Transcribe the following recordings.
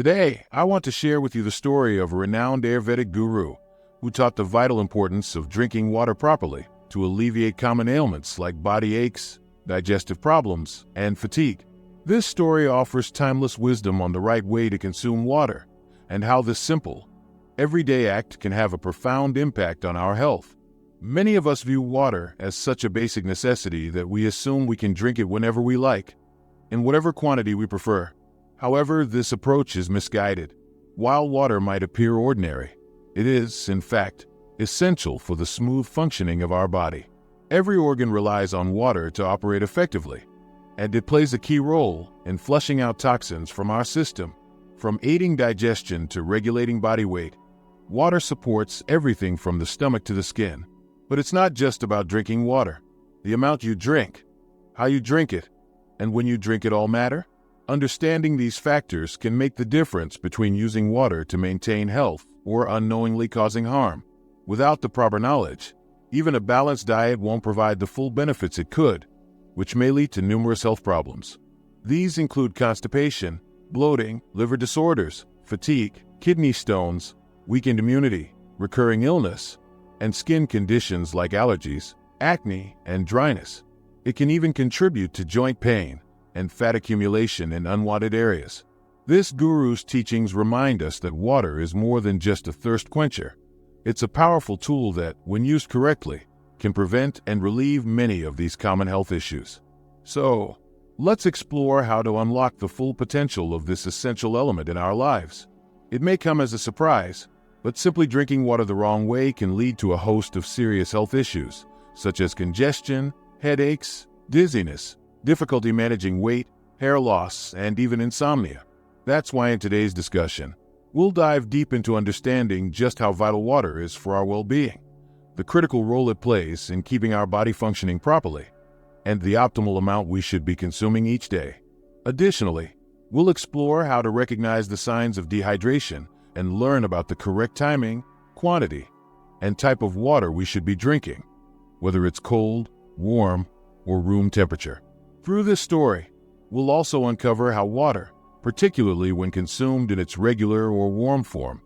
Today, I want to share with you the story of a renowned Ayurvedic guru who taught the vital importance of drinking water properly to alleviate common ailments like body aches, digestive problems, and fatigue. This story offers timeless wisdom on the right way to consume water and how this simple, everyday act can have a profound impact on our health. Many of us view water as such a basic necessity that we assume we can drink it whenever we like, in whatever quantity we prefer. However, this approach is misguided. While water might appear ordinary, it is, in fact, essential for the smooth functioning of our body. Every organ relies on water to operate effectively, and it plays a key role in flushing out toxins from our system. From aiding digestion to regulating body weight, water supports everything from the stomach to the skin. But it's not just about drinking water. The amount you drink, how you drink it, and when you drink it all matter. Understanding these factors can make the difference between using water to maintain health or unknowingly causing harm. Without the proper knowledge, even a balanced diet won't provide the full benefits it could, which may lead to numerous health problems. These include constipation, bloating, liver disorders, fatigue, kidney stones, weakened immunity, recurring illness, and skin conditions like allergies, acne, and dryness. It can even contribute to joint pain and fat accumulation in unwanted areas. This guru's teachings remind us that water is more than just a thirst quencher. It's a powerful tool that, when used correctly, can prevent and relieve many of these common health issues. So, let's explore how to unlock the full potential of this essential element in our lives. It may come as a surprise, but simply drinking water the wrong way can lead to a host of serious health issues, such as congestion, headaches, dizziness, difficulty managing weight, hair loss, and even insomnia. That's why in today's discussion, we'll dive deep into understanding just how vital water is for our well-being, the critical role it plays in keeping our body functioning properly, and the optimal amount we should be consuming each day. Additionally, we'll explore how to recognize the signs of dehydration and learn about the correct timing, quantity, and type of water we should be drinking, whether it's cold, warm, or room temperature. Through this story, we'll also uncover how water, particularly when consumed in its regular or warm form,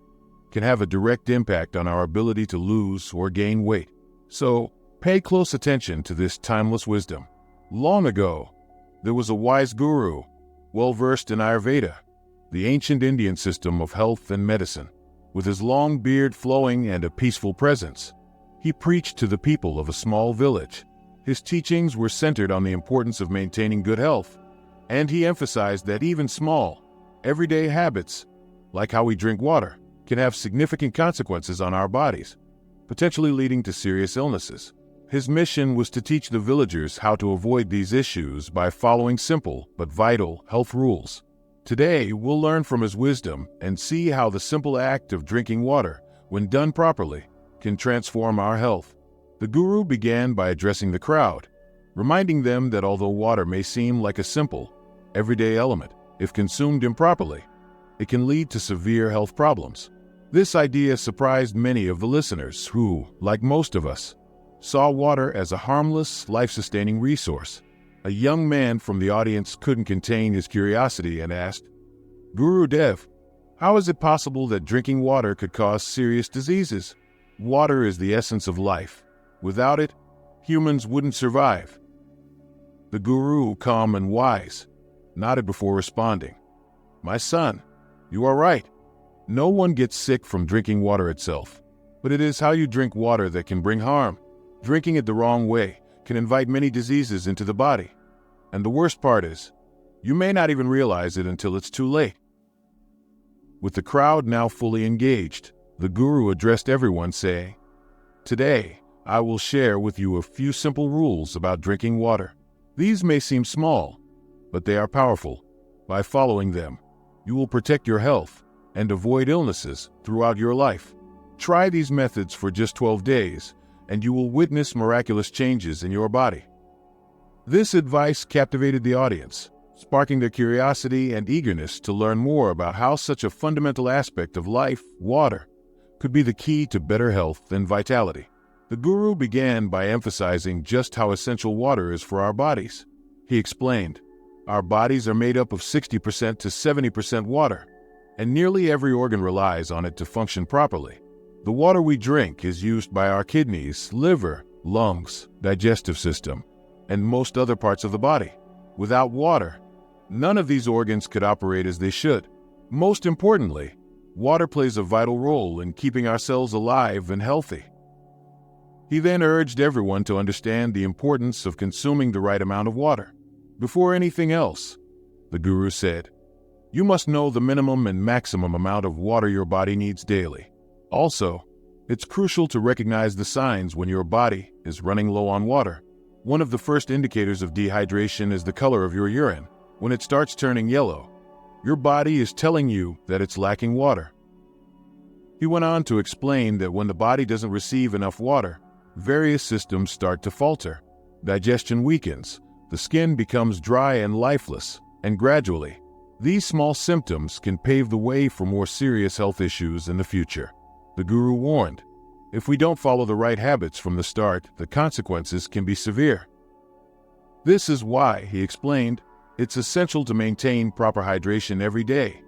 can have a direct impact on our ability to lose or gain weight. So, pay close attention to this timeless wisdom. Long ago, there was a wise guru, well-versed in Ayurveda, the ancient Indian system of health and medicine. With his long beard flowing and a peaceful presence, he preached to the people of a small village. His teachings were centered on the importance of maintaining good health, and he emphasized that even small, everyday habits, like how we drink water, can have significant consequences on our bodies, potentially leading to serious illnesses. His mission was to teach the villagers how to avoid these issues by following simple but vital health rules. Today, we'll learn from his wisdom and see how the simple act of drinking water, when done properly, can transform our health. The guru began by addressing the crowd, reminding them that although water may seem like a simple, everyday element, if consumed improperly, it can lead to severe health problems. This idea surprised many of the listeners who, like most of us, saw water as a harmless, life-sustaining resource. A young man from the audience couldn't contain his curiosity and asked, "Guru Dev, how is it possible that drinking water could cause serious diseases? Water is the essence of life. Without it, humans wouldn't survive." The guru, calm and wise, nodded before responding. "My son, you are right. No one gets sick from drinking water itself, but it is how you drink water that can bring harm. Drinking it the wrong way can invite many diseases into the body. And the worst part is, you may not even realize it until it's too late." With the crowd now fully engaged, the guru addressed everyone saying, "Today, I will share with you a few simple rules about drinking water. These may seem small, but they are powerful. By following them, you will protect your health and avoid illnesses throughout your life. Try these methods for just 12 days, and you will witness miraculous changes in your body." This advice captivated the audience, sparking their curiosity and eagerness to learn more about how such a fundamental aspect of life, water, could be the key to better health and vitality. The guru began by emphasizing just how essential water is for our bodies. He explained, "Our bodies are made up of 60% to 70% water, and nearly every organ relies on it to function properly. The water we drink is used by our kidneys, liver, lungs, digestive system, and most other parts of the body. Without water, none of these organs could operate as they should. Most importantly, water plays a vital role in keeping our cells alive and healthy. He then urged everyone to understand the importance of consuming the right amount of water. Before anything else, the Guru said, you must know the minimum and maximum amount of water your body needs daily. Also, it's crucial to recognize the signs when your body is running low on water. One of the first indicators of dehydration is the color of your urine. When it starts turning yellow, your body is telling you that it's lacking water. He went on to explain that when the body doesn't receive enough water, various systems start to falter. Digestion weakens, the skin becomes dry and lifeless, and gradually, these small symptoms can pave the way for more serious health issues in the future. The Guru warned, if we don't follow the right habits from the start, the consequences can be severe. This is why, he explained, it's essential to maintain proper hydration every day.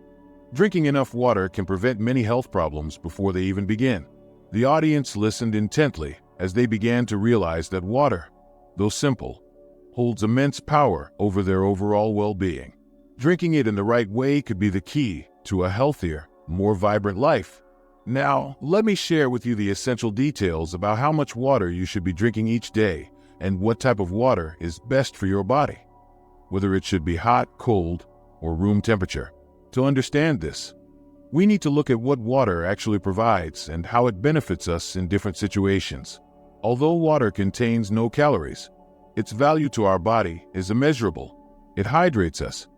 Drinking enough water can prevent many health problems before they even begin. The audience listened intently as they began to realize that water, though simple, holds immense power over their overall well-being. Drinking it in the right way could be the key to a healthier, more vibrant life. Now, let me share with you the essential details about how much water you should be drinking each day and what type of water is best for your body, whether it should be hot, cold, or room temperature. To understand this, we need to look at what water actually provides and how it benefits us in different situations. Although water contains no calories, its value to our body is immeasurable. It hydrates us,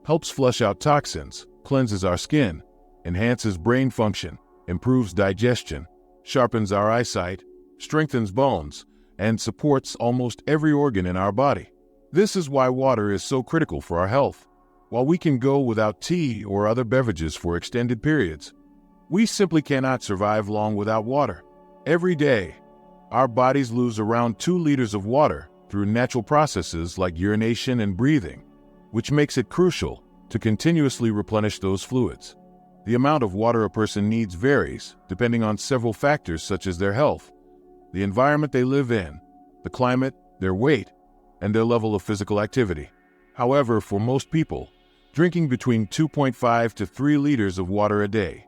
helps flush out toxins, cleanses our skin, enhances brain function, improves digestion, sharpens our eyesight, strengthens bones, and supports almost every organ in our body. This is why water is so critical for our health. While we can go without tea or other beverages for extended periods, we simply cannot survive long without water. Every day, our bodies lose around 2 liters of water through natural processes like urination and breathing, which makes it crucial to continuously replenish those fluids. The amount of water a person needs varies depending on several factors such as their health, the environment they live in, the climate, their weight, and their level of physical activity. However, for most people, drinking between 2.5 to 3 liters of water a day,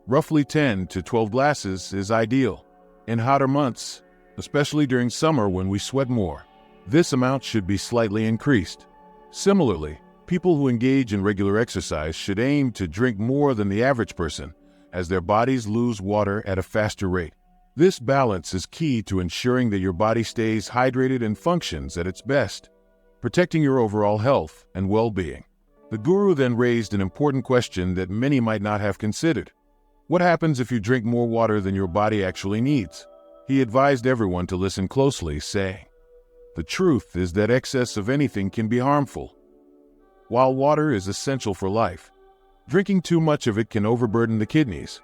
roughly 10 to 12 glasses, is ideal. In hotter months, especially during summer when we sweat more, this amount should be slightly increased. Similarly, people who engage in regular exercise should aim to drink more than the average person, as their bodies lose water at a faster rate. This balance is key to ensuring that your body stays hydrated and functions at its best, protecting your overall health and well-being. The Guru then raised an important question that many might not have considered. What happens if you drink more water than your body actually needs? He advised everyone to listen closely, saying, the truth is that excess of anything can be harmful. While water is essential for life, drinking too much of it can overburden the kidneys,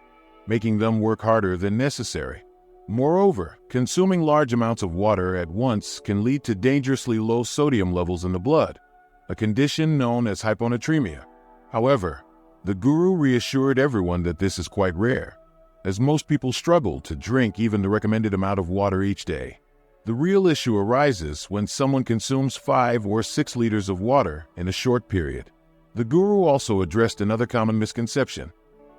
making them work harder than necessary. Moreover, consuming large amounts of water at once can lead to dangerously low sodium levels in the blood, a condition known as hyponatremia. However, the Guru reassured everyone that this is quite rare, as most people struggle to drink even the recommended amount of water each day. The real issue arises when someone consumes 5 or 6 liters of water in a short period. The Guru also addressed another common misconception: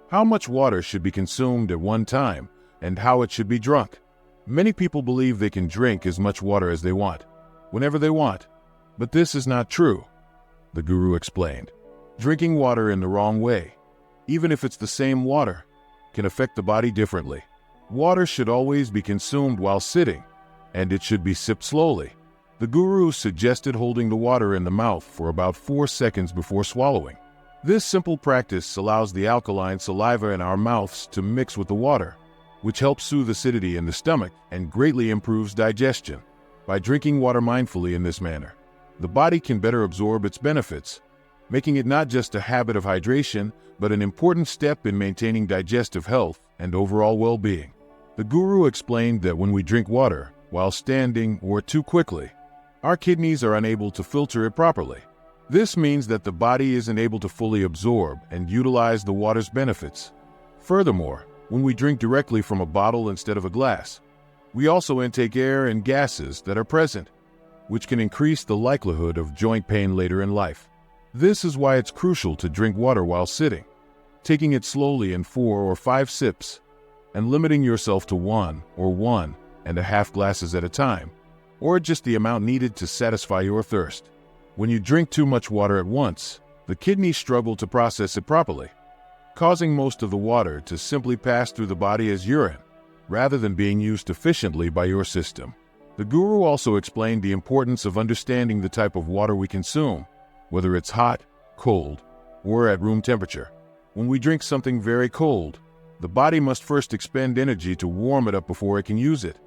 how much water should be consumed at one time and how it should be drunk. Many people believe they can drink as much water as they want, whenever they want, but this is not true. The Guru explained, drinking water in the wrong way, even if it's the same water, can affect the body differently. Water should always be consumed while sitting, and it should be sipped slowly. The Guru suggested holding the water in the mouth for about 4 seconds before swallowing. This simple practice allows the alkaline saliva in our mouths to mix with the water, which helps soothe acidity in the stomach and greatly improves digestion. By drinking water mindfully in this manner, the body can better absorb its benefits, making it not just a habit of hydration, but an important step in maintaining digestive health and overall well-being. The Guru explained that when we drink water while standing or too quickly, our kidneys are unable to filter it properly. This means that the body isn't able to fully absorb and utilize the water's benefits. Furthermore, when we drink directly from a bottle instead of a glass, we also intake air and gases that are present, which can increase the likelihood of joint pain later in life. This is why it's crucial to drink water while sitting, taking it slowly in 4 or 5 sips, and limiting yourself to 1 or 1.5 glasses at a time, or just the amount needed to satisfy your thirst. When you drink too much water at once, the kidneys struggle to process it properly, causing most of the water to simply pass through the body as urine, rather than being used efficiently by your system. The guru also explained the importance of understanding the type of water we consume, whether it's hot, cold, or at room temperature. When we drink something very cold, the body must first expend energy to warm it up before it can use it.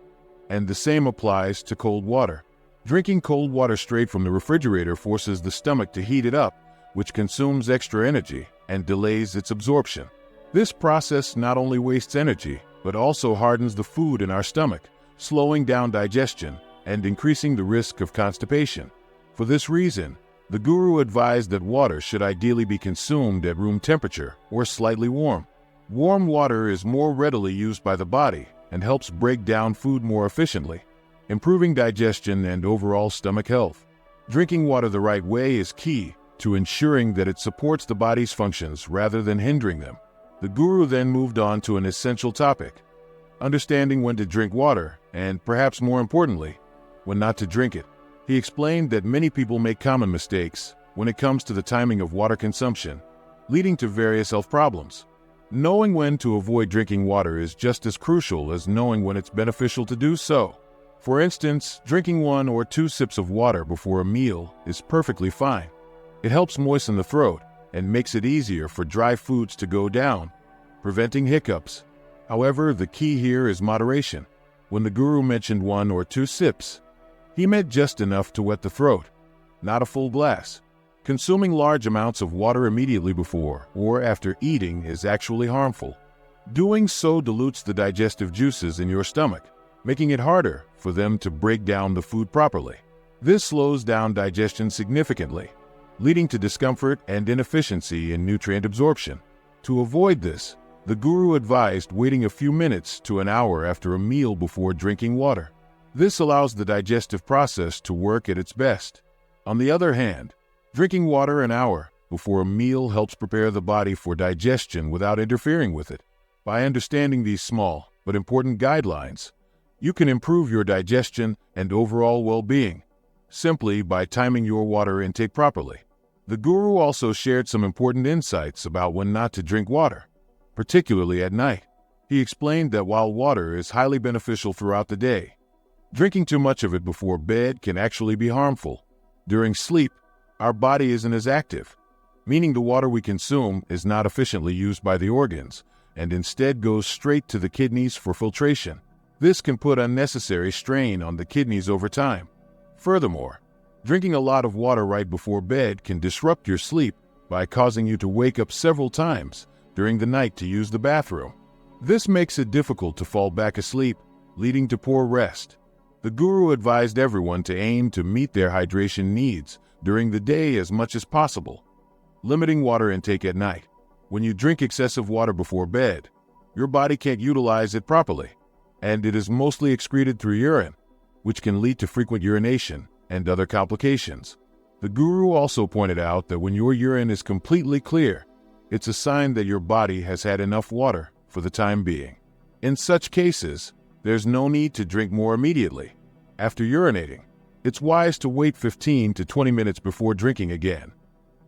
And the same applies to cold water. Drinking cold water straight from the refrigerator forces the stomach to heat it up, which consumes extra energy and delays its absorption. This process not only wastes energy, but also hardens the food in our stomach, slowing down digestion and increasing the risk of constipation. For this reason, the guru advised that water should ideally be consumed at room temperature or slightly warm. Warm water is more readily used by the body and helps break down food more efficiently, improving digestion and overall stomach health. Drinking water the right way is key to ensuring that it supports the body's functions rather than hindering them. The guru then moved on to an essential topic: understanding when to drink water and, perhaps more importantly, when not to drink it. He explained that many people make common mistakes when it comes to the timing of water consumption, leading to various health problems. Knowing when to avoid drinking water is just as crucial as knowing when it's beneficial to do so. For instance, drinking 1 or 2 sips of water before a meal is perfectly fine. It helps moisten the throat and makes it easier for dry foods to go down, preventing hiccups. However, the key here is moderation. When the guru mentioned 1 or 2 sips, he meant just enough to wet the throat, not a full glass. Consuming large amounts of water immediately before or after eating is actually harmful. Doing so dilutes the digestive juices in your stomach, making it harder for them to break down the food properly. This slows down digestion significantly, leading to discomfort and inefficiency in nutrient absorption. To avoid this, the guru advised waiting a few minutes to an hour after a meal before drinking water. This allows the digestive process to work at its best. On the other hand, drinking water an hour before a meal helps prepare the body for digestion without interfering with it. By understanding these small but important guidelines, you can improve your digestion and overall well-being simply by timing your water intake properly. The guru also shared some important insights about when not to drink water, particularly at night. He explained that while water is highly beneficial throughout the day, drinking too much of it before bed can actually be harmful. During sleep, our body isn't as active, meaning the water we consume is not efficiently used by the organs and instead goes straight to the kidneys for filtration. This can put unnecessary strain on the kidneys over time. Furthermore, drinking a lot of water right before bed can disrupt your sleep by causing you to wake up several times during the night to use the bathroom. This makes it difficult to fall back asleep, leading to poor rest. The guru advised everyone to aim to meet their hydration needs during the day as much as possible, limiting water intake at night. When you drink excessive water before bed, your body can't utilize it properly, and it is mostly excreted through urine, which can lead to frequent urination and other complications. The guru also pointed out that when your urine is completely clear, it's a sign that your body has had enough water for the time being. In such cases, there's no need to drink more immediately. After urinating, it's wise to wait 15 to 20 minutes before drinking again,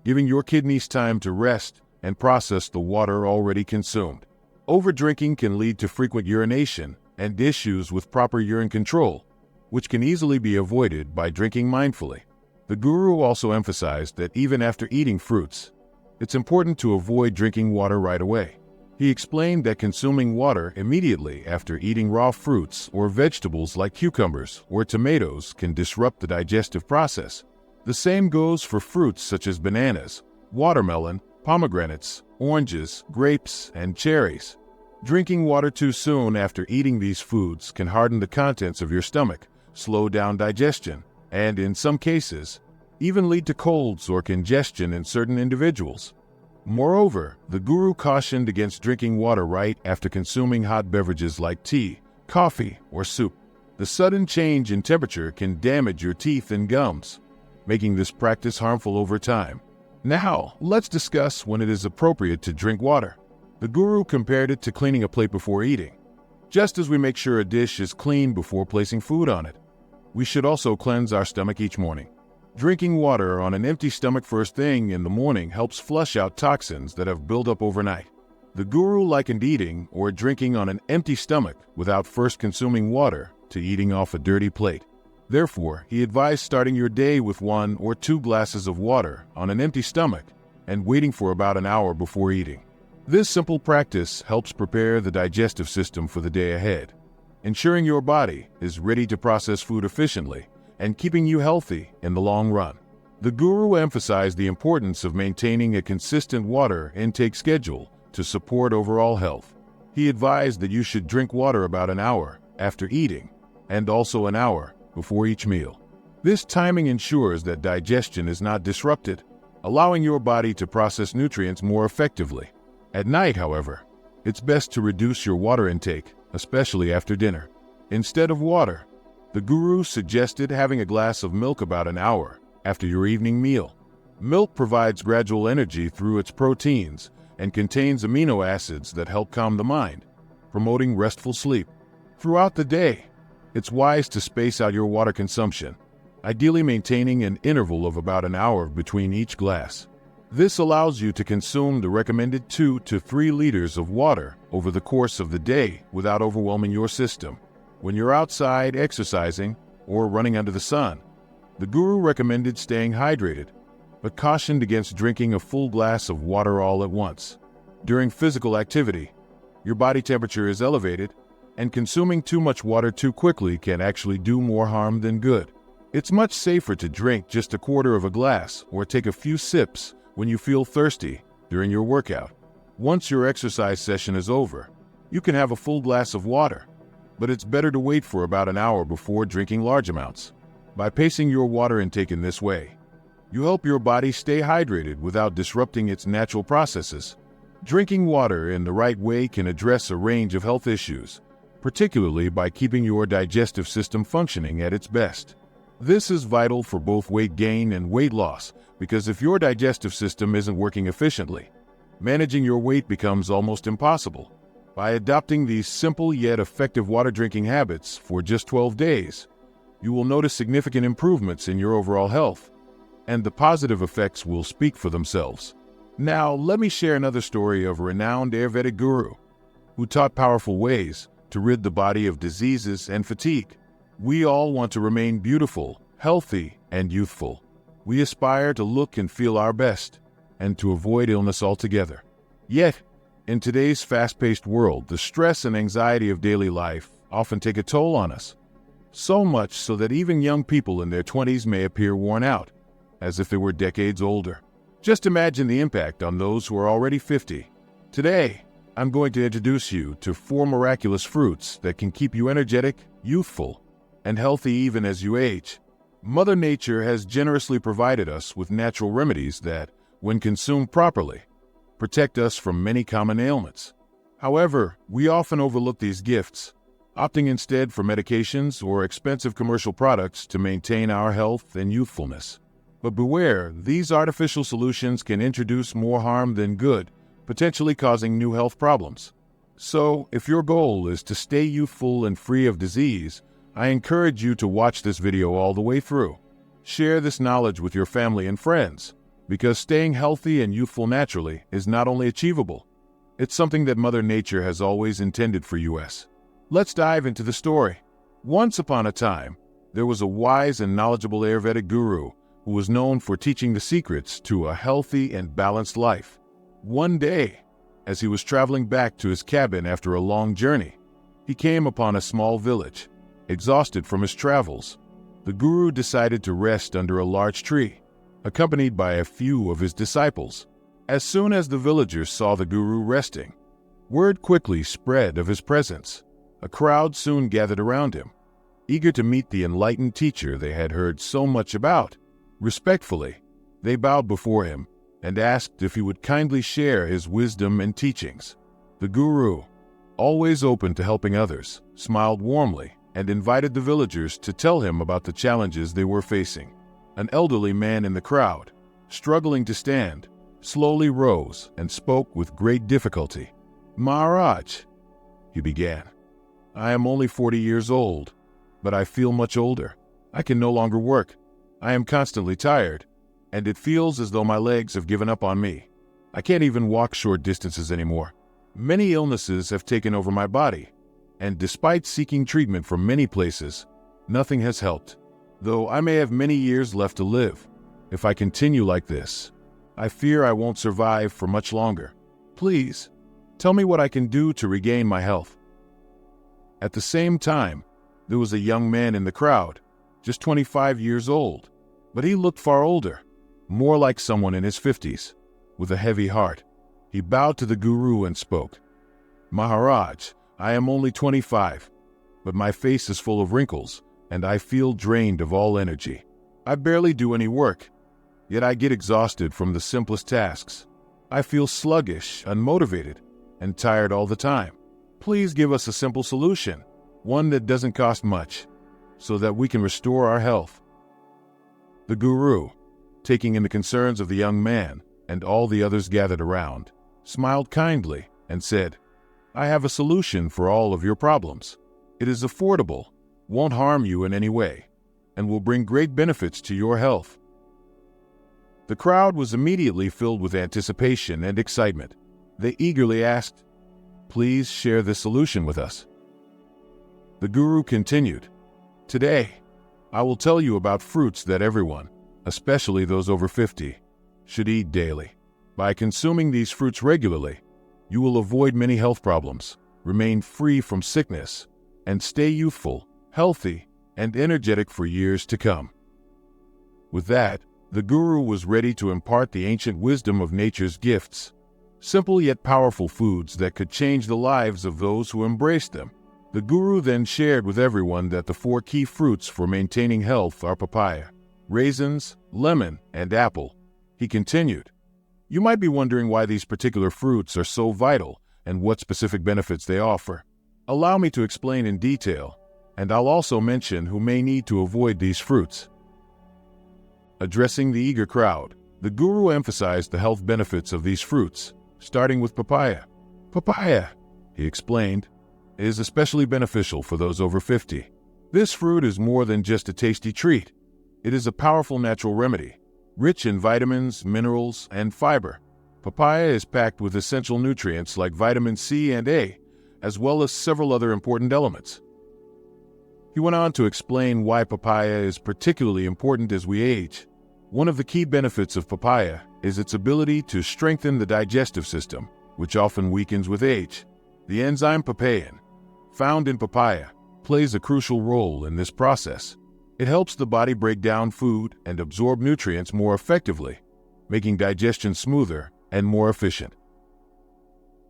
giving your kidneys time to rest and process the water already consumed. Overdrinking can lead to frequent urination and issues with proper urine control, which can easily be avoided by drinking mindfully. The guru also emphasized that even after eating fruits, it's important to avoid drinking water right away. He explained that consuming water immediately after eating raw fruits or vegetables like cucumbers or tomatoes can disrupt the digestive process. The same goes for fruits such as bananas, watermelon, pomegranates, oranges, grapes, and cherries. Drinking water too soon after eating these foods can harden the contents of your stomach, slow down digestion, and in some cases, even lead to colds or congestion in certain individuals. Moreover, the guru cautioned against drinking water right after consuming hot beverages like tea, coffee, or soup. The sudden change in temperature can damage your teeth and gums, making this practice harmful over time. Now, let's discuss when it is appropriate to drink water. The guru compared it to cleaning a plate before eating. Just as we make sure a dish is clean before placing food on it, we should also cleanse our stomach each morning. Drinking water on an empty stomach first thing in the morning helps flush out toxins that have built up overnight. The guru likened eating or drinking on an empty stomach without first consuming water to eating off a dirty plate. Therefore, he advised starting your day with 1 or 2 glasses of water on an empty stomach and waiting for about an hour before eating. This simple practice helps prepare the digestive system for the day ahead, ensuring your body is ready to process food efficiently and keeping you healthy in the long run. The guru emphasized the importance of maintaining a consistent water intake schedule to support overall health. He advised that you should drink water about an hour after eating and also an hour before each meal. This timing ensures that digestion is not disrupted, allowing your body to process nutrients more effectively. At night, however, it's best to reduce your water intake, especially after dinner. Instead of water, the guru suggested having a glass of milk about an hour after your evening meal. Milk provides gradual energy through its proteins and contains amino acids that help calm the mind, promoting restful sleep. Throughout the day, it's wise to space out your water consumption, ideally maintaining an interval of about an hour between each glass. This allows you to consume the recommended 2 to 3 liters of water over the course of the day without overwhelming your system. When you're outside exercising or running under the sun, the guru recommended staying hydrated, but cautioned against drinking a full glass of water all at once. During physical activity, your body temperature is elevated, and consuming too much water too quickly can actually do more harm than good. It's much safer to drink just a quarter of a glass or take a few sips when you feel thirsty during your workout. Once your exercise session is over, you can have a full glass of water, but it's better to wait for about an hour before drinking large amounts. By pacing your water intake in this way, you help your body stay hydrated without disrupting its natural processes. Drinking water in the right way can address a range of health issues, particularly by keeping your digestive system functioning at its best. This is vital for both weight gain and weight loss, because if your digestive system isn't working efficiently, managing your weight becomes almost impossible. By adopting these simple yet effective water drinking habits for just 12 days, you will notice significant improvements in your overall health, and the positive effects will speak for themselves. Now, let me share another story of a renowned Ayurvedic guru who taught powerful ways to rid the body of diseases and fatigue. We all want to remain beautiful, healthy, and youthful. We aspire to look and feel our best and to avoid illness altogether. Yet, in today's fast-paced world, the stress and anxiety of daily life often take a toll on us. So much so that even young people in their 20s may appear worn out, as if they were decades older. Just imagine the impact on those who are already 50. Today, I'm going to introduce you to 4 miraculous fruits that can keep you energetic, youthful, and healthy even as you age. Mother Nature has generously provided us with natural remedies that, when consumed properly, protect us from many common ailments. However, we often overlook these gifts, opting instead for medications or expensive commercial products to maintain our health and youthfulness. But beware, these artificial solutions can introduce more harm than good, potentially causing new health problems. So, if your goal is to stay youthful and free of disease, I encourage you to watch this video all the way through. Share this knowledge with your family and friends, because staying healthy and youthful naturally is not only achievable, it's something that Mother Nature has always intended for us. Let's dive into the story. Once upon a time, there was a wise and knowledgeable Ayurvedic guru who was known for teaching the secrets to a healthy and balanced life. One day, as he was traveling back to his cabin after a long journey, he came upon a small village. Exhausted from his travels, the guru decided to rest under a large tree, accompanied by a few of his disciples. As soon as the villagers saw the guru resting, word quickly spread of his presence. A crowd soon gathered around him, eager to meet the enlightened teacher they had heard so much about. Respectfully, they bowed before him and asked if he would kindly share his wisdom and teachings. The guru, always open to helping others, smiled warmly and invited the villagers to tell him about the challenges they were facing. An elderly man in the crowd, struggling to stand, slowly rose and spoke with great difficulty. "Maharaj," he began, "I am only 40 years old, but I feel much older. I can no longer work. I am constantly tired, and it feels as though my legs have given up on me. I can't even walk short distances anymore. Many illnesses have taken over my body, and despite seeking treatment from many places, nothing has helped. Though I may have many years left to live, if I continue like this, I fear I won't survive for much longer. Please, tell me what I can do to regain my health." At the same time, there was a young man in the crowd, just 25 years old, but he looked far older, more like someone in his 50s, with a heavy heart. He bowed to the guru and spoke. "Maharaj, I am only 25, but my face is full of wrinkles, and I feel drained of all energy. I barely do any work, yet I get exhausted from the simplest tasks. I feel sluggish, unmotivated, and tired all the time. Please give us a simple solution, one that doesn't cost much, so that we can restore our health." The guru, taking in the concerns of the young man and all the others gathered around, smiled kindly and said, "I have a solution for all of your problems. It is affordable, won't harm you in any way, and will bring great benefits to your health." The crowd was immediately filled with anticipation and excitement. They eagerly asked, "Please share this solution with us." The guru continued, "Today, I will tell you about fruits that everyone, especially those over 50, should eat daily. By consuming these fruits regularly, you will avoid many health problems, remain free from sickness, and stay youthful, healthy, and energetic for years to come." With that, the guru was ready to impart the ancient wisdom of nature's gifts, simple yet powerful foods that could change the lives of those who embraced them. The guru then shared with everyone that the 4 key fruits for maintaining health are papaya, raisins, lemon, and apple. He continued, "You might be wondering why these particular fruits are so vital and what specific benefits they offer. Allow me to explain in detail, and I'll also mention who may need to avoid these fruits." Addressing the eager crowd, the guru emphasized the health benefits of these fruits, starting with papaya. "Papaya," he explained, "is especially beneficial for those over 50. This fruit is more than just a tasty treat. It is a powerful natural remedy, rich in vitamins, minerals, and fiber. Papaya is packed with essential nutrients like vitamin C and A, as well as several other important elements." He went on to explain why papaya is particularly important as we age. One of the key benefits of papaya is its ability to strengthen the digestive system, which often weakens with age. The enzyme papain, found in papaya, plays a crucial role in this process. It helps the body break down food and absorb nutrients more effectively, making digestion smoother and more efficient.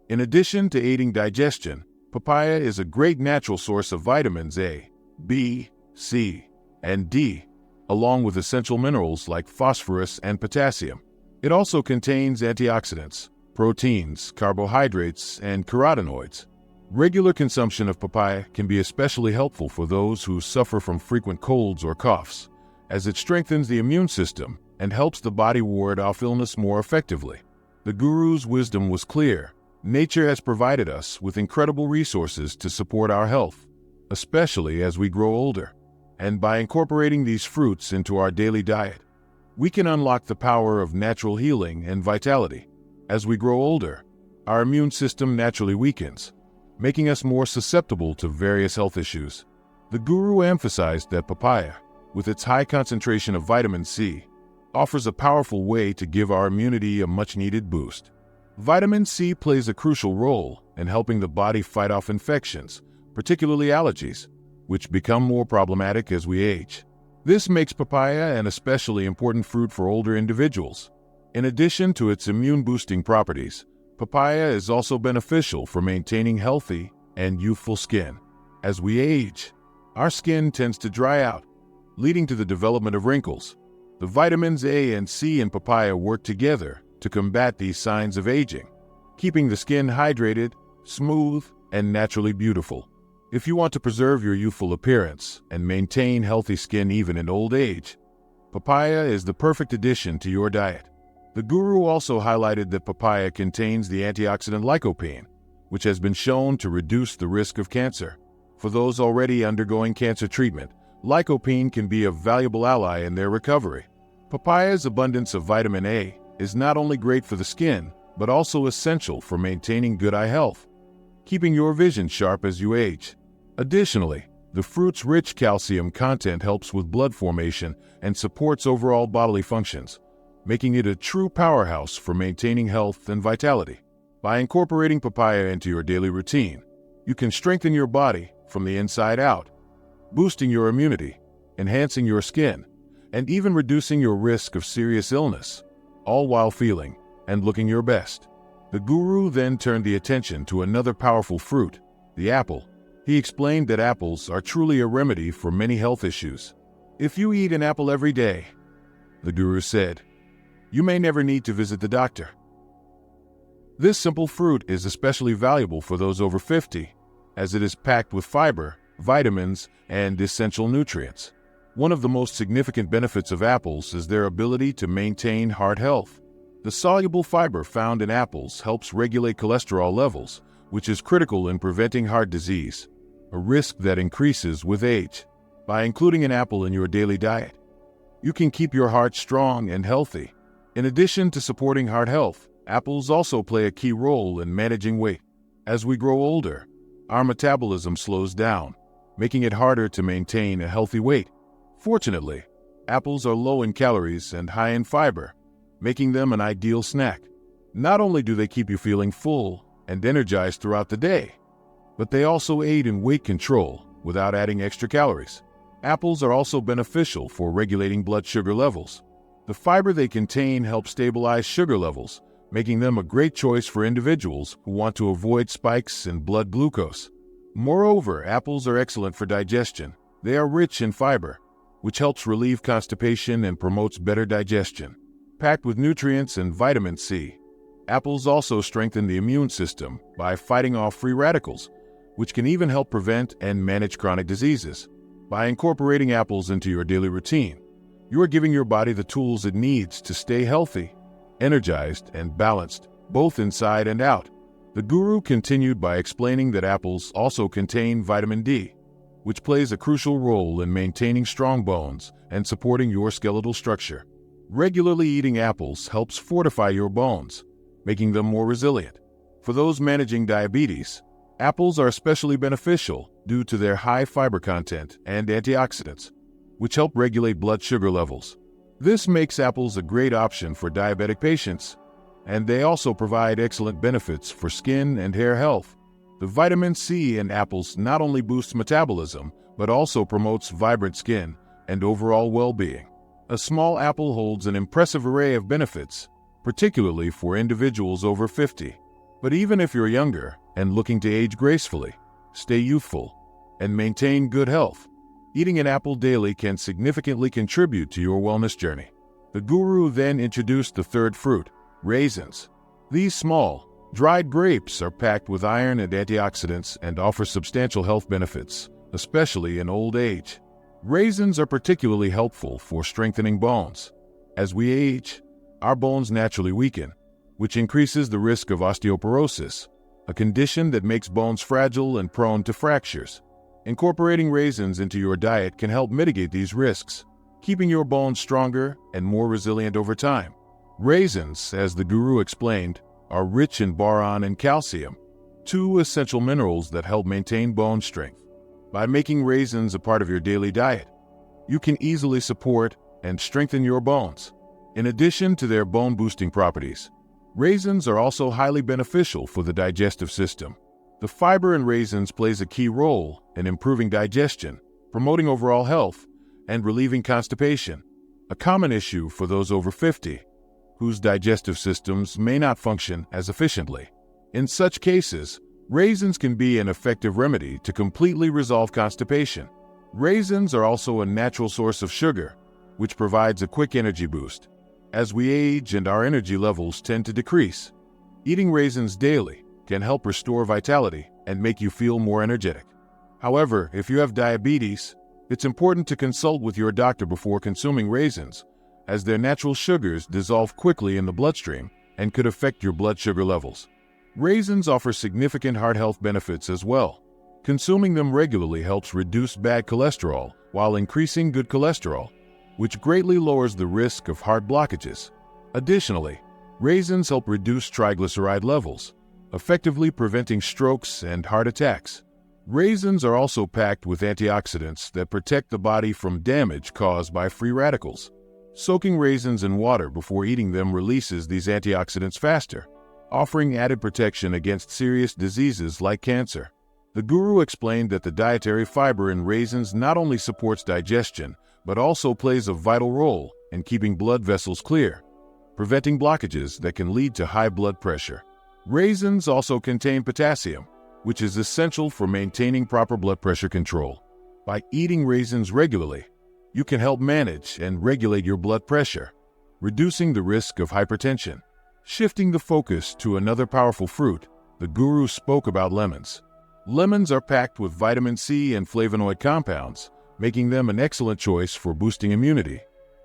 In addition to aiding digestion, papaya is a great natural source of vitamins A, B, C, and D, along with essential minerals like phosphorus and potassium. It also contains antioxidants, proteins, carbohydrates, and carotenoids. Regular consumption of papaya can be especially helpful for those who suffer from frequent colds or coughs, as it strengthens the immune system and helps the body ward off illness more effectively. The guru's wisdom was clear. Nature has provided us with incredible resources to support our health, especially as we grow older. And by incorporating these fruits into our daily diet, we can unlock the power of natural healing and vitality. As we grow older, our immune system naturally weakens, making us more susceptible to various health issues. The guru emphasized that papaya, with its high concentration of vitamin C, offers a powerful way to give our immunity a much-needed boost. Vitamin C plays a crucial role in helping the body fight off infections, particularly allergies, which become more problematic as we age. This makes papaya an especially important fruit for older individuals. In addition to its immune-boosting properties, papaya is also beneficial for maintaining healthy and youthful skin. As we age, our skin tends to dry out, leading to the development of wrinkles. The vitamins A and C in papaya work together to combat these signs of aging, keeping the skin hydrated, smooth, and naturally beautiful. If you want to preserve your youthful appearance and maintain healthy skin even in old age, papaya is the perfect addition to your diet. The guru also highlighted that papaya contains the antioxidant lycopene, which has been shown to reduce the risk of cancer. For those already undergoing cancer treatment, lycopene can be a valuable ally in their recovery. Papaya's abundance of vitamin A is not only great for the skin, but also essential for maintaining good eye health, keeping your vision sharp as you age. Additionally, the fruit's rich calcium content helps with blood formation and supports overall bodily functions, making it a true powerhouse for maintaining health and vitality. By incorporating papaya into your daily routine, you can strengthen your body from the inside out, boosting your immunity, enhancing your skin, and even reducing your risk of serious illness, all while feeling and looking your best. The guru then turned the attention to another powerful fruit, the apple. He explained that apples are truly a remedy for many health issues. If you eat an apple every day, the guru said, you may never need to visit the doctor. This simple fruit is especially valuable for those over 50, as it is packed with fiber, vitamins, and essential nutrients. One of the most significant benefits of apples is their ability to maintain heart health. The soluble fiber found in apples helps regulate cholesterol levels, which is critical in preventing heart disease, a risk that increases with age. By including an apple in your daily diet, you can keep your heart strong and healthy. In addition to supporting heart health, apples also play a key role in managing weight. As we grow older, our metabolism slows down, making it harder to maintain a healthy weight. Fortunately, apples are low in calories and high in fiber, making them an ideal snack. Not only do they keep you feeling full and energized throughout the day, but they also aid in weight control without adding extra calories. Apples are also beneficial for regulating blood sugar levels. The fiber they contain helps stabilize sugar levels, making them a great choice for individuals who want to avoid spikes in blood glucose. Moreover, apples are excellent for digestion. They are rich in fiber, which helps relieve constipation and promotes better digestion. Packed with nutrients and vitamin C, apples also strengthen the immune system by fighting off free radicals, which can even help prevent and manage chronic diseases. By incorporating apples into your daily routine, you are giving your body the tools it needs to stay healthy, energized, and balanced, both inside and out. The guru continued by explaining that apples also contain vitamin D, which plays a crucial role in maintaining strong bones and supporting your skeletal structure. Regularly eating apples helps fortify your bones, making them more resilient. For those managing diabetes, apples are especially beneficial due to their high fiber content and antioxidants, which help regulate blood sugar levels. This makes apples a great option for diabetic patients, and they also provide excellent benefits for skin and hair health. The vitamin C in apples not only boosts metabolism, but also promotes vibrant skin and overall well-being. A small apple holds an impressive array of benefits, particularly for individuals over 50. But even if you're younger and looking to age gracefully, stay youthful, and maintain good health, eating an apple daily can significantly contribute to your wellness journey. The guru then introduced the third fruit, raisins. These small, dried grapes are packed with iron and antioxidants and offer substantial health benefits, especially in old age. Raisins are particularly helpful for strengthening bones. As we age, our bones naturally weaken, which increases the risk of osteoporosis, a condition that makes bones fragile and prone to fractures. Incorporating raisins into your diet can help mitigate these risks, keeping your bones stronger and more resilient over time. Raisins, as the guru explained, are rich in boron and calcium, two essential minerals that help maintain bone strength. By making raisins a part of your daily diet, you can easily support and strengthen your bones. In addition to their bone-boosting properties, raisins are also highly beneficial for the digestive system. The fiber in raisins plays a key role in improving digestion, promoting overall health, and relieving constipation, a common issue for those over 50, whose digestive systems may not function as efficiently. In such cases, raisins can be an effective remedy to completely resolve constipation. Raisins are also a natural source of sugar, which provides a quick energy boost. As we age and our energy levels tend to decrease, eating raisins daily can help restore vitality and make you feel more energetic. However, if you have diabetes, it's important to consult with your doctor before consuming raisins, as their natural sugars dissolve quickly in the bloodstream and could affect your blood sugar levels. Raisins offer significant heart health benefits as well. Consuming them regularly helps reduce bad cholesterol while increasing good cholesterol, which greatly lowers the risk of heart blockages. Additionally, raisins help reduce triglyceride levels, effectively preventing strokes and heart attacks. Raisins are also packed with antioxidants that protect the body from damage caused by free radicals. Soaking raisins in water before eating them releases these antioxidants faster, offering added protection against serious diseases like cancer. The guru explained that the dietary fiber in raisins not only supports digestion, but also plays a vital role in keeping blood vessels clear, preventing blockages that can lead to high blood pressure. Raisins also contain potassium, which is essential for maintaining proper blood pressure control. By eating raisins regularly, you can help manage and regulate your blood pressure, reducing the risk of hypertension. Shifting the focus to another powerful fruit, the guru spoke about lemons. Lemons are packed with vitamin C and flavonoid compounds, making them an excellent choice for boosting immunity,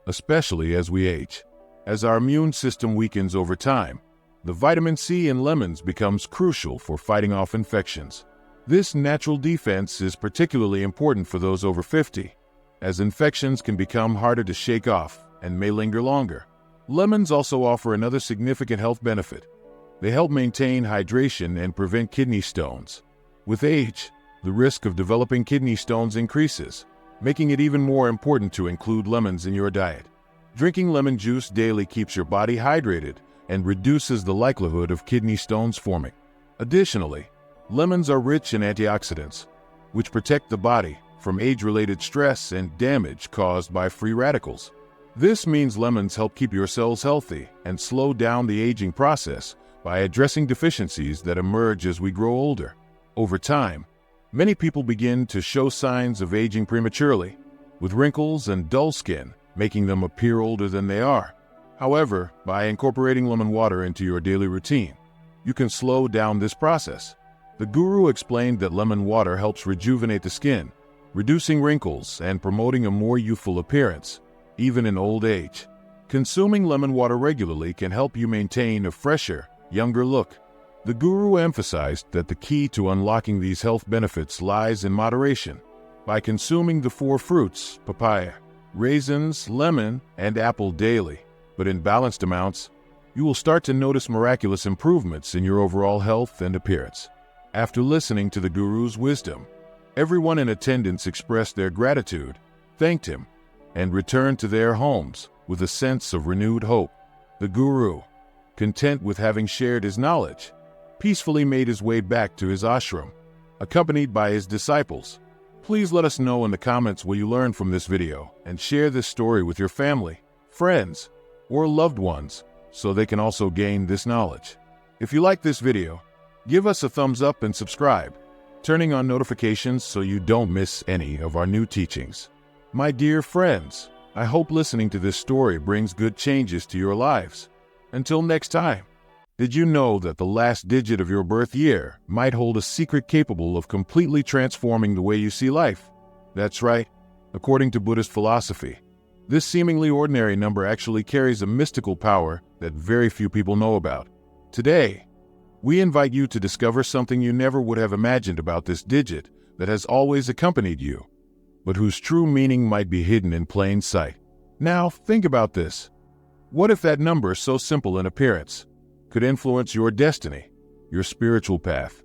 especially as we age. As our immune system weakens over time, the vitamin C in lemons becomes crucial for fighting off infections. This natural defense is particularly important for those over 50, as infections can become harder to shake off and may linger longer. Lemons also offer another significant health benefit. They help maintain hydration and prevent kidney stones. With age, the risk of developing kidney stones increases, making it even more important to include lemons in your diet. Drinking lemon juice daily keeps your body hydrated and reduces the likelihood of kidney stones forming. Additionally, lemons are rich in antioxidants, which protect the body from age-related stress and damage caused by free radicals. This means lemons help keep your cells healthy and slow down the aging process by addressing deficiencies that emerge as we grow older. Over time, many people begin to show signs of aging prematurely, with wrinkles and dull skin, making them appear older than they are. However, by incorporating lemon water into your daily routine, you can slow down this process. The guru explained that lemon water helps rejuvenate the skin, reducing wrinkles and promoting a more youthful appearance, even in old age. Consuming lemon water regularly can help you maintain a fresher, younger look. The guru emphasized that the key to unlocking these health benefits lies in moderation. By consuming the 4 fruits, papaya, raisins, lemon, and apple daily, but in balanced amounts, you will start to notice miraculous improvements in your overall health and appearance. After listening to the guru's wisdom, everyone in attendance expressed their gratitude, thanked him, and returned to their homes with a sense of renewed hope. The guru, content with having shared his knowledge, peacefully made his way back to his ashram, accompanied by his disciples. Please let us know in the comments what you learned from this video and share this story with your family, friends, or loved ones so they can also gain this knowledge. If you like this video, give us a thumbs up and subscribe, turning on notifications so you don't miss any of our new teachings. My dear friends, I hope listening to this story brings good changes to your lives. Until next time. Did you know that the last digit of your birth year might hold a secret capable of completely transforming the way you see life? That's right. According to Buddhist philosophy, this seemingly ordinary number actually carries a mystical power that very few people know about. Today, we invite you to discover something you never would have imagined about this digit that has always accompanied you, but whose true meaning might be hidden in plain sight. Now, think about this. What if that number, so simple in appearance, could influence your destiny, your spiritual path,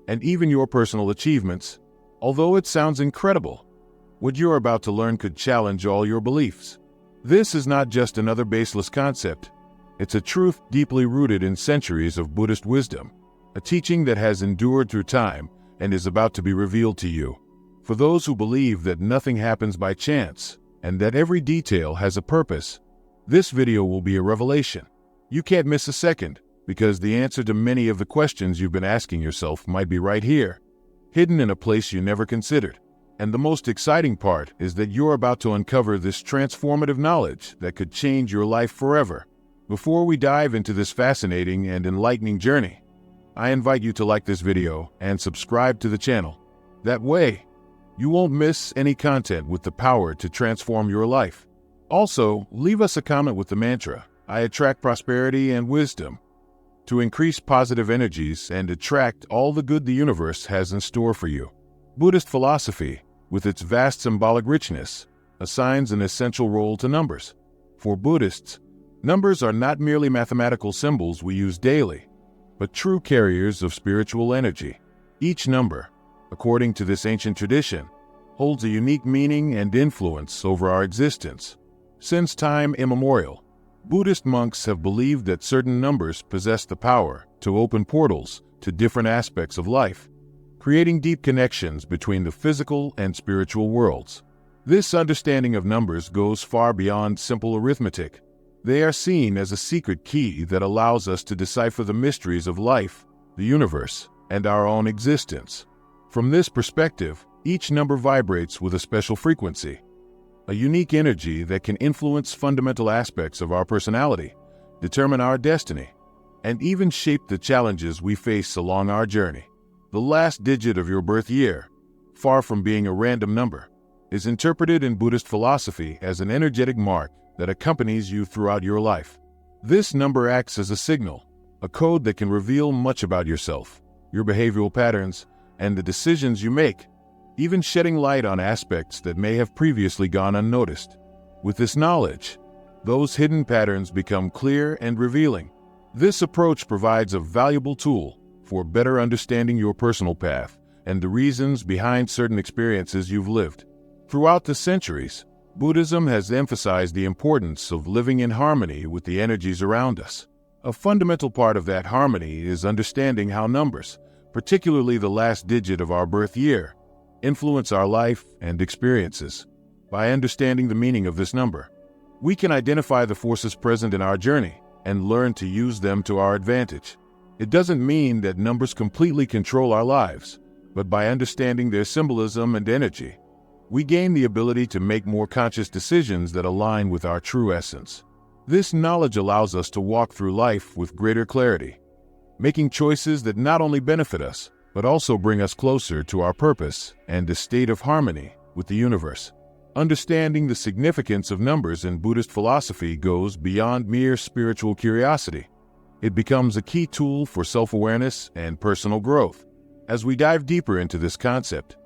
and even your personal achievements? Although it sounds incredible, what you're about to learn could challenge all your beliefs. This is not just another baseless concept. It's a truth deeply rooted in centuries of Buddhist wisdom, a teaching that has endured through time and is about to be revealed to you. For those who believe that nothing happens by chance and that every detail has a purpose, this video will be a revelation. You can't miss a second, because the answer to many of the questions you've been asking yourself might be right here, hidden in a place you never considered. And the most exciting part is that you're about to uncover this transformative knowledge that could change your life forever. Before we dive into this fascinating and enlightening journey, I invite you to like this video and subscribe to the channel. That way, you won't miss any content with the power to transform your life. Also, leave us a comment with the mantra, "I attract prosperity and wisdom," to increase positive energies and attract all the good the universe has in store for you. Buddhist philosophy, with its vast symbolic richness, assigns an essential role to numbers. For Buddhists, numbers are not merely mathematical symbols we use daily, but true carriers of spiritual energy. Each number, according to this ancient tradition, holds a unique meaning and influence over our existence. Since time immemorial, Buddhist monks have believed that certain numbers possess the power to open portals to different aspects of life, creating deep connections between the physical and spiritual worlds. This understanding of numbers goes far beyond simple arithmetic. They are seen as a secret key that allows us to decipher the mysteries of life, the universe, and our own existence. From this perspective, each number vibrates with a special frequency, a unique energy that can influence fundamental aspects of our personality, determine our destiny, and even shape the challenges we face along our journey. The last digit of your birth year, far from being a random number, is interpreted in Buddhist philosophy as an energetic mark that accompanies you throughout your life. This number acts as a signal, a code that can reveal much about yourself, your behavioral patterns, and the decisions you make, even shedding light on aspects that may have previously gone unnoticed. With this knowledge, those hidden patterns become clear and revealing. This approach provides a valuable tool for better understanding your personal path and the reasons behind certain experiences you've lived. Throughout the centuries, Buddhism has emphasized the importance of living in harmony with the energies around us. A fundamental part of that harmony is understanding how numbers, particularly the last digit of our birth year, influence our life and experiences. By understanding the meaning of this number, we can identify the forces present in our journey and learn to use them to our advantage. It doesn't mean that numbers completely control our lives, but by understanding their symbolism and energy, we gain the ability to make more conscious decisions that align with our true essence. This knowledge allows us to walk through life with greater clarity, making choices that not only benefit us, but also bring us closer to our purpose and a state of harmony with the universe. Understanding the significance of numbers in Buddhist philosophy goes beyond mere spiritual curiosity. It becomes a key tool for self-awareness and personal growth. As we dive deeper into this concept,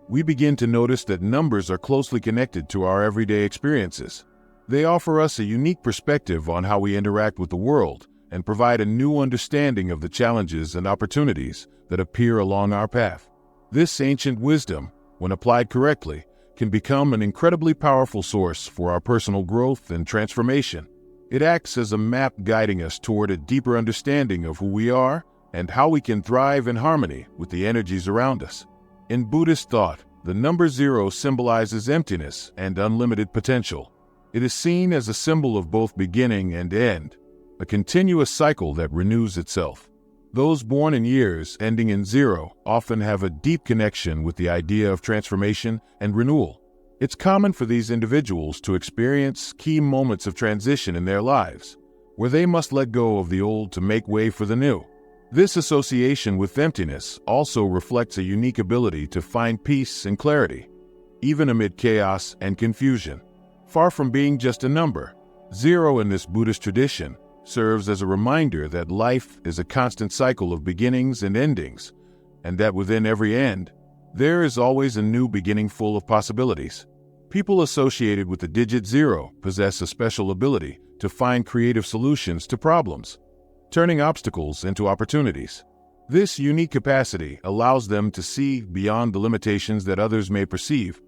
we begin to notice that numbers are closely connected to our everyday experiences. They offer us a unique perspective on how we interact with the world and provide a new understanding of the challenges and opportunities that appear along our path. This ancient wisdom, when applied correctly, can become an incredibly powerful source for our personal growth and transformation. It acts as a map guiding us toward a deeper understanding of who we are and how we can thrive in harmony with the energies around us. In Buddhist thought, the number 0 symbolizes emptiness and unlimited potential. It is seen as a symbol of both beginning and end, a continuous cycle that renews itself. Those born in years ending in 0 often have a deep connection with the idea of transformation and renewal. It's common for these individuals to experience key moments of transition in their lives, where they must let go of the old to make way for the new. This association with emptiness also reflects a unique ability to find peace and clarity, even amid chaos and confusion. Far from being just a number, 0 in this Buddhist tradition serves as a reminder that life is a constant cycle of beginnings and endings, and that within every end, there is always a new beginning full of possibilities. People associated with the digit 0 possess a special ability to find creative solutions to problems, turning obstacles into opportunities. This unique capacity allows them to see beyond the limitations that others may perceive,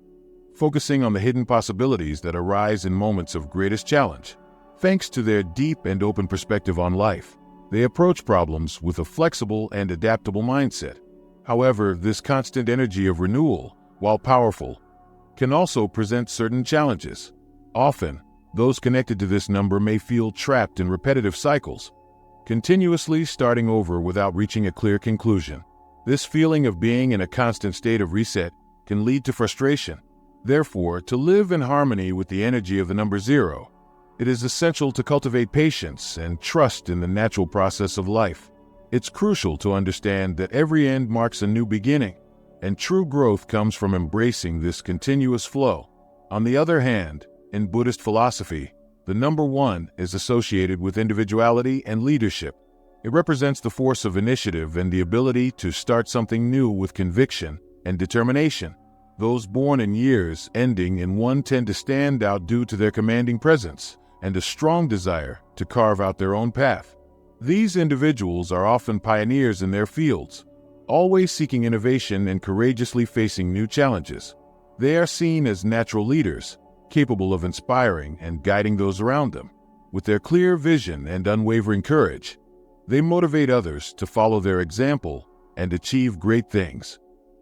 focusing on the hidden possibilities that arise in moments of greatest challenge. Thanks to their deep and open perspective on life, they approach problems with a flexible and adaptable mindset. However, this constant energy of renewal, while powerful, can also present certain challenges. Often, those connected to this number may feel trapped in repetitive cycles, continuously starting over without reaching a clear conclusion. This feeling of being in a constant state of reset can lead to frustration. Therefore, to live in harmony with the energy of the number 0, it is essential to cultivate patience and trust in the natural process of life. It's crucial to understand that every end marks a new beginning, and true growth comes from embracing this continuous flow. On the other hand, in Buddhist philosophy, the number 1 is associated with individuality and leadership. It represents the force of initiative and the ability to start something new with conviction and determination. Those born in years ending in 1 tend to stand out due to their commanding presence and a strong desire to carve out their own path. These individuals are often pioneers in their fields, always seeking innovation and courageously facing new challenges. They are seen as natural leaders, capable of inspiring and guiding those around them. With their clear vision and unwavering courage, they motivate others to follow their example and achieve great things.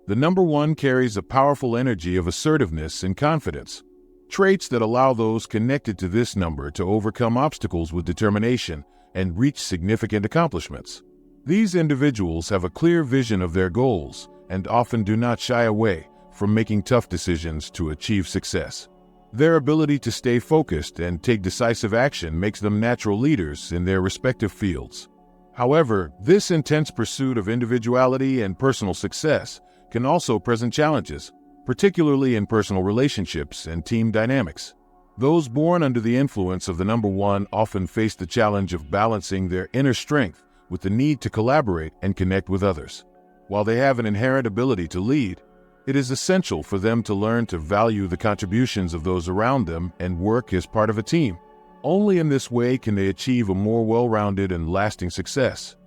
The number 1 carries a powerful energy of assertiveness and confidence, traits that allow those connected to this number to overcome obstacles with determination and reach significant accomplishments. These individuals have a clear vision of their goals and often do not shy away from making tough decisions to achieve success. Their ability to stay focused and take decisive action makes them natural leaders in their respective fields. However, this intense pursuit of individuality and personal success can also present challenges, particularly in personal relationships and team dynamics. Those born under the influence of the number 1 often face the challenge of balancing their inner strength with the need to collaborate and connect with others. While they have an inherent ability to lead, it is essential for them to learn to value the contributions of those around them and work as part of a team. Only in this way can they achieve a more well-rounded and lasting success,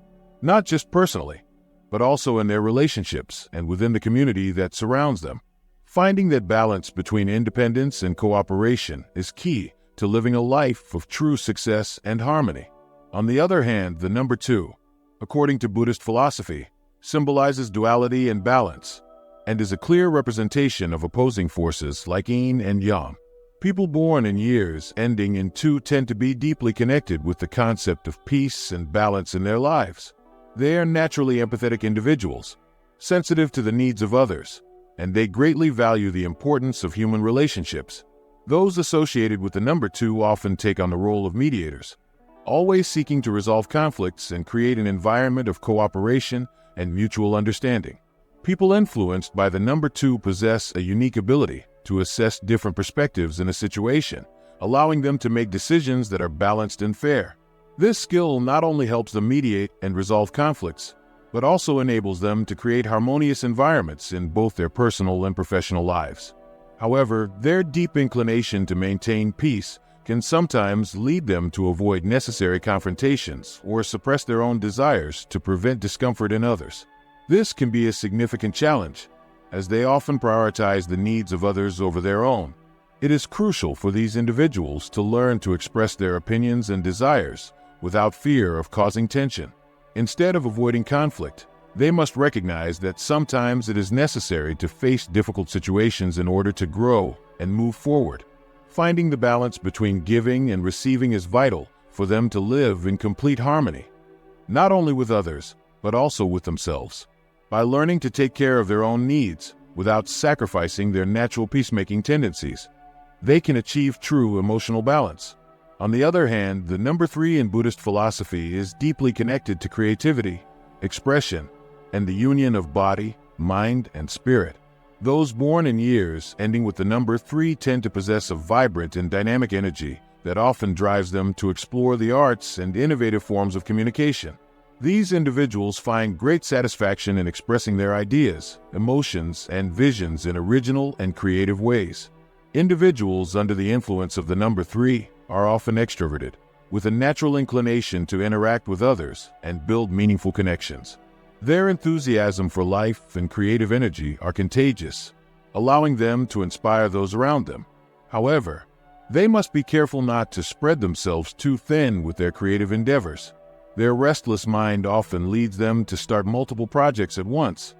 not just personally, but also in their relationships and within the community that surrounds them. Finding that balance between independence and cooperation is key to living a life of true success and harmony. On the other hand, the number 2, according to Buddhist philosophy, symbolizes duality and balance, and is a clear representation of opposing forces like yin and yang. People born in years ending in 2 tend to be deeply connected with the concept of peace and balance in their lives. They are naturally empathetic individuals, sensitive to the needs of others, and they greatly value the importance of human relationships. Those associated with the number 2 often take on the role of mediators, always seeking to resolve conflicts and create an environment of cooperation and mutual understanding. People influenced by the number 2 possess a unique ability to assess different perspectives in a situation, allowing them to make decisions that are balanced and fair. This skill not only helps them mediate and resolve conflicts, but also enables them to create harmonious environments in both their personal and professional lives. However, their deep inclination to maintain peace can sometimes lead them to avoid necessary confrontations or suppress their own desires to prevent discomfort in others. This can be a significant challenge, as they often prioritize the needs of others over their own. It is crucial for these individuals to learn to express their opinions and desires without fear of causing tension. Instead of avoiding conflict, they must recognize that sometimes it is necessary to face difficult situations in order to grow and move forward. Finding the balance between giving and receiving is vital for them to live in complete harmony, not only with others, but also with themselves. By learning to take care of their own needs without sacrificing their natural peacemaking tendencies, they can achieve true emotional balance. On the other hand, the number 3 in Buddhist philosophy is deeply connected to creativity, expression, and the union of body, mind, and spirit. Those born in years ending with the number 3 tend to possess a vibrant and dynamic energy that often drives them to explore the arts and innovative forms of communication. These individuals find great satisfaction in expressing their ideas, emotions, and visions in original and creative ways. Individuals under the influence of the number 3 are often extroverted, with a natural inclination to interact with others and build meaningful connections. Their enthusiasm for life and creative energy are contagious, allowing them to inspire those around them. However, they must be careful not to spread themselves too thin with their creative endeavors. Their restless mind often leads them to start multiple projects at once,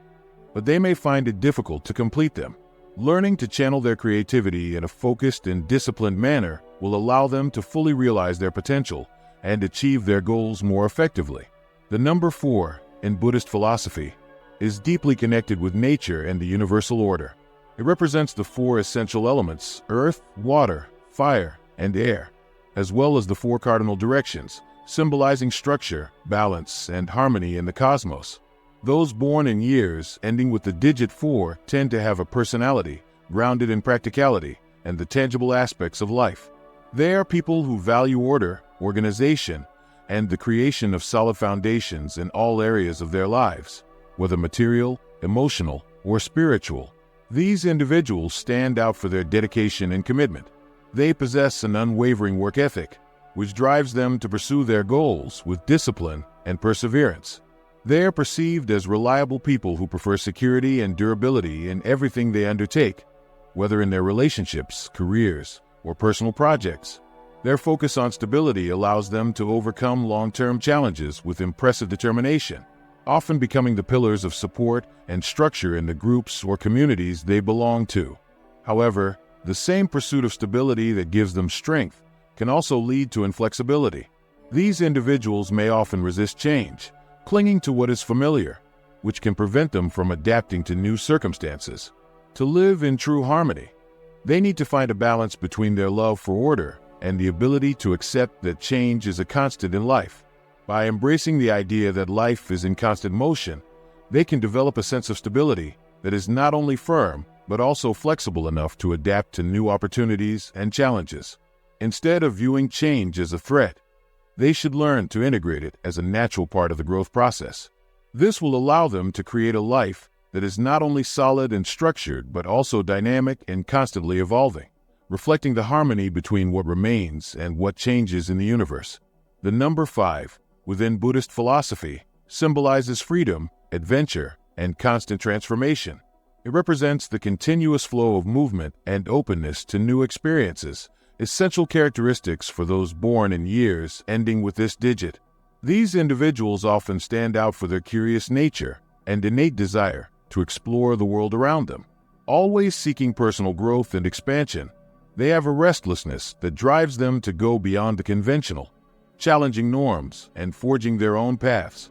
but they may find it difficult to complete them. Learning to channel their creativity in a focused and disciplined manner will allow them to fully realize their potential and achieve their goals more effectively. The number 4 in Buddhist philosophy is deeply connected with nature and the universal order. It represents the four essential elements: earth, water, fire, and air, as well as the four cardinal directions, symbolizing structure, balance, and harmony in the cosmos. Those born in years ending with the digit 4 tend to have a personality grounded in practicality and the tangible aspects of life. They are people who value order, organization, and the creation of solid foundations in all areas of their lives, whether material, emotional, or spiritual. These individuals stand out for their dedication and commitment. They possess an unwavering work ethic, which drives them to pursue their goals with discipline and perseverance. They are perceived as reliable people who prefer security and durability in everything they undertake, whether in their relationships, careers, or personal projects. Their focus on stability allows them to overcome long-term challenges with impressive determination, often becoming the pillars of support and structure in the groups or communities they belong to. However, the same pursuit of stability that gives them strength can also lead to inflexibility. These individuals may often resist change, clinging to what is familiar, which can prevent them from adapting to new circumstances. To live in true harmony, they need to find a balance between their love for order and the ability to accept that change is a constant in life. By embracing the idea that life is in constant motion, they can develop a sense of stability that is not only firm, but also flexible enough to adapt to new opportunities and challenges. Instead of viewing change as a threat, they should learn to integrate it as a natural part of the growth process. This will allow them to create a life that is not only solid and structured, but also dynamic and constantly evolving, reflecting the harmony between what remains and what changes in the universe. The number 5, within Buddhist philosophy, symbolizes freedom, adventure, and constant transformation. It represents the continuous flow of movement and openness to new experiences, essential characteristics for those born in years ending with this digit. These individuals often stand out for their curious nature and innate desire to explore the world around them. Always seeking personal growth and expansion, they have a restlessness that drives them to go beyond the conventional, challenging norms and forging their own paths.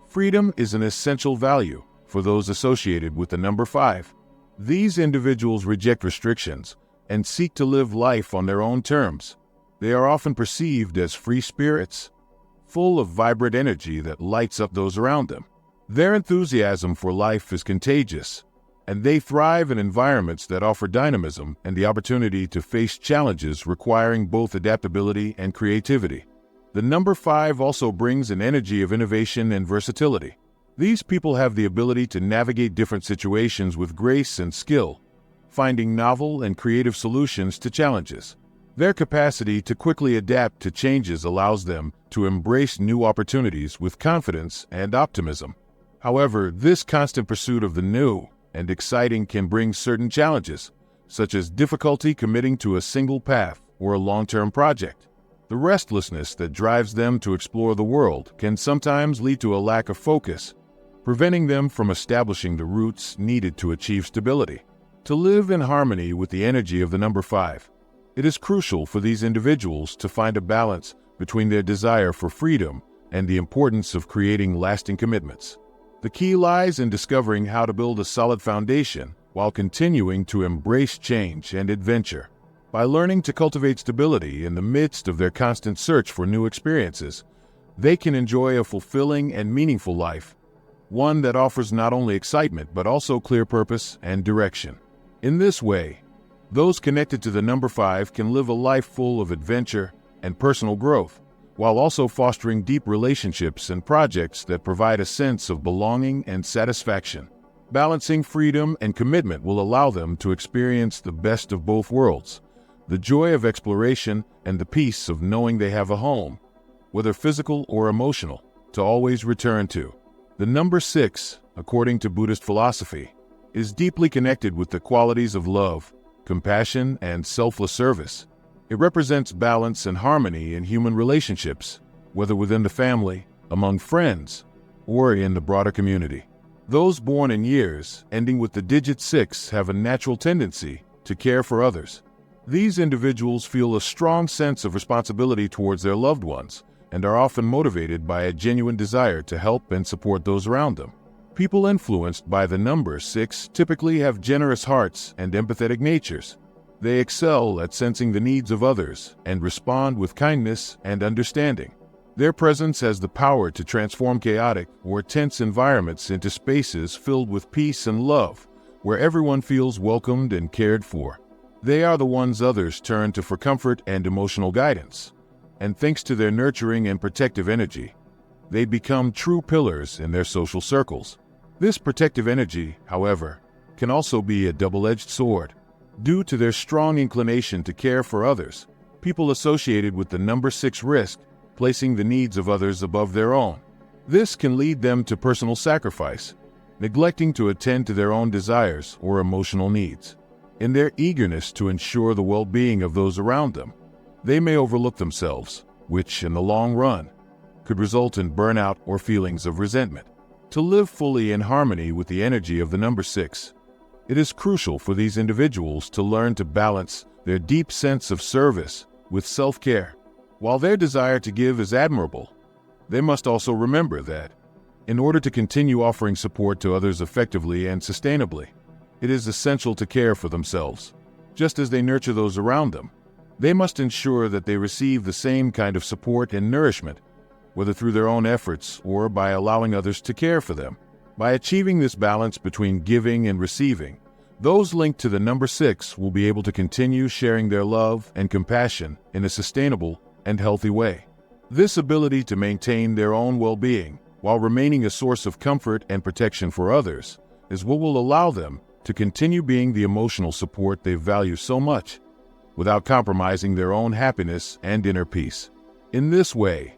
Freedom is an essential value for those associated with the number 5. These individuals reject restrictions and seek to live life on their own terms. They are often perceived as free spirits, full of vibrant energy that lights up those around them. Their enthusiasm for life is contagious, and they thrive in environments that offer dynamism and the opportunity to face challenges requiring both adaptability and creativity. The number 5 also brings an energy of innovation and versatility. These people have the ability to navigate different situations with grace and skill, finding novel and creative solutions to challenges. Their capacity to quickly adapt to changes allows them to embrace new opportunities with confidence and optimism. However, this constant pursuit of the new and exciting can bring certain challenges, such as difficulty committing to a single path or a long-term project. The restlessness that drives them to explore the world can sometimes lead to a lack of focus, preventing them from establishing the roots needed to achieve stability. To live in harmony with the energy of the number 5, it is crucial for these individuals to find a balance between their desire for freedom and the importance of creating lasting commitments. The key lies in discovering how to build a solid foundation while continuing to embrace change and adventure. By learning to cultivate stability in the midst of their constant search for new experiences, they can enjoy a fulfilling and meaningful life, one that offers not only excitement but also clear purpose and direction. In this way, those connected to the number 5 can live a life full of adventure and personal growth, while also fostering deep relationships and projects that provide a sense of belonging and satisfaction. Balancing freedom and commitment will allow them to experience the best of both worlds, the joy of exploration and the peace of knowing they have a home, whether physical or emotional, to always return to. The number 6, according to Buddhist philosophy, is deeply connected with the qualities of love, compassion, and selfless service. It represents balance and harmony in human relationships, whether within the family, among friends, or in the broader community. Those born in years ending with the digit 6 have a natural tendency to care for others. These individuals feel a strong sense of responsibility towards their loved ones and are often motivated by a genuine desire to help and support those around them. People influenced by the number 6 typically have generous hearts and empathetic natures. They excel at sensing the needs of others and respond with kindness and understanding. Their presence has the power to transform chaotic or tense environments into spaces filled with peace and love, where everyone feels welcomed and cared for. They are the ones others turn to for comfort and emotional guidance. And thanks to their nurturing and protective energy, they become true pillars in their social circles. This protective energy, however, can also be a double-edged sword. Due to their strong inclination to care for others, people associated with the number 6 risk placing the needs of others above their own. This can lead them to personal sacrifice, neglecting to attend to their own desires or emotional needs. In their eagerness to ensure the well-being of those around them, they may overlook themselves, which, in the long run, could result in burnout or feelings of resentment. To live fully in harmony with the energy of the number 6, it is crucial for these individuals to learn to balance their deep sense of service with self-care. While their desire to give is admirable, they must also remember that, in order to continue offering support to others effectively and sustainably, it is essential to care for themselves. Just as they nurture those around them, they must ensure that they receive the same kind of support and nourishment, whether through their own efforts or by allowing others to care for them. By achieving this balance between giving and receiving, those linked to the number 6 will be able to continue sharing their love and compassion in a sustainable and healthy way. This ability to maintain their own well-being while remaining a source of comfort and protection for others is what will allow them to continue being the emotional support they value so much, without compromising their own happiness and inner peace. In this way,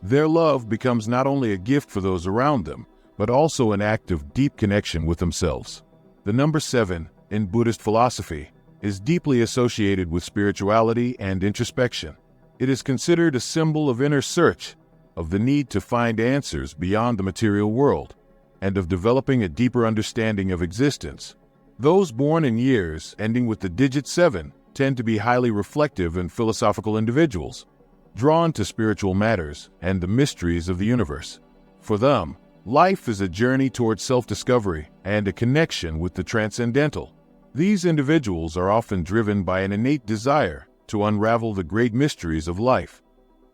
their love becomes not only a gift for those around them, but also an act of deep connection with themselves. The number 7, in Buddhist philosophy, is deeply associated with spirituality and introspection. It is considered a symbol of inner search, of the need to find answers beyond the material world, and of developing a deeper understanding of existence. Those born in years ending with the digit 7 tend to be highly reflective and philosophical individuals, drawn to spiritual matters and the mysteries of the universe. For them, life is a journey towards self-discovery and a connection with the transcendental. These individuals are often driven by an innate desire to unravel the great mysteries of life,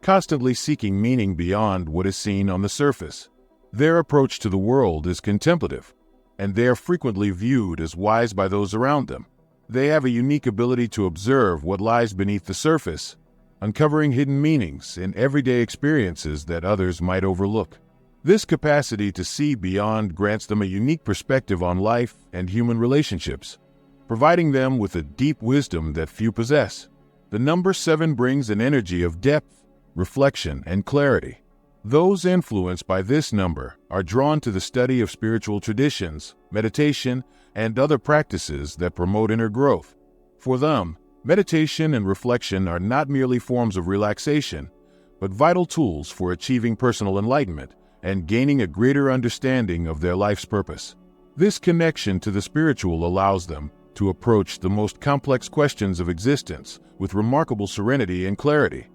constantly seeking meaning beyond what is seen on the surface. Their approach to the world is contemplative, and they are frequently viewed as wise by those around them. They have a unique ability to observe what lies beneath the surface, uncovering hidden meanings in everyday experiences that others might overlook. This capacity to see beyond grants them a unique perspective on life and human relationships, providing them with a deep wisdom that few possess. The number 7 brings an energy of depth, reflection, and clarity. Those influenced by this number are drawn to the study of spiritual traditions, meditation, and other practices that promote inner growth. For them, meditation and reflection are not merely forms of relaxation, but vital tools for achieving personal enlightenment and gaining a greater understanding of their life's purpose. This connection to the spiritual allows them to approach the most complex questions of existence with remarkable serenity and clarity,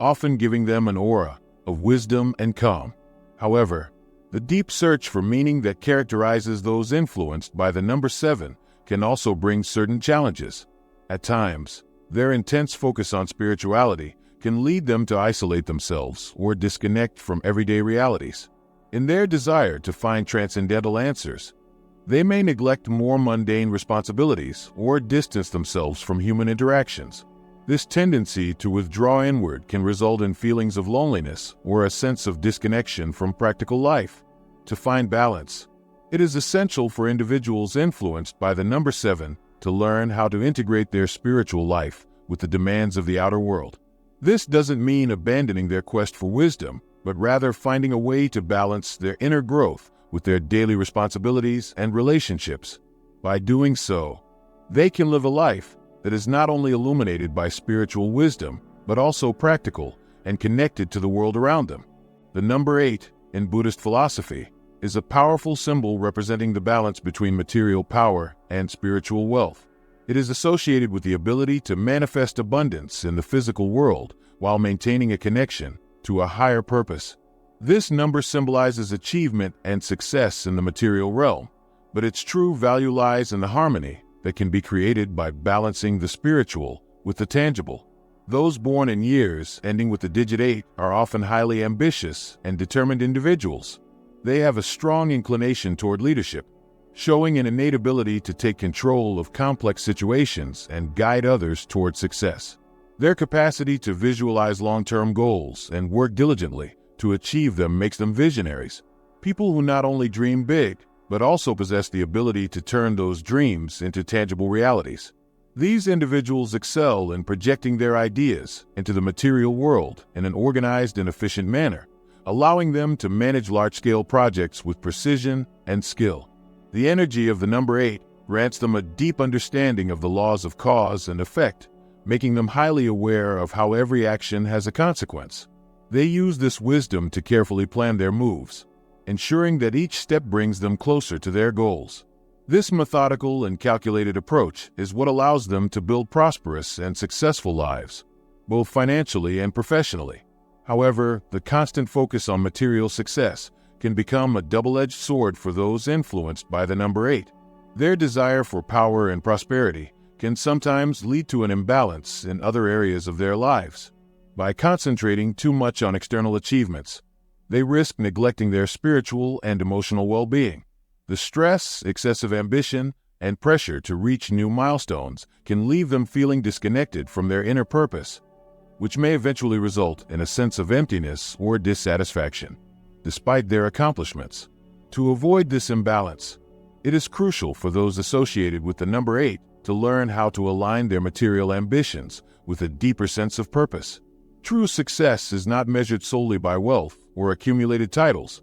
often giving them an aura of wisdom and calm. However, the deep search for meaning that characterizes those influenced by the number 7 can also bring certain challenges. At times, their intense focus on spirituality can lead them to isolate themselves or disconnect from everyday realities. In their desire to find transcendental answers, they may neglect more mundane responsibilities or distance themselves from human interactions. This tendency to withdraw inward can result in feelings of loneliness or a sense of disconnection from practical life. To find balance, it is essential for individuals influenced by the number 7 to learn how to integrate their spiritual life with the demands of the outer world. This doesn't mean abandoning their quest for wisdom, but rather finding a way to balance their inner growth with their daily responsibilities and relationships. By doing so, they can live a life that is not only illuminated by spiritual wisdom, but also practical and connected to the world around them. The number 8, in Buddhist philosophy, is a powerful symbol representing the balance between material power and spiritual wealth. It is associated with the ability to manifest abundance in the physical world while maintaining a connection to a higher purpose. This number symbolizes achievement and success in the material realm, but its true value lies in the harmony that can be created by balancing the spiritual with the tangible. Those born in years ending with the digit 8 are often highly ambitious and determined individuals. They have a strong inclination toward leadership, showing an innate ability to take control of complex situations and guide others toward success. Their capacity to visualize long-term goals and work diligently to achieve them makes them visionaries, people who not only dream big, but also possess the ability to turn those dreams into tangible realities. These individuals excel in projecting their ideas into the material world in an organized and efficient manner, allowing them to manage large-scale projects with precision and skill. The energy of the number 8 grants them a deep understanding of the laws of cause and effect, making them highly aware of how every action has a consequence. They use this wisdom to carefully plan their moves, ensuring that each step brings them closer to their goals. This methodical and calculated approach is what allows them to build prosperous and successful lives, both financially and professionally. However, the constant focus on material success can become a double-edged sword for those influenced by the number 8. Their desire for power and prosperity can sometimes lead to an imbalance in other areas of their lives. By concentrating too much on external achievements, they risk neglecting their spiritual and emotional well-being. The stress, excessive ambition, and pressure to reach new milestones can leave them feeling disconnected from their inner purpose, which may eventually result in a sense of emptiness or dissatisfaction, despite their accomplishments. To avoid this imbalance, it is crucial for those associated with the number 8 to learn how to align their material ambitions with a deeper sense of purpose. True success is not measured solely by wealth or accumulated titles,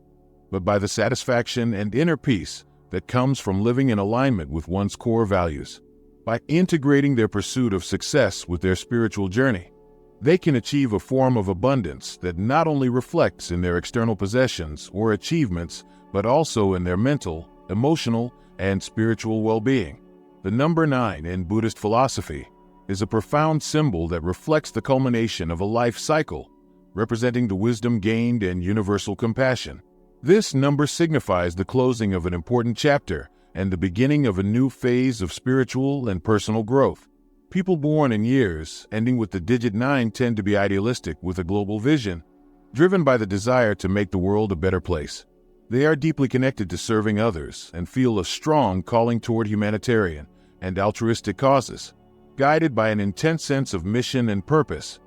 but by the satisfaction and inner peace that comes from living in alignment with one's core values. By integrating their pursuit of success with their spiritual journey, they can achieve a form of abundance that not only reflects in their external possessions or achievements, but also in their mental, emotional, and spiritual well-being. The number 9 in Buddhist philosophy is a profound symbol that reflects the culmination of a life cycle, representing the wisdom gained and universal compassion. This number signifies the closing of an important chapter and the beginning of a new phase of spiritual and personal growth. People born in years ending with the digit 9 tend to be idealistic with a global vision, driven by the desire to make the world a better place. They are deeply connected to serving others and feel a strong calling toward humanitarian and altruistic causes. Guided by an intense sense of mission and purpose,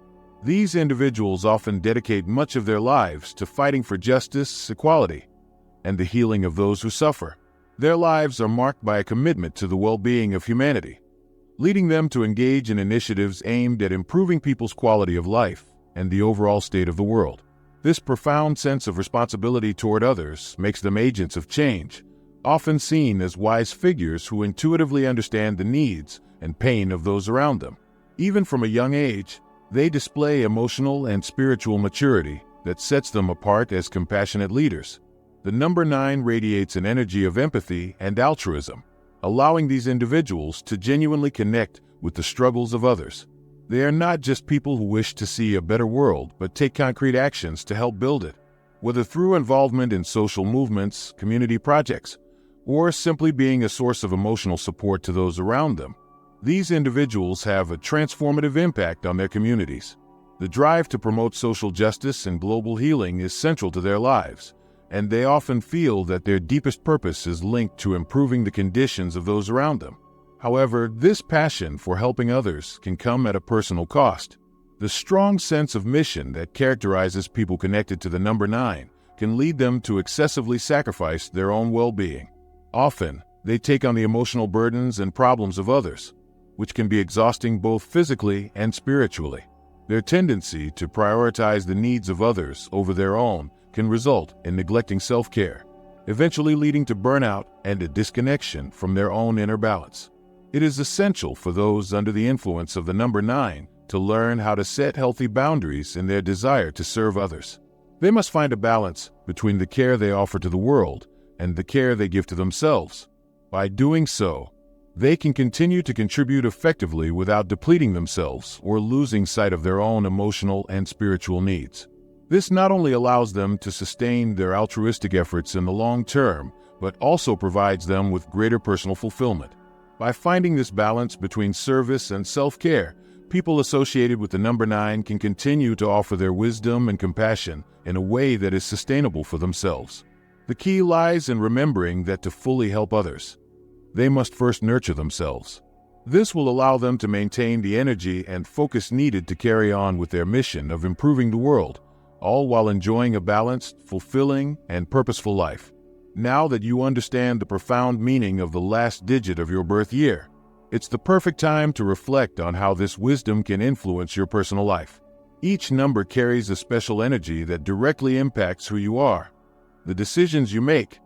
these individuals often dedicate much of their lives to fighting for justice, equality, and the healing of those who suffer. Their lives are marked by a commitment to the well-being of humanity, leading them to engage in initiatives aimed at improving people's quality of life and the overall state of the world. This profound sense of responsibility toward others makes them agents of change, often seen as wise figures who intuitively understand the needs and pain of those around them. Even from a young age, they display emotional and spiritual maturity that sets them apart as compassionate leaders. The number 9 radiates an energy of empathy and altruism, allowing these individuals to genuinely connect with the struggles of others. They are not just people who wish to see a better world, but take concrete actions to help build it. Whether through involvement in social movements, community projects, or simply being a source of emotional support to those around them, these individuals have a transformative impact on their communities. The drive to promote social justice and global healing is central to their lives, and they often feel that their deepest purpose is linked to improving the conditions of those around them. However, this passion for helping others can come at a personal cost. The strong sense of mission that characterizes people connected to the number 9 can lead them to excessively sacrifice their own well-being. Often, they take on the emotional burdens and problems of others, which can be exhausting both physically and spiritually. Their tendency to prioritize the needs of others over their own can result in neglecting self-care, eventually leading to burnout and a disconnection from their own inner balance. It is essential for those under the influence of the number 9 to learn how to set healthy boundaries in their desire to serve others. They must find a balance between the care they offer to the world and the care they give to themselves. By doing so, they can continue to contribute effectively without depleting themselves or losing sight of their own emotional and spiritual needs. This not only allows them to sustain their altruistic efforts in the long term, but also provides them with greater personal fulfillment. By finding this balance between service and self-care, people associated with the number 9 can continue to offer their wisdom and compassion in a way that is sustainable for themselves. The key lies in remembering that to fully help others, they must first nurture themselves. This will allow them to maintain the energy and focus needed to carry on with their mission of improving the world, all while enjoying a balanced, fulfilling, and purposeful life. Now that you understand the profound meaning of the last digit of your birth year, it's the perfect time to reflect on how this wisdom can influence your personal life. Each number carries a special energy that directly impacts who you are, the decisions you make,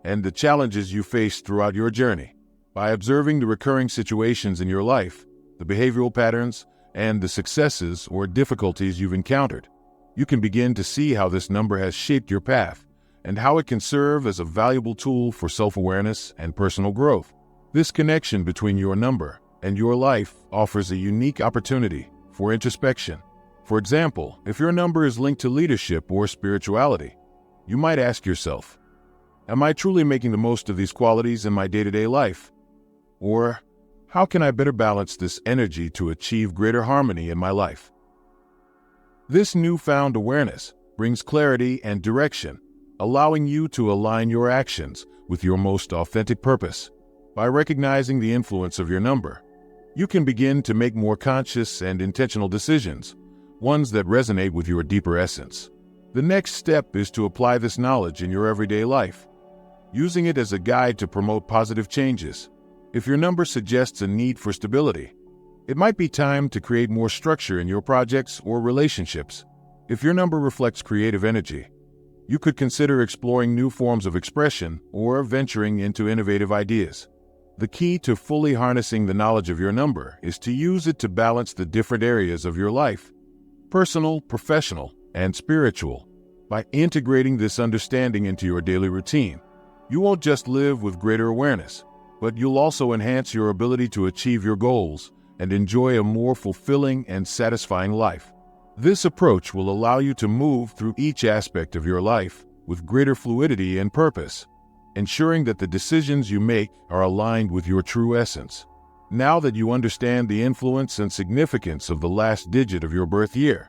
and the challenges you face throughout your journey. By observing the recurring situations in your life, the behavioral patterns, and the successes or difficulties you've encountered, you can begin to see how this number has shaped your path and how it can serve as a valuable tool for self-awareness and personal growth. This connection between your number and your life offers a unique opportunity for introspection. For example, if your number is linked to leadership or spirituality, you might ask yourself, am I truly making the most of these qualities in my day-to-day life? Or, how can I better balance this energy to achieve greater harmony in my life? This newfound awareness brings clarity and direction, allowing you to align your actions with your most authentic purpose. By recognizing the influence of your number, you can begin to make more conscious and intentional decisions, ones that resonate with your deeper essence. The next step is to apply this knowledge in your everyday life, using it as a guide to promote positive changes. If your number suggests a need for stability, it might be time to create more structure in your projects or relationships. If your number reflects creative energy, you could consider exploring new forms of expression or venturing into innovative ideas. The key to fully harnessing the knowledge of your number is to use it to balance the different areas of your life: personal, professional, and spiritual. By integrating this understanding into your daily routine, you won't just live with greater awareness, but you'll also enhance your ability to achieve your goals and enjoy a more fulfilling and satisfying life. This approach will allow you to move through each aspect of your life with greater fluidity and purpose, ensuring that the decisions you make are aligned with your true essence. Now that you understand the influence and significance of the last digit of your birth year,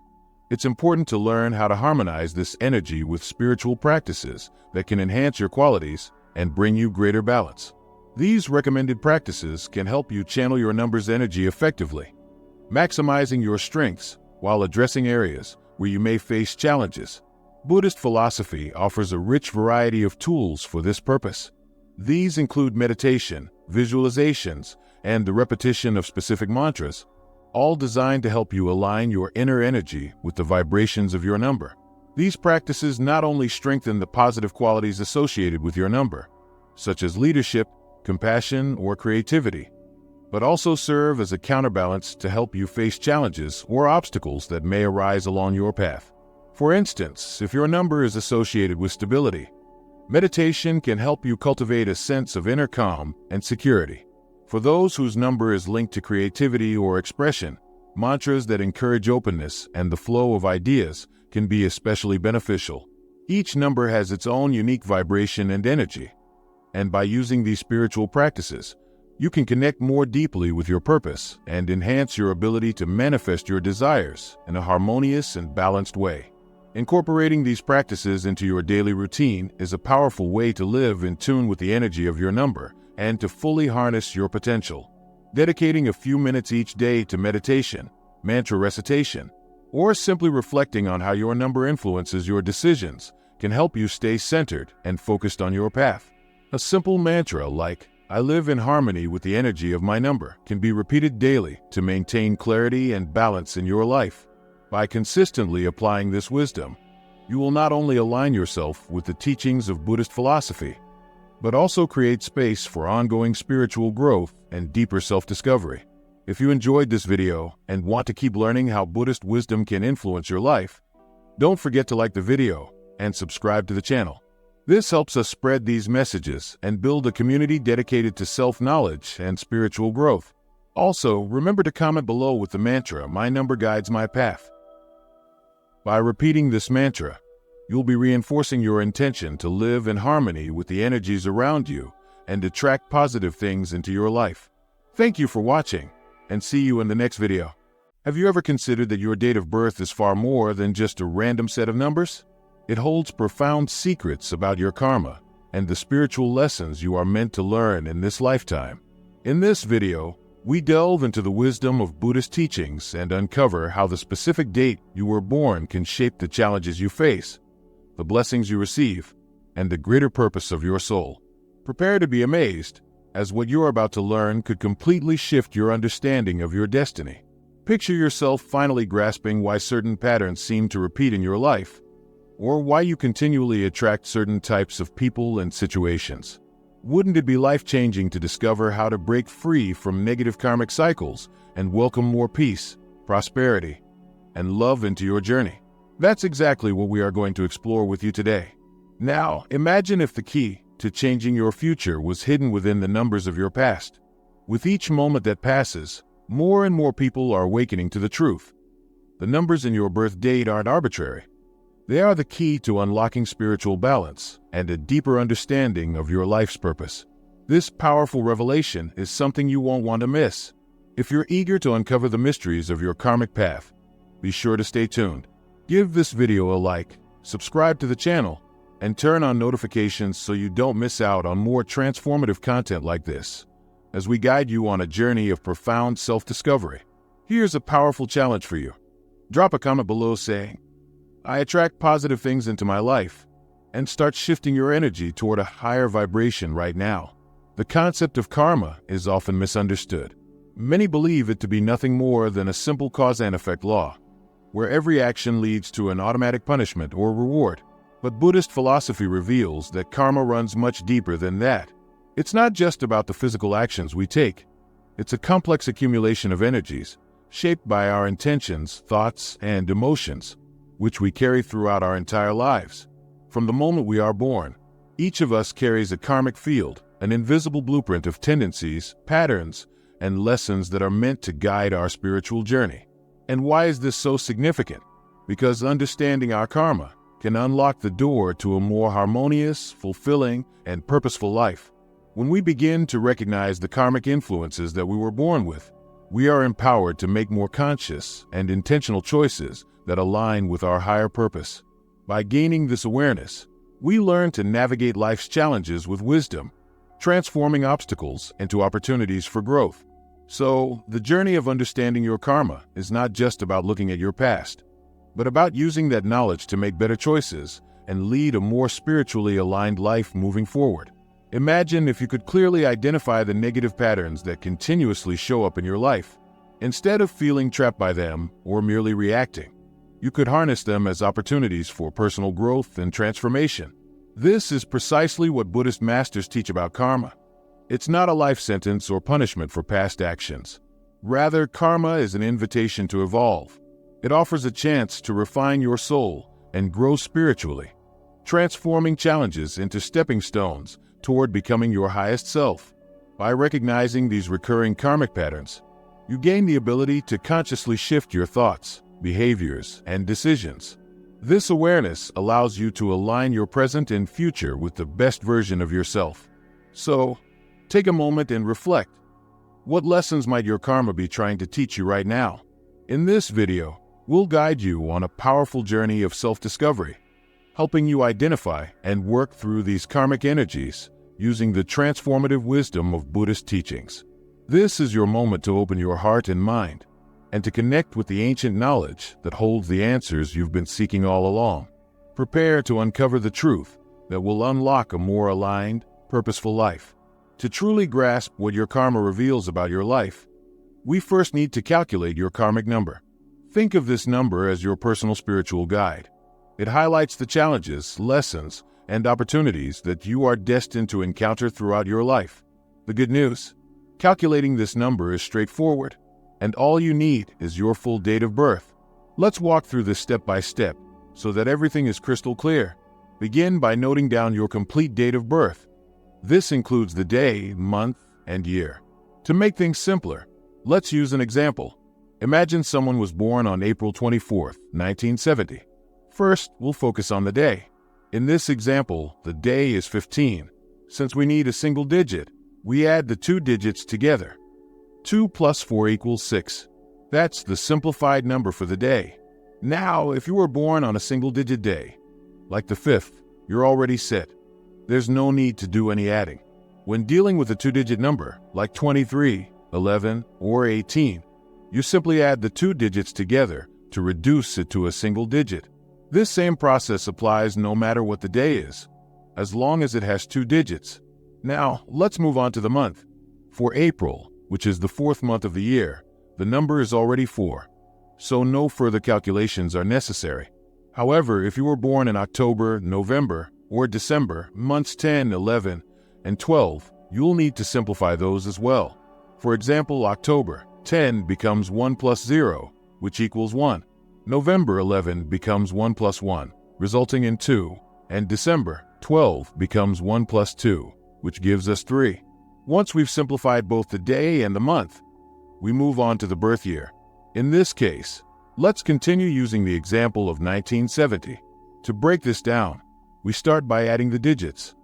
it's important to learn how to harmonize this energy with spiritual practices that can enhance your qualities and bring you greater balance. These recommended practices can help you channel your number's energy effectively, maximizing your strengths while addressing areas where you may face challenges. Buddhist philosophy offers a rich variety of tools for this purpose. These include meditation, visualizations, and the repetition of specific mantras, all designed to help you align your inner energy with the vibrations of your number. These practices not only strengthen the positive qualities associated with your number, such as leadership, compassion, or creativity, but also serve as a counterbalance to help you face challenges or obstacles that may arise along your path. For instance, if your number is associated with stability, meditation can help you cultivate a sense of inner calm and security. For those whose number is linked to creativity or expression, mantras that encourage openness and the flow of ideas can be especially beneficial. Each number has its own unique vibration and energy, and by using these spiritual practices, you can connect more deeply with your purpose and enhance your ability to manifest your desires in a harmonious and balanced way. Incorporating these practices into your daily routine is a powerful way to live in tune with the energy of your number and to fully harness your potential. Dedicating a few minutes each day to meditation, mantra recitation, or simply reflecting on how your number influences your decisions can help you stay centered and focused on your path. A simple mantra like, "I live in harmony with the energy of my number," can be repeated daily to maintain clarity and balance in your life. By consistently applying this wisdom, you will not only align yourself with the teachings of Buddhist philosophy, but also create space for ongoing spiritual growth and deeper self-discovery. If you enjoyed this video and want to keep learning how Buddhist wisdom can influence your life, don't forget to like the video and subscribe to the channel. This helps us spread these messages and build a community dedicated to self-knowledge and spiritual growth. Also, remember to comment below with the mantra, "My number guides my path." By repeating this mantra, you'll be reinforcing your intention to live in harmony with the energies around you and attract positive things into your life. Thank you for watching, and see you in the next video. Have you ever considered that your date of birth is far more than just a random set of numbers? It holds profound secrets about your karma and the spiritual lessons you are meant to learn in this lifetime. In this video, we delve into the wisdom of Buddhist teachings and uncover how the specific date you were born can shape the challenges you face, the blessings you receive, and the greater purpose of your soul. Prepare to be amazed, as what you're about to learn could completely shift your understanding of your destiny. Picture yourself finally grasping why certain patterns seem to repeat in your life, or why you continually attract certain types of people and situations. Wouldn't it be life-changing to discover how to break free from negative karmic cycles and welcome more peace, prosperity, and love into your journey? That's exactly what we are going to explore with you today. Now, imagine if the key to changing your future was hidden within the numbers of your past. With each moment that passes, more and more people are awakening to the truth. The numbers in your birth date aren't arbitrary. They are the key to unlocking spiritual balance and a deeper understanding of your life's purpose. This powerful revelation is something you won't want to miss. If you're eager to uncover the mysteries of your karmic path, be sure to stay tuned. Give this video a like, subscribe to the channel, and turn on notifications so you don't miss out on more transformative content like this, as we guide you on a journey of profound self-discovery. Here's a powerful challenge for you. Drop a comment below saying, "I attract positive things into my life," and start shifting your energy toward a higher vibration right now. The concept of karma is often misunderstood. Many believe it to be nothing more than a simple cause and effect law, where every action leads to an automatic punishment or reward. But Buddhist philosophy reveals that karma runs much deeper than that. It's not just about the physical actions we take. It's a complex accumulation of energies, shaped by our intentions, thoughts, and emotions, which we carry throughout our entire lives. From the moment we are born, each of us carries a karmic field, an invisible blueprint of tendencies, patterns, and lessons that are meant to guide our spiritual journey. And why is this so significant? Because understanding our karma can unlock the door to a more harmonious, fulfilling, and purposeful life. When we begin to recognize the karmic influences that we were born with, we are empowered to make more conscious and intentional choices that align with our higher purpose. By gaining this awareness, we learn to navigate life's challenges with wisdom, transforming obstacles into opportunities for growth. So, the journey of understanding your karma is not just about looking at your past, but about using that knowledge to make better choices and lead a more spiritually aligned life moving forward. Imagine if you could clearly identify the negative patterns that continuously show up in your life. Instead of feeling trapped by them or merely reacting, you could harness them as opportunities for personal growth and transformation. This is precisely what Buddhist masters teach about karma. It's not a life sentence or punishment for past actions. Rather, karma is an invitation to evolve. It offers a chance to refine your soul and grow spiritually, transforming challenges into stepping stones toward becoming your highest self. By recognizing these recurring karmic patterns, you gain the ability to consciously shift your thoughts, behaviors, and decisions. This awareness allows you to align your present and future with the best version of yourself. So, take a moment and reflect. What lessons might your karma be trying to teach you right now? In this video, we'll guide you on a powerful journey of self-discovery, helping you identify and work through these karmic energies using the transformative wisdom of Buddhist teachings. This is your moment to open your heart and mind, and to connect with the ancient knowledge that holds the answers you've been seeking all along. Prepare to uncover the truth that will unlock a more aligned, purposeful life. To truly grasp what your karma reveals about your life, we first need to calculate your karmic number. Think of this number as your personal spiritual guide. It highlights the challenges, lessons, and opportunities that you are destined to encounter throughout your life. The good news: calculating this number is straightforward, and all you need is your full date of birth. Let's walk through this step by step so that everything is crystal clear. Begin by noting down your complete date of birth. This includes the day, month, and year. To make things simpler, let's use an example. Imagine someone was born on April 24th, 1970. First, we'll focus on the day. In this example, the day is 15. Since we need a single digit, we add the two digits together. 2 plus 4 equals 6. That's the simplified number for the day. Now, if you were born on a single-digit day, like the 5th, you're already set. There's no need to do any adding. When dealing with a two-digit number, like 23, 11, or 18, you simply add the two digits together to reduce it to a single digit. This same process applies no matter what the day is, as long as it has two digits. Now, let's move on to the month. For April, which is the 4th month of the year, the number is already 4, so no further calculations are necessary. However, if you were born in October, November, or December, months 10, 11, and 12, you'll need to simplify those as well. For example, October 10 becomes 1 plus 0, which equals 1. November 11 becomes 1 plus 1, resulting in 2, and December 12 becomes 1 plus 2, which gives us 3. Once we've simplified both the day and the month, we move on to the birth year. In this case, let's continue using the example of 1970. To break this down, we start by adding the digits.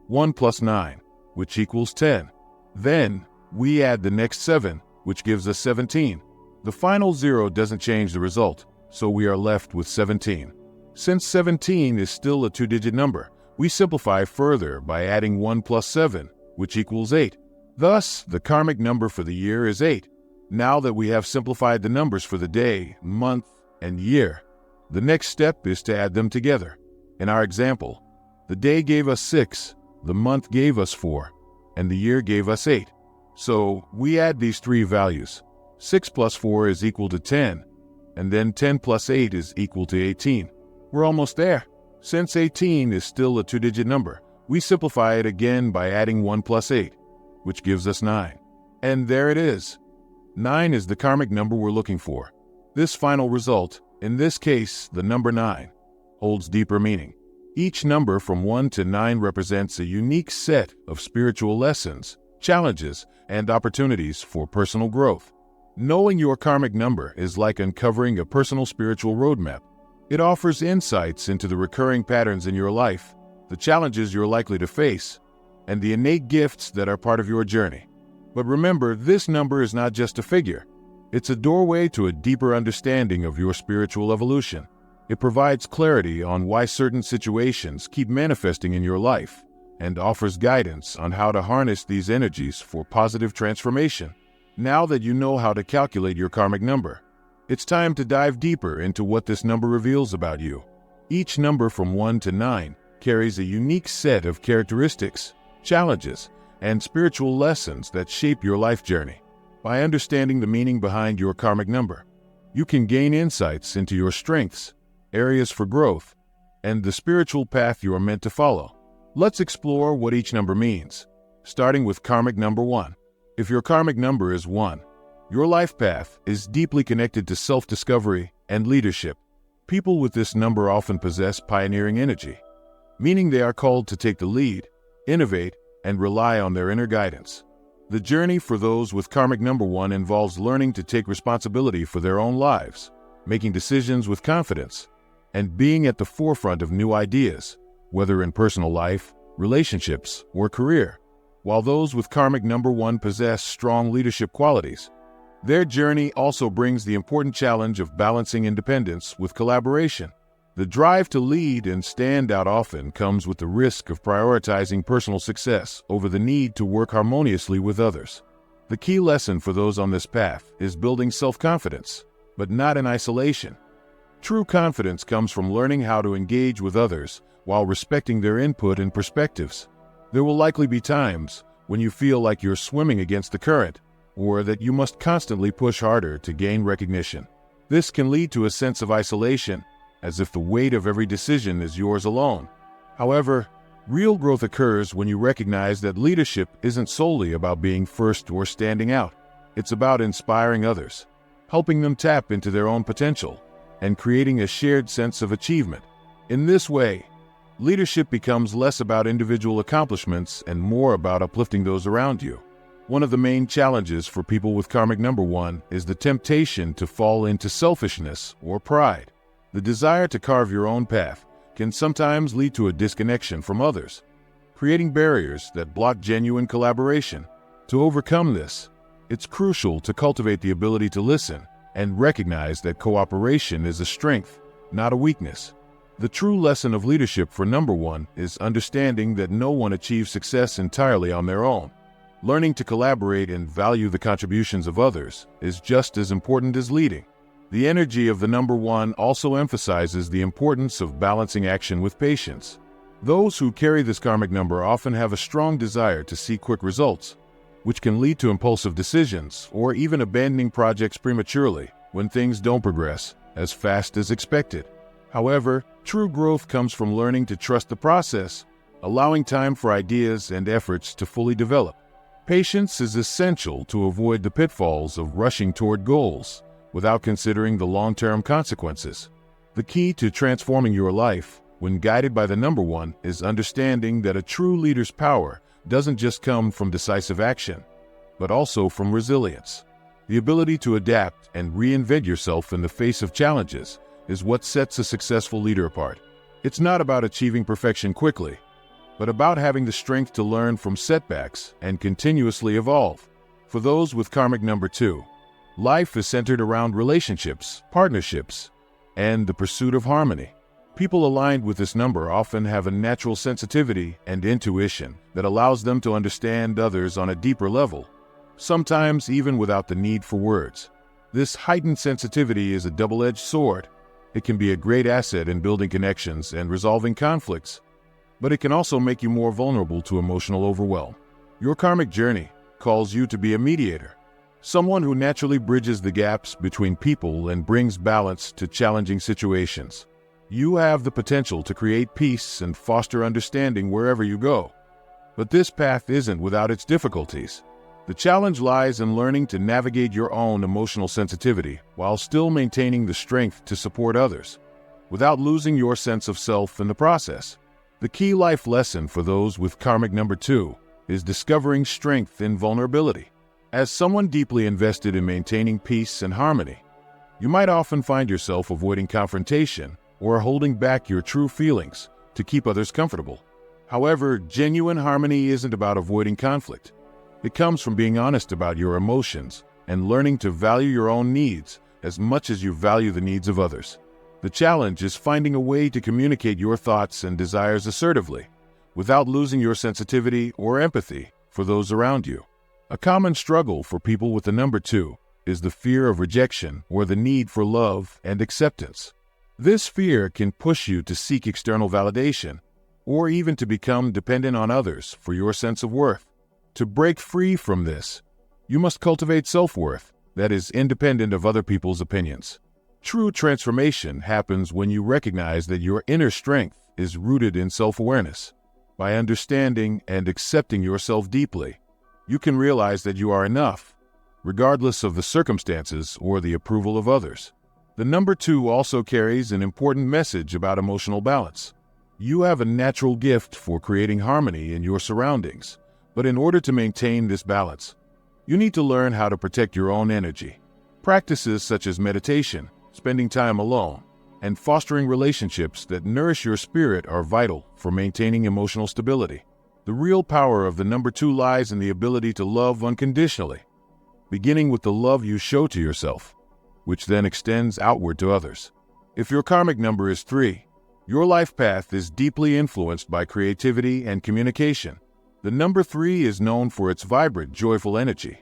1 plus 9, which equals 10. Then, we add the next 7, which gives us 17. The final 0 doesn't change the result, so we are left with 17. Since 17 is still a two-digit number, we simplify further by adding 1 plus 7, which equals 8. Thus, the karmic number for the year is 8. Now that we have simplified the numbers for the day, month, and year, the next step is to add them together. In our example, the day gave us 6, the month gave us 4, and the year gave us 8. So, we add these three values. 6 plus 4 is equal to 10, and then 10 plus 8 is equal to 18. We're almost there. Since 18 is still a two-digit number, we simplify it again by adding 1 plus 8, which gives us 9. And there it is. 9 is the karmic number we're looking for. This final result, in this case, the number 9, holds deeper meaning. Each number from 1 to 9 represents a unique set of spiritual lessons, challenges, and opportunities for personal growth. Knowing your karmic number is like uncovering a personal spiritual roadmap. It offers insights into the recurring patterns in your life, the challenges you're likely to face, and the innate gifts that are part of your journey. But remember, this number is not just a figure. It's a doorway to a deeper understanding of your spiritual evolution. It provides clarity on why certain situations keep manifesting in your life, and offers guidance on how to harness these energies for positive transformation. Now that you know how to calculate your karmic number, it's time to dive deeper into what this number reveals about you. Each number from 1 to 9 carries a unique set of characteristics, challenges, and spiritual lessons that shape your life journey. By understanding the meaning behind your karmic number, you can gain insights into your strengths, areas for growth, and the spiritual path you are meant to follow. Let's explore what each number means, starting with karmic number 1. If your karmic number is 1, your life path is deeply connected to self-discovery and leadership. People with this number often possess pioneering energy, meaning they are called to take the lead, innovate, and rely on their inner guidance. The journey for those with karmic number 1 involves learning to take responsibility for their own lives, making decisions with confidence, and being at the forefront of new ideas, whether in personal life, relationships, or career. While those with karmic number 1 possess strong leadership qualities, their journey also brings the important challenge of balancing independence with collaboration. The drive to lead and stand out often comes with the risk of prioritizing personal success over the need to work harmoniously with others. The key lesson for those on this path is building self-confidence, but not in isolation. True confidence comes from learning how to engage with others while respecting their input and perspectives. There will likely be times when you feel like you're swimming against the current, or that you must constantly push harder to gain recognition. This can lead to a sense of isolation, as if the weight of every decision is yours alone. However, real growth occurs when you recognize that leadership isn't solely about being first or standing out. It's about inspiring others, helping them tap into their own potential, and creating a shared sense of achievement. In this way, leadership becomes less about individual accomplishments and more about uplifting those around you. One of the main challenges for people with karmic number 1 is the temptation to fall into selfishness or pride. The desire to carve your own path can sometimes lead to a disconnection from others, creating barriers that block genuine collaboration. To overcome this, it's crucial to cultivate the ability to listen and recognize that cooperation is a strength, not a weakness. The true lesson of leadership for number one is understanding that no one achieves success entirely on their own. Learning to collaborate and value the contributions of others is just as important as leading. The energy of the number one also emphasizes the importance of balancing action with patience. Those who carry this karmic number often have a strong desire to see quick results, which can lead to impulsive decisions or even abandoning projects prematurely when things don't progress as fast as expected. However, true growth comes from learning to trust the process, allowing time for ideas and efforts to fully develop. Patience is essential to avoid the pitfalls of rushing toward goals without considering the long-term consequences. The key to transforming your life, when guided by the number one, is understanding that a true leader's power doesn't just come from decisive action, but also from resilience. The ability to adapt and reinvent yourself in the face of challenges is what sets a successful leader apart. It's not about achieving perfection quickly, but about having the strength to learn from setbacks and continuously evolve. For those with karmic number two, life is centered around relationships, partnerships, and the pursuit of harmony. People aligned with this number often have a natural sensitivity and intuition that allows them to understand others on a deeper level, sometimes even without the need for words. This heightened sensitivity is a double-edged sword. It can be a great asset in building connections and resolving conflicts, but it can also make you more vulnerable to emotional overwhelm. Your karmic journey calls you to be a mediator, someone who naturally bridges the gaps between people and brings balance to challenging situations. You have the potential to create peace and foster understanding wherever you go. But this path isn't without its difficulties. The challenge lies in learning to navigate your own emotional sensitivity while still maintaining the strength to support others, without losing your sense of self in the process. The key life lesson for those with karmic number two is discovering strength in vulnerability. As someone deeply invested in maintaining peace and harmony, you might often find yourself avoiding confrontation or holding back your true feelings to keep others comfortable. However, genuine harmony isn't about avoiding conflict. It comes from being honest about your emotions and learning to value your own needs as much as you value the needs of others. The challenge is finding a way to communicate your thoughts and desires assertively, without losing your sensitivity or empathy for those around you. A common struggle for people with the number two is the fear of rejection or the need for love and acceptance. This fear can push you to seek external validation, or even to become dependent on others for your sense of worth. To break free from this, you must cultivate self-worth that is independent of other people's opinions. True transformation happens when you recognize that your inner strength is rooted in self-awareness. By understanding and accepting yourself deeply, you can realize that you are enough, regardless of the circumstances or the approval of others. The number two also carries an important message about emotional balance. You have a natural gift for creating harmony in your surroundings, but in order to maintain this balance, you need to learn how to protect your own energy. Practices such as meditation, spending time alone, and fostering relationships that nourish your spirit are vital for maintaining emotional stability. The real power of the number two lies in the ability to love unconditionally, beginning with the love you show to yourself, which then extends outward to others. If your karmic number is 3, your life path is deeply influenced by creativity and communication. The number 3 is known for its vibrant, joyful energy,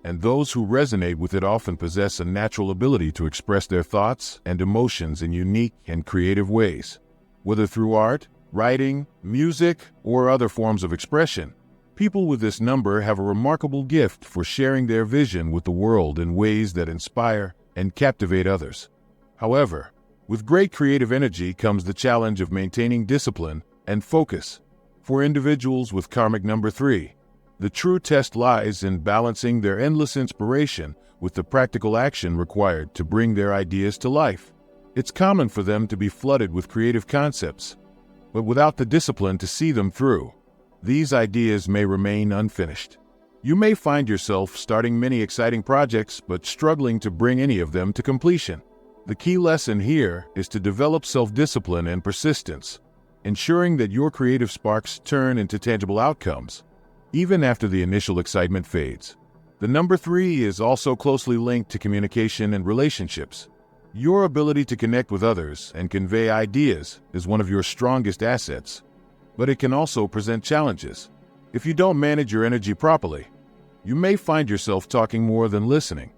and those who resonate with it often possess a natural ability to express their thoughts and emotions in unique and creative ways. Whether through art, writing, music, or other forms of expression, people with this number have a remarkable gift for sharing their vision with the world in ways that inspire and captivate others. However, with great creative energy comes the challenge of maintaining discipline and focus. For individuals with karmic number 3, the true test lies in balancing their endless inspiration with the practical action required to bring their ideas to life. It's common for them to be flooded with creative concepts, but without the discipline to see them through, these ideas may remain unfinished. You may find yourself starting many exciting projects but struggling to bring any of them to completion. The key lesson here is to develop self-discipline and persistence, ensuring that your creative sparks turn into tangible outcomes, even after the initial excitement fades. The number 3 is also closely linked to communication and relationships. Your ability to connect with others and convey ideas is one of your strongest assets, but it can also present challenges. If you don't manage your energy properly, you may find yourself talking more than listening,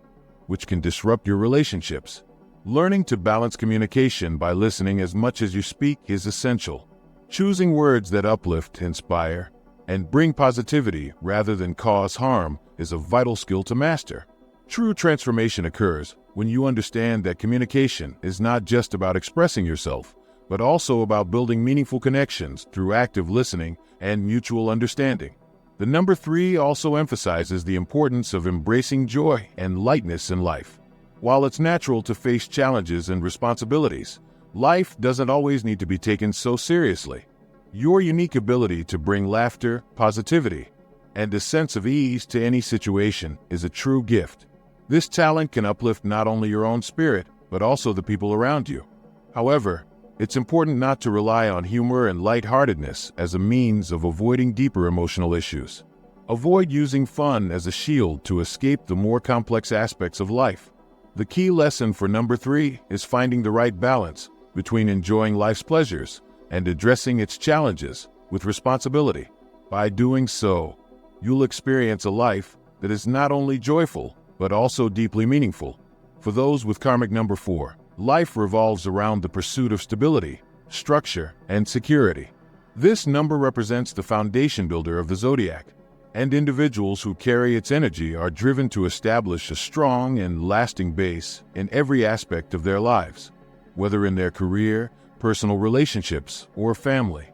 which can disrupt your relationships. Learning to balance communication by listening as much as you speak is essential. Choosing words that uplift, inspire, and bring positivity rather than cause harm is a vital skill to master. True transformation occurs when you understand that communication is not just about expressing yourself, but also about building meaningful connections through active listening and mutual understanding. The number 3 also emphasizes the importance of embracing joy and lightness in life. While it's natural to face challenges and responsibilities, life doesn't always need to be taken so seriously. Your unique ability to bring laughter, positivity, and a sense of ease to any situation is a true gift. This talent can uplift not only your own spirit, but also the people around you. However, it's important not to rely on humor and lightheartedness as a means of avoiding deeper emotional issues. Avoid using fun as a shield to escape the more complex aspects of life. The key lesson for number 3 is finding the right balance between enjoying life's pleasures and addressing its challenges with responsibility. By doing so, you'll experience a life that is not only joyful, but also deeply meaningful. For those with karmic number 4, life revolves around the pursuit of stability, structure, and security. This number represents the foundation builder of the zodiac, and individuals who carry its energy are driven to establish a strong and lasting base in every aspect of their lives, whether in their career, personal relationships, or family.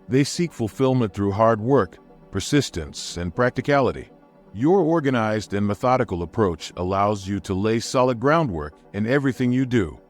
They seek fulfillment through hard work, persistence, and practicality. Your organized and methodical approach allows you to lay solid groundwork in everything you do,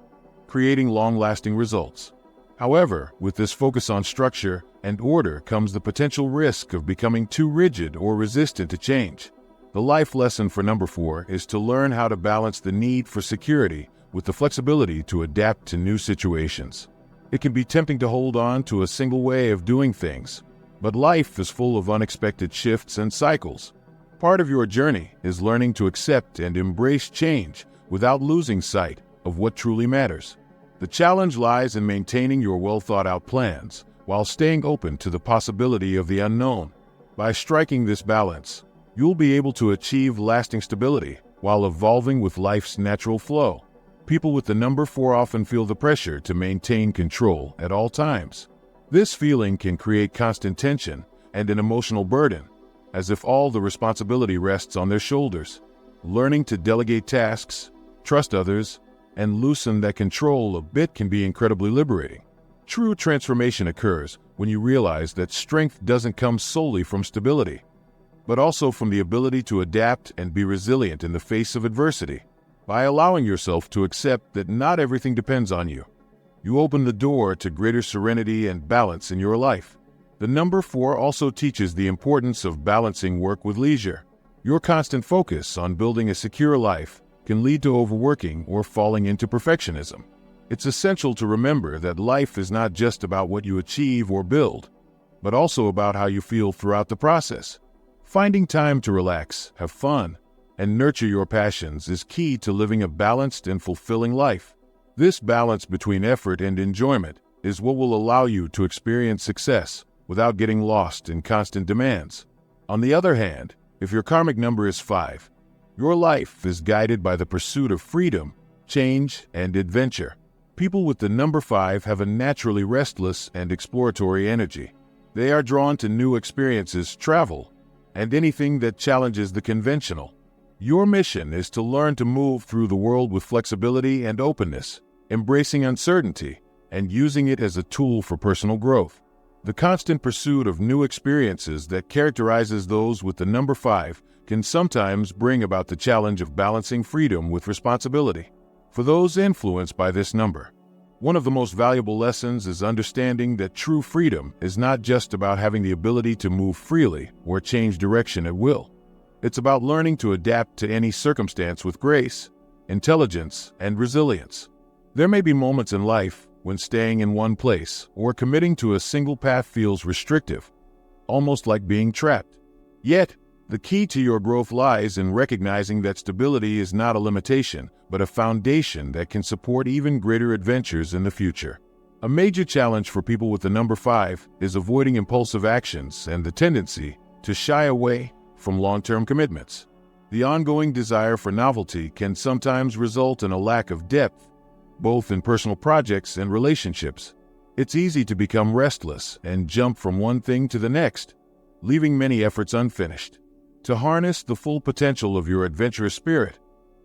creating long-lasting results. However, with this focus on structure and order comes the potential risk of becoming too rigid or resistant to change. The life lesson for number 4 is to learn how to balance the need for security with the flexibility to adapt to new situations. It can be tempting to hold on to a single way of doing things, but life is full of unexpected shifts and cycles. Part of your journey is learning to accept and embrace change without losing sight of what truly matters. The challenge lies in maintaining your well-thought-out plans while staying open to the possibility of the unknown. By striking this balance, you'll be able to achieve lasting stability while evolving with life's natural flow. People with the number 4 often feel the pressure to maintain control at all times. This feeling can create constant tension and an emotional burden, as if all the responsibility rests on their shoulders. Learning to delegate tasks, trust others, and loosen that control a bit can be incredibly liberating. True transformation occurs when you realize that strength doesn't come solely from stability, but also from the ability to adapt and be resilient in the face of adversity. By allowing yourself to accept that not everything depends on you, you open the door to greater serenity and balance in your life. The number 4 also teaches the importance of balancing work with leisure. Your constant focus on building a secure life can lead to overworking or falling into perfectionism. It's essential to remember that life is not just about what you achieve or build, but also about how you feel throughout the process. Finding time to relax, have fun, and nurture your passions is key to living a balanced and fulfilling life. This balance between effort and enjoyment is what will allow you to experience success without getting lost in constant demands. On the other hand, if your karmic number is 5, your life is guided by the pursuit of freedom, change, and adventure. People with the number 5 have a naturally restless and exploratory energy. They are drawn to new experiences, travel, and anything that challenges the conventional. Your mission is to learn to move through the world with flexibility and openness, embracing uncertainty and using it as a tool for personal growth. The constant pursuit of new experiences that characterizes those with the number 5 can sometimes bring about the challenge of balancing freedom with responsibility. For those influenced by this number, one of the most valuable lessons is understanding that true freedom is not just about having the ability to move freely or change direction at will. It's about learning to adapt to any circumstance with grace, intelligence, and resilience. There may be moments in life when staying in one place or committing to a single path feels restrictive, almost like being trapped. Yet, the key to your growth lies in recognizing that stability is not a limitation, but a foundation that can support even greater adventures in the future. A major challenge for people with the number 5 is avoiding impulsive actions and the tendency to shy away from long-term commitments. The ongoing desire for novelty can sometimes result in a lack of depth, both in personal projects and relationships. It's easy to become restless and jump from one thing to the next, leaving many efforts unfinished. To harness the full potential of your adventurous spirit,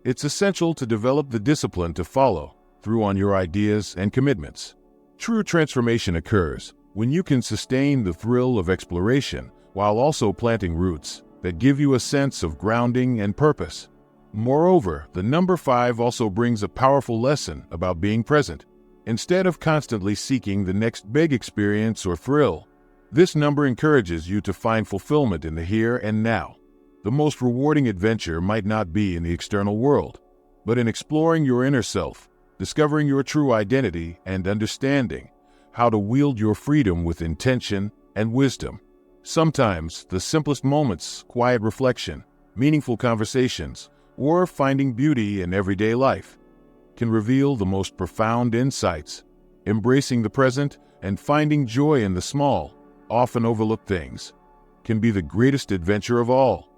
it's essential to develop the discipline to follow through on your ideas and commitments. True transformation occurs when you can sustain the thrill of exploration while also planting roots that give you a sense of grounding and purpose. Moreover, the number 5 also brings a powerful lesson about being present. Instead of constantly seeking the next big experience or thrill, this number encourages you to find fulfillment in the here and now. The most rewarding adventure might not be in the external world, but in exploring your inner self, discovering your true identity, and understanding how to wield your freedom with intention and wisdom. Sometimes, the simplest moments, quiet reflection, meaningful conversations, or finding beauty in everyday life, can reveal the most profound insights. Embracing the present and finding joy in the small, often overlooked things, can be the greatest adventure of all.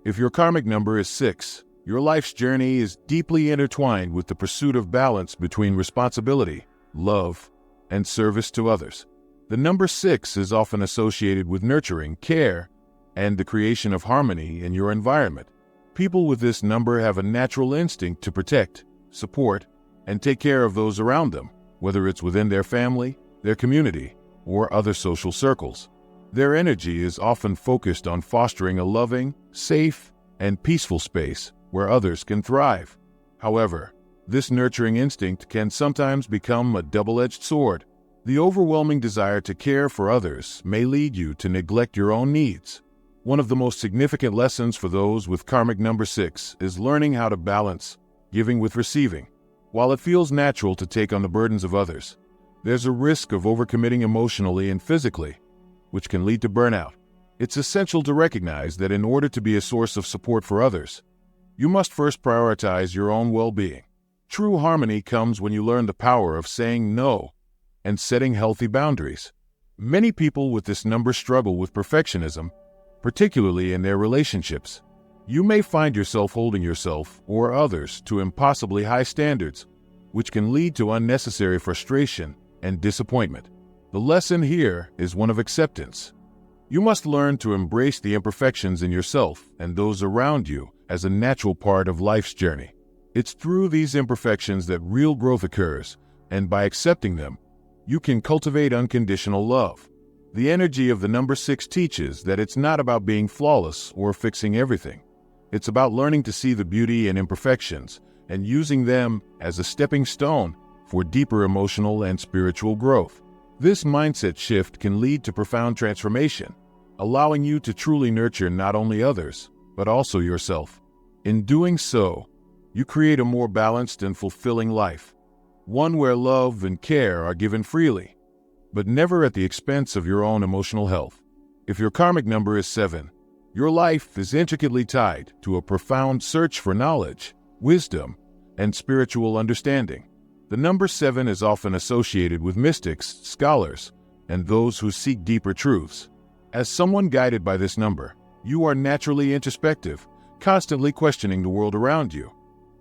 If your karmic number is 6, your life's journey is deeply intertwined with the pursuit of balance between responsibility, love, and service to others. The number 6 is often associated with nurturing, care, and the creation of harmony in your environment. People with this number have a natural instinct to protect, support, and take care of those around them, whether it's within their family, their community, or other social circles. Their energy is often focused on fostering a loving, safe, and peaceful space where others can thrive. However, this nurturing instinct can sometimes become a double-edged sword. The overwhelming desire to care for others may lead you to neglect your own needs. One of the most significant lessons for those with karmic number 6 is learning how to balance giving with receiving. While it feels natural to take on the burdens of others, there's a risk of overcommitting emotionally and physically, which can lead to burnout. It's essential to recognize that in order to be a source of support for others, you must first prioritize your own well-being. True harmony comes when you learn the power of saying no and setting healthy boundaries. Many people with this number struggle with perfectionism, particularly in their relationships. You may find yourself holding yourself or others to impossibly high standards, which can lead to unnecessary frustration and disappointment. The lesson here is one of acceptance. You must learn to embrace the imperfections in yourself and those around you as a natural part of life's journey. It's through these imperfections that real growth occurs, and by accepting them, you can cultivate unconditional love. The energy of the number 6 teaches that it's not about being flawless or fixing everything. It's about learning to see the beauty in imperfections and using them as a stepping stone for deeper emotional and spiritual growth. This mindset shift can lead to profound transformation, allowing you to truly nurture not only others, but also yourself. In doing so, you create a more balanced and fulfilling life, one where love and care are given freely, but never at the expense of your own emotional health. If your karmic number is 7, your life is intricately tied to a profound search for knowledge, wisdom, and spiritual understanding. The number 7 is often associated with mystics, scholars, and those who seek deeper truths. As someone guided by this number, you are naturally introspective, constantly questioning the world around you,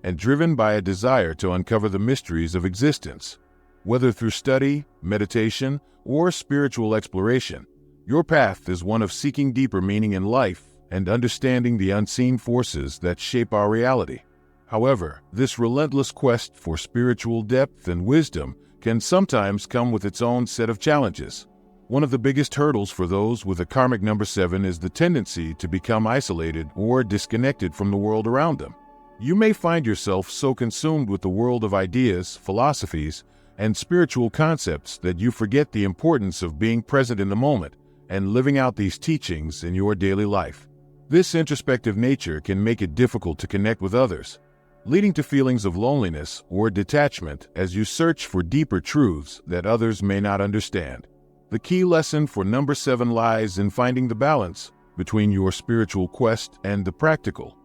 and driven by a desire to uncover the mysteries of existence. Whether through study, meditation, or spiritual exploration, your path is one of seeking deeper meaning in life and understanding the unseen forces that shape our reality. However, this relentless quest for spiritual depth and wisdom can sometimes come with its own set of challenges. One of the biggest hurdles for those with a karmic number 7 is the tendency to become isolated or disconnected from the world around them. You may find yourself so consumed with the world of ideas, philosophies, and spiritual concepts that you forget the importance of being present in the moment and living out these teachings in your daily life. This introspective nature can make it difficult to connect with others, leading to feelings of loneliness or detachment as you search for deeper truths that others may not understand. The key lesson for number 7 lies in finding the balance between your spiritual quest and the practical,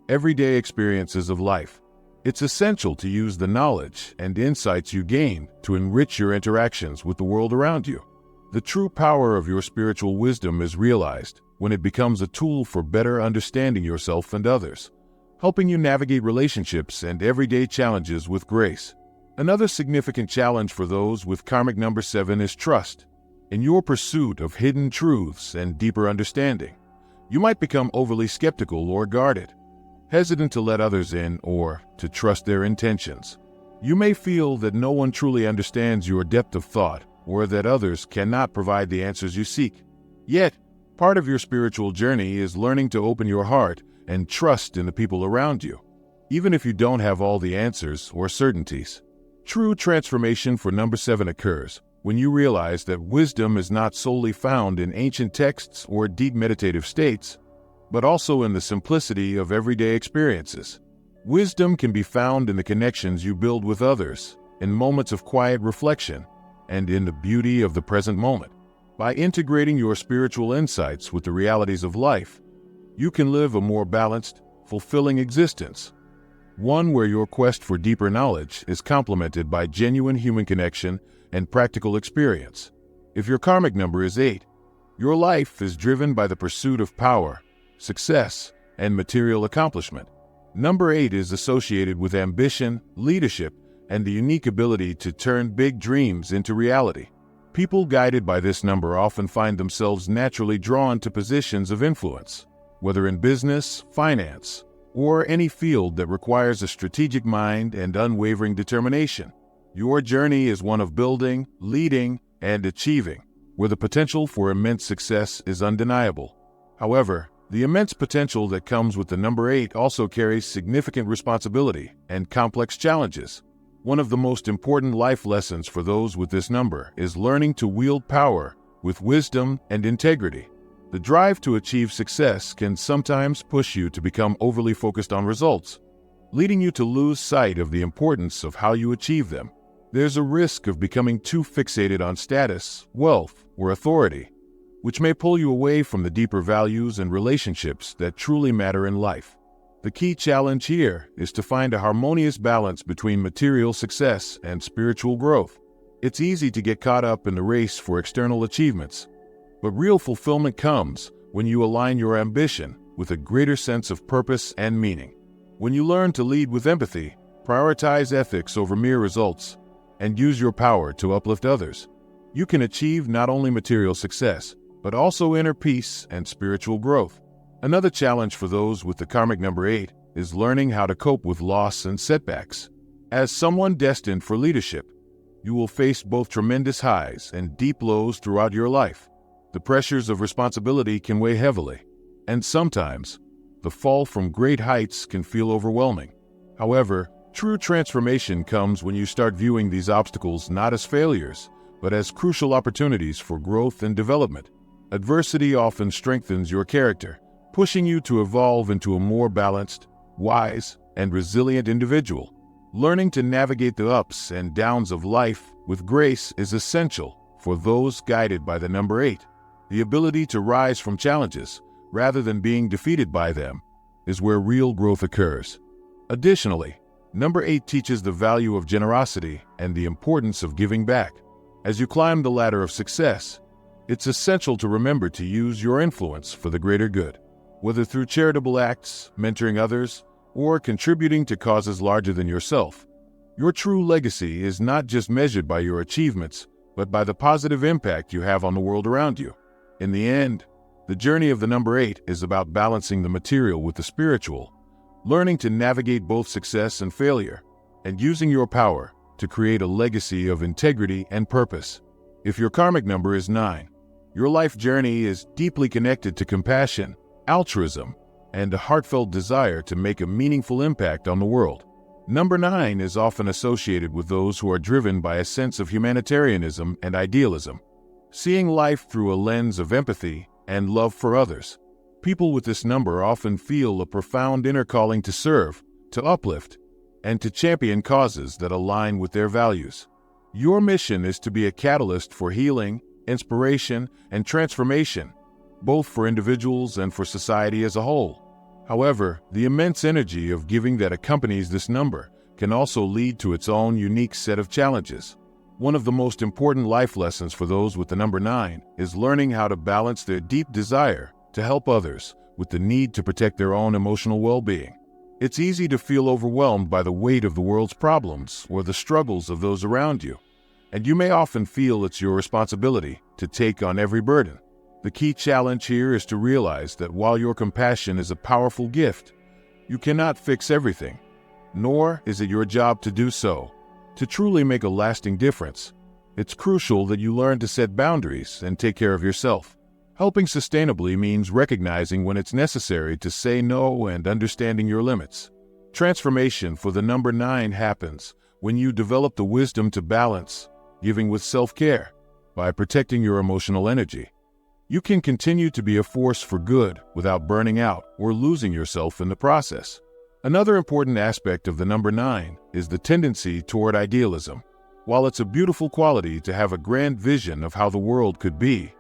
everyday experiences of life. It's essential to use the knowledge and insights you gain to enrich your interactions with the world around you. The true power of your spiritual wisdom is realized when it becomes a tool for better understanding yourself and others, helping you navigate relationships and everyday challenges with grace. Another significant challenge for those with karmic number 7 is trust. In your pursuit of hidden truths and deeper understanding, you might become overly skeptical or guarded, hesitant to let others in or to trust their intentions. You may feel that no one truly understands your depth of thought or that others cannot provide the answers you seek. Yet, part of your spiritual journey is learning to open your heart and trust in the people around you, even if you don't have all the answers or certainties. True transformation for number 7 occurs when you realize that wisdom is not solely found in ancient texts or deep meditative states, but also in the simplicity of everyday experiences. Wisdom can be found in the connections you build with others, in moments of quiet reflection, and in the beauty of the present moment. By integrating your spiritual insights with the realities of life, you can live a more balanced, fulfilling existence, one where your quest for deeper knowledge is complemented by genuine human connection and practical experience. If your karmic number is 8, your life is driven by the pursuit of power, success, and material accomplishment. Number 8 is associated with ambition, leadership, and the unique ability to turn big dreams into reality. People guided by this number often find themselves naturally drawn to positions of influence, whether in business, finance, or any field that requires a strategic mind and unwavering determination. Your journey is one of building, leading, and achieving, where the potential for immense success is undeniable. However, the immense potential that comes with the number 8 also carries significant responsibility and complex challenges. One of the most important life lessons for those with this number is learning to wield power with wisdom and integrity. The drive to achieve success can sometimes push you to become overly focused on results, leading you to lose sight of the importance of how you achieve them. There's a risk of becoming too fixated on status, wealth, or authority, which may pull you away from the deeper values and relationships that truly matter in life. The key challenge here is to find a harmonious balance between material success and spiritual growth. It's easy to get caught up in the race for external achievements, but real fulfillment comes when you align your ambition with a greater sense of purpose and meaning. When you learn to lead with empathy, prioritize ethics over mere results, and use your power to uplift others, you can achieve not only material success, but also inner peace and spiritual growth. Another challenge for those with the karmic number 8 is learning how to cope with loss and setbacks. As someone destined for leadership, you will face both tremendous highs and deep lows throughout your life. The pressures of responsibility can weigh heavily, and sometimes the fall from great heights can feel overwhelming. However, true transformation comes when you start viewing these obstacles not as failures, but as crucial opportunities for growth and development. Adversity often strengthens your character, pushing you to evolve into a more balanced, wise, and resilient individual. Learning to navigate the ups and downs of life with grace is essential for those guided by the number 8. The ability to rise from challenges, rather than being defeated by them, is where real growth occurs. Additionally, number 8 teaches the value of generosity and the importance of giving back. As you climb the ladder of success, it's essential to remember to use your influence for the greater good. Whether through charitable acts, mentoring others, or contributing to causes larger than yourself, your true legacy is not just measured by your achievements, but by the positive impact you have on the world around you. In the end, the journey of the number 8 is about balancing the material with the spiritual, learning to navigate both success and failure, and using your power to create a legacy of integrity and purpose. If your karmic number is 9, your life journey is deeply connected to compassion, altruism, and a heartfelt desire to make a meaningful impact on the world. Number 9 is often associated with those who are driven by a sense of humanitarianism and idealism, seeing life through a lens of empathy and love for others. People with this number often feel a profound inner calling to serve, to uplift, and to champion causes that align with their values. Your mission is to be a catalyst for healing, inspiration, and transformation, both for individuals and for society as a whole. However, the immense energy of giving that accompanies this number can also lead to its own unique set of challenges. One of the most important life lessons for those with the number 9 is learning how to balance their deep desire to help others with the need to protect their own emotional well-being. It's easy to feel overwhelmed by the weight of the world's problems or the struggles of those around you, and you may often feel it's your responsibility to take on every burden. The key challenge here is to realize that while your compassion is a powerful gift, you cannot fix everything, nor is it your job to do so. To truly make a lasting difference, it's crucial that you learn to set boundaries and take care of yourself. Helping sustainably means recognizing when it's necessary to say no and understanding your limits. Transformation for the number 9 happens when you develop the wisdom to balance giving with self-care. By protecting your emotional energy, you can continue to be a force for good without burning out or losing yourself in the process. Another important aspect of the number 9 is the tendency toward idealism. While it's a beautiful quality to have a grand vision of how the world could be,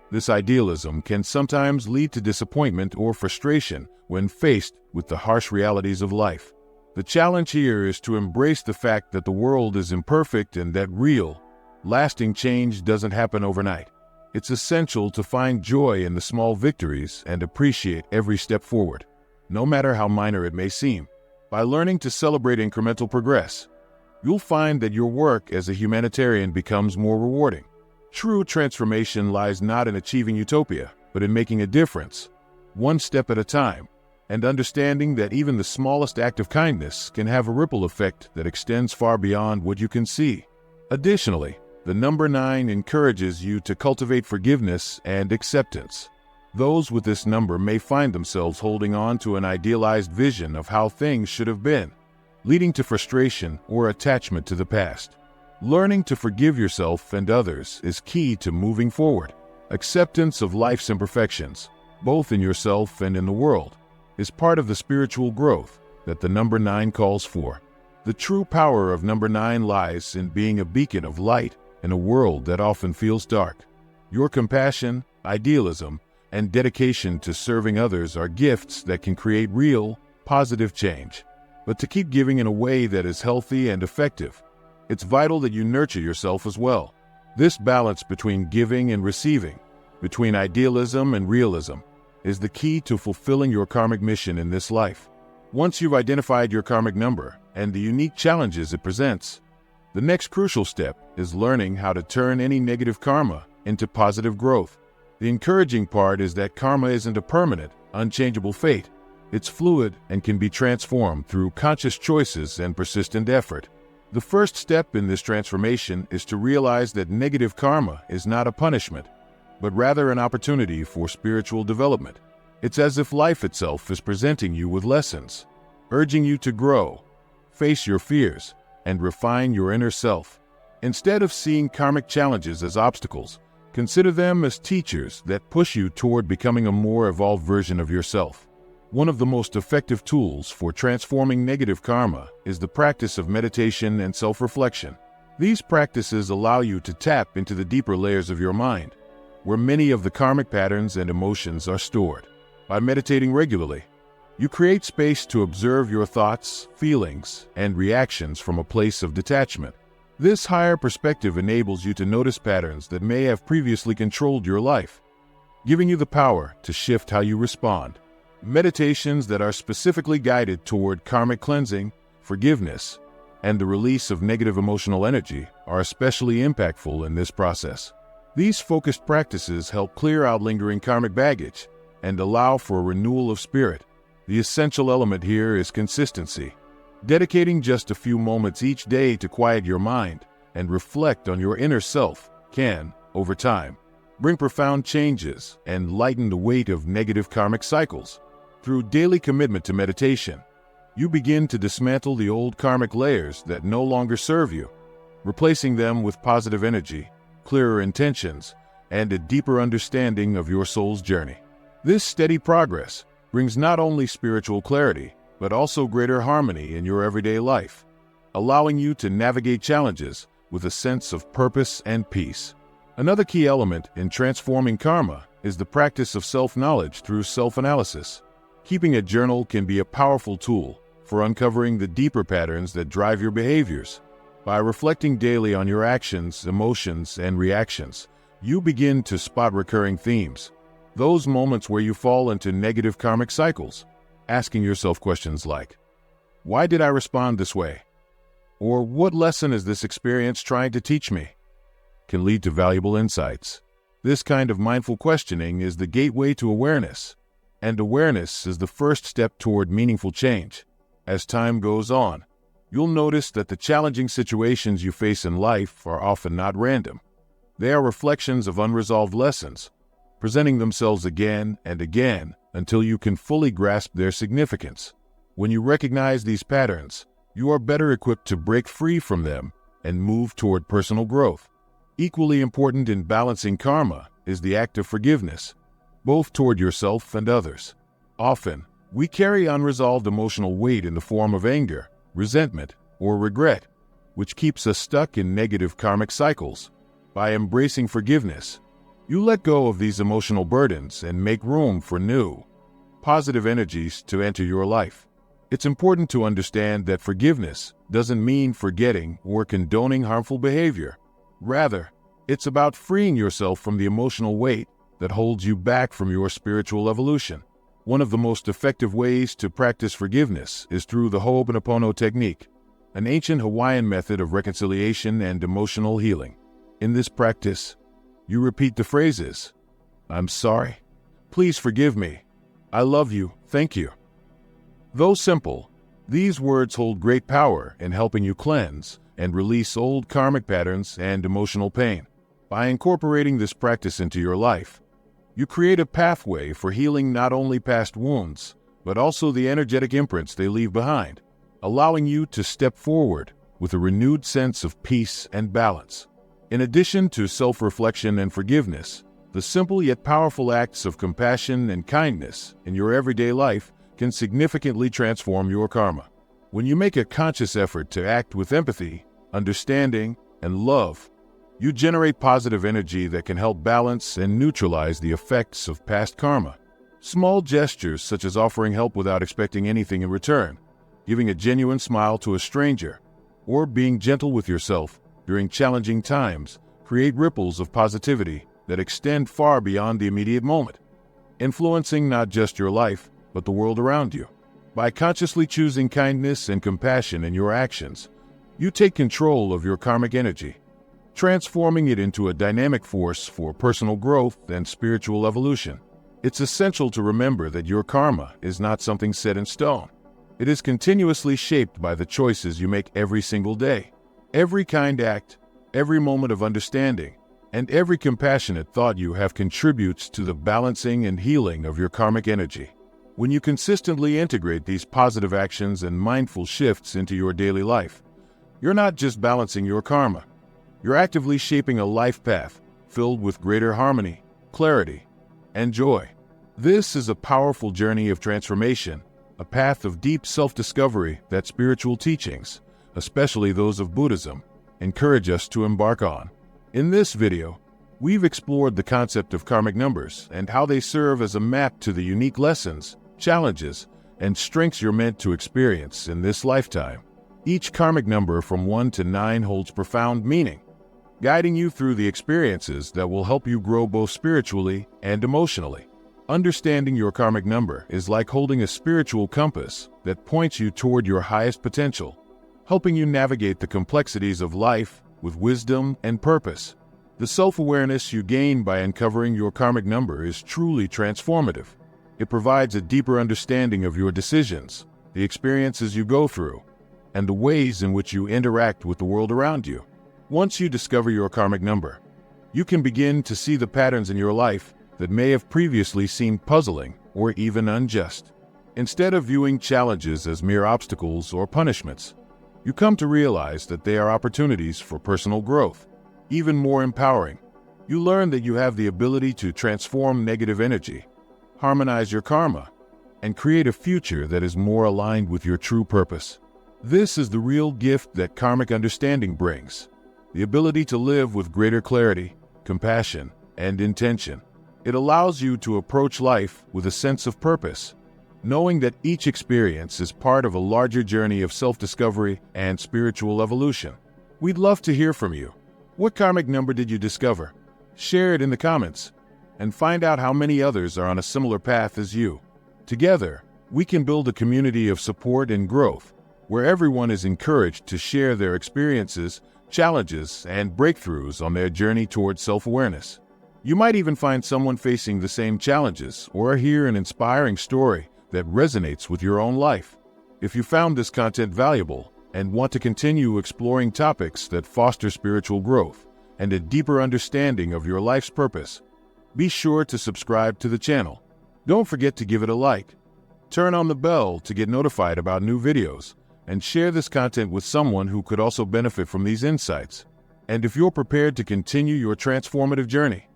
this idealism can sometimes lead to disappointment or frustration when faced with the harsh realities of life. The challenge here is to embrace the fact that the world is imperfect and that real, lasting change doesn't happen overnight. It's essential to find joy in the small victories and appreciate every step forward, no matter how minor it may seem. By learning to celebrate incremental progress, you'll find that your work as a humanitarian becomes more rewarding. True transformation lies not in achieving utopia, but in making a difference, one step at a time, and understanding that even the smallest act of kindness can have a ripple effect that extends far beyond what you can see. Additionally, the number 9 encourages you to cultivate forgiveness and acceptance. Those with this number may find themselves holding on to an idealized vision of how things should have been, leading to frustration or attachment to the past. Learning to forgive yourself and others is key to moving forward. Acceptance of life's imperfections, both in yourself and in the world, is part of the spiritual growth that the number 9 calls for. The true power of number 9 lies in being a beacon of light in a world that often feels dark. Your compassion, idealism, and dedication to serving others are gifts that can create real, positive change. But to keep giving in a way that is healthy and effective, it's vital that you nurture yourself as well. This balance between giving and receiving, between idealism and realism, is the key to fulfilling your karmic mission in this life. Once you've identified your karmic number and the unique challenges it presents, the next crucial step is learning how to turn any negative karma into positive growth. The encouraging part is that karma isn't a permanent, unchangeable fate. It's fluid and can be transformed through conscious choices and persistent effort. The first step in this transformation is to realize that negative karma is not a punishment, but rather an opportunity for spiritual development. It's as if life itself is presenting you with lessons, urging you to grow, face your fears, and refine your inner self. Instead of seeing karmic challenges as obstacles, consider them as teachers that push you toward becoming a more evolved version of yourself. One of the most effective tools for transforming negative karma is the practice of meditation and self-reflection. These practices allow you to tap into the deeper layers of your mind, where many of the karmic patterns and emotions are stored. By meditating regularly, you create space to observe your thoughts, feelings, and reactions from a place of detachment. This higher perspective enables you to notice patterns that may have previously controlled your life, giving you the power to shift how you respond. Meditations that are specifically guided toward karmic cleansing, forgiveness, and the release of negative emotional energy are especially impactful in this process. These focused practices help clear out lingering karmic baggage and allow for a renewal of spirit. The essential element here is consistency. Dedicating just a few moments each day to quiet your mind and reflect on your inner self can, over time, bring profound changes and lighten the weight of negative karmic cycles. Through daily commitment to meditation, you begin to dismantle the old karmic layers that no longer serve you, replacing them with positive energy, clearer intentions, and a deeper understanding of your soul's journey. This steady progress brings not only spiritual clarity, but also greater harmony in your everyday life, allowing you to navigate challenges with a sense of purpose and peace. Another key element in transforming karma is the practice of self-knowledge through self-analysis. Keeping a journal can be a powerful tool for uncovering the deeper patterns that drive your behaviors. By reflecting daily on your actions, emotions, and reactions, you begin to spot recurring themes, those moments where you fall into negative karmic cycles, asking yourself questions like, "Why did I respond this way?" Or "What lesson is this experience trying to teach me?" can lead to valuable insights. This kind of mindful questioning is the gateway to awareness, and awareness is the first step toward meaningful change. As time goes on, you'll notice that the challenging situations you face in life are often not random. They are reflections of unresolved lessons, presenting themselves again and again until you can fully grasp their significance. When you recognize these patterns, you are better equipped to break free from them and move toward personal growth. Equally important in balancing karma is the act of forgiveness, both toward yourself and others. Often, we carry unresolved emotional weight in the form of anger, resentment, or regret, which keeps us stuck in negative karmic cycles. By embracing forgiveness, you let go of these emotional burdens and make room for new, positive energies to enter your life. It's important to understand that forgiveness doesn't mean forgetting or condoning harmful behavior. Rather, it's about freeing yourself from the emotional weight that holds you back from your spiritual evolution. One of the most effective ways to practice forgiveness is through the Ho'oponopono technique, an ancient Hawaiian method of reconciliation and emotional healing. In this practice, you repeat the phrases, "I'm sorry," "Please forgive me," "I love you," "Thank you." Though simple, these words hold great power in helping you cleanse and release old karmic patterns and emotional pain. By incorporating this practice into your life, you create a pathway for healing not only past wounds, but also the energetic imprints they leave behind, allowing you to step forward with a renewed sense of peace and balance. In addition to self-reflection and forgiveness, the simple yet powerful acts of compassion and kindness in your everyday life can significantly transform your karma. When you make a conscious effort to act with empathy, understanding, and love, you generate positive energy that can help balance and neutralize the effects of past karma. Small gestures such as offering help without expecting anything in return, giving a genuine smile to a stranger, or being gentle with yourself during challenging times create ripples of positivity that extend far beyond the immediate moment, influencing not just your life, but the world around you. By consciously choosing kindness and compassion in your actions, you take control of your karmic energy, transforming it into a dynamic force for personal growth and spiritual evolution. It's essential to remember that your karma is not something set in stone. It is continuously shaped by the choices you make every single day. Every kind act, every moment of understanding, and every compassionate thought you have contributes to the balancing and healing of your karmic energy. When you consistently integrate these positive actions and mindful shifts into your daily life, you're not just balancing your karma. You're actively shaping a life path filled with greater harmony, clarity, and joy. This is a powerful journey of transformation, a path of deep self-discovery that spiritual teachings, especially those of Buddhism, encourage us to embark on. In this video, we've explored the concept of karmic numbers and how they serve as a map to the unique lessons, challenges, and strengths you're meant to experience in this lifetime. Each karmic number from 1 to 9 holds profound meaning, guiding you through the experiences that will help you grow both spiritually and emotionally. Understanding your karmic number is like holding a spiritual compass that points you toward your highest potential, helping you navigate the complexities of life with wisdom and purpose. The self-awareness you gain by uncovering your karmic number is truly transformative. It provides a deeper understanding of your decisions, the experiences you go through, and the ways in which you interact with the world around you. Once you discover your karmic number, you can begin to see the patterns in your life that may have previously seemed puzzling or even unjust. Instead of viewing challenges as mere obstacles or punishments, you come to realize that they are opportunities for personal growth. Even more empowering, you learn that you have the ability to transform negative energy, harmonize your karma, and create a future that is more aligned with your true purpose. This is the real gift that karmic understanding brings, the ability to live with greater clarity, compassion, and intention. It allows you to approach life with a sense of purpose, knowing that each experience is part of a larger journey of self-discovery and spiritual evolution. We'd love to hear from you. What karmic number did you discover? Share it in the comments, and find out how many others are on a similar path as you. Together, we can build a community of support and growth, where everyone is encouraged to share their experiences, challenges, and breakthroughs on their journey towards self-awareness. You might even find someone facing the same challenges or hear an inspiring story that resonates with your own life. If you found this content valuable and want to continue exploring topics that foster spiritual growth and a deeper understanding of your life's purpose, be sure to subscribe to the channel. Don't forget to give it a like. Turn on the bell to get notified about new videos, and share this content with someone who could also benefit from these insights. And if you're prepared to continue your transformative journey,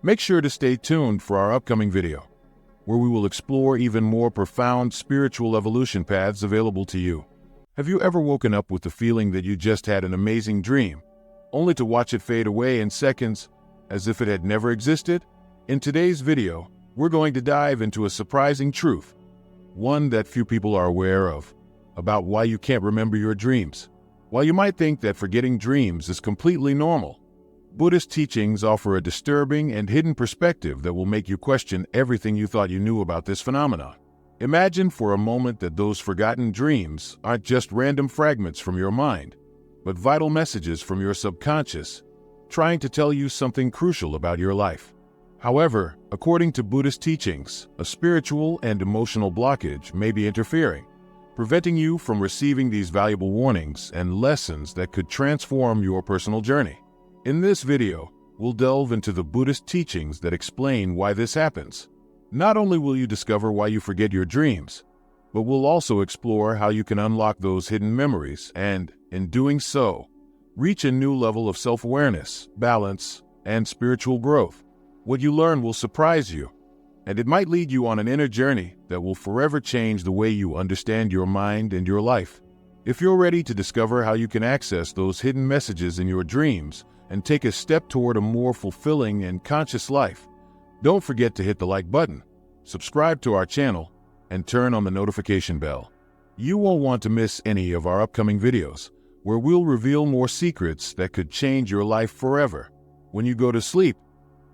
make sure to stay tuned for our upcoming video, where we will explore even more profound spiritual evolution paths available to you. Have you ever woken up with the feeling that you just had an amazing dream, only to watch it fade away in seconds as if it had never existed? In today's video, we're going to dive into a surprising truth, one that few people are aware of, about why you can't remember your dreams. While you might think that forgetting dreams is completely normal, Buddhist teachings offer a disturbing and hidden perspective that will make you question everything you thought you knew about this phenomenon. Imagine for a moment that those forgotten dreams aren't just random fragments from your mind, but vital messages from your subconscious, trying to tell you something crucial about your life. However, according to Buddhist teachings, a spiritual and emotional blockage may be interfering, preventing you from receiving these valuable warnings and lessons that could transform your personal journey. In this video, we'll delve into the Buddhist teachings that explain why this happens. Not only will you discover why you forget your dreams, but we'll also explore how you can unlock those hidden memories and, in doing so, reach a new level of self-awareness, balance, and spiritual growth. What you learn will surprise you, and it might lead you on an inner journey that will forever change the way you understand your mind and your life. If you're ready to discover how you can access those hidden messages in your dreams and take a step toward a more fulfilling and conscious life, don't forget to hit the like button, subscribe to our channel, and turn on the notification bell. You won't want to miss any of our upcoming videos, where we'll reveal more secrets that could change your life forever. When you go to sleep,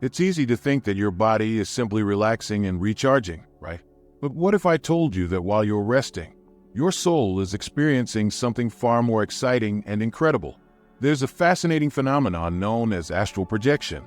it's easy to think that your body is simply relaxing and recharging, right? But what if I told you that while you're resting, your soul is experiencing something far more exciting and incredible? There's a fascinating phenomenon known as astral projection,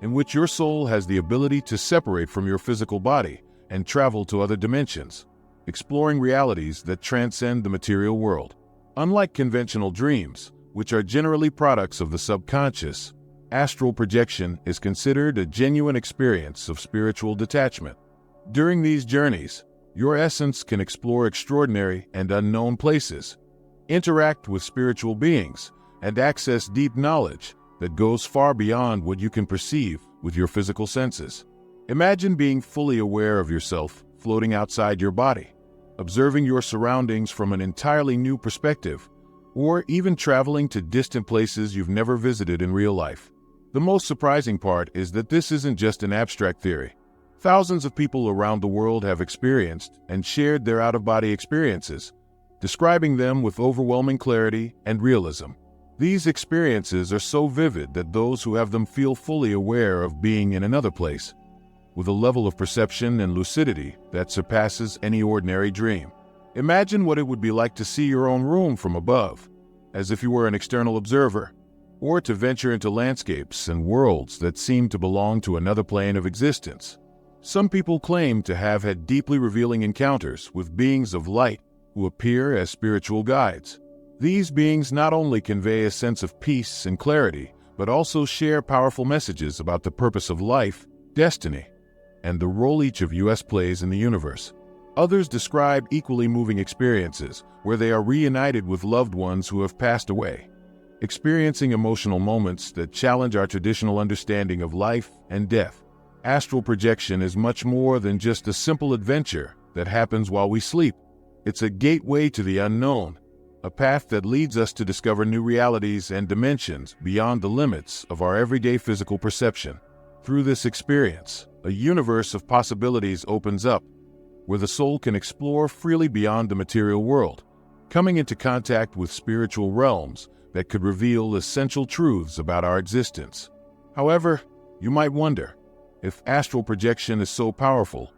in which your soul has the ability to separate from your physical body and travel to other dimensions, exploring realities that transcend the material world. Unlike conventional dreams, which are generally products of the subconscious, astral projection is considered a genuine experience of spiritual detachment. During these journeys, your essence can explore extraordinary and unknown places, interact with spiritual beings, and access deep knowledge that goes far beyond what you can perceive with your physical senses. Imagine being fully aware of yourself floating outside your body, observing your surroundings from an entirely new perspective, or even traveling to distant places you've never visited in real life. The most surprising part is that this isn't just an abstract theory. Thousands of people around the world have experienced and shared their out-of-body experiences, describing them with overwhelming clarity and realism. These experiences are so vivid that those who have them feel fully aware of being in another place, with a level of perception and lucidity that surpasses any ordinary dream. Imagine what it would be like to see your own room from above, as if you were an external observer, or to venture into landscapes and worlds that seem to belong to another plane of existence. Some people claim to have had deeply revealing encounters with beings of light who appear as spiritual guides. These beings not only convey a sense of peace and clarity, but also share powerful messages about the purpose of life, destiny, and the role each of us plays in the universe. Others describe equally moving experiences where they are reunited with loved ones who have passed away, experiencing emotional moments that challenge our traditional understanding of life and death. Astral projection is much more than just a simple adventure that happens while we sleep. It's a gateway to the unknown, a path that leads us to discover new realities and dimensions beyond the limits of our everyday physical perception. Through this experience, a universe of possibilities opens up, where the soul can explore freely beyond the material world, coming into contact with spiritual realms that could reveal essential truths about our existence. However, you might wonder, if astral projection is so powerful,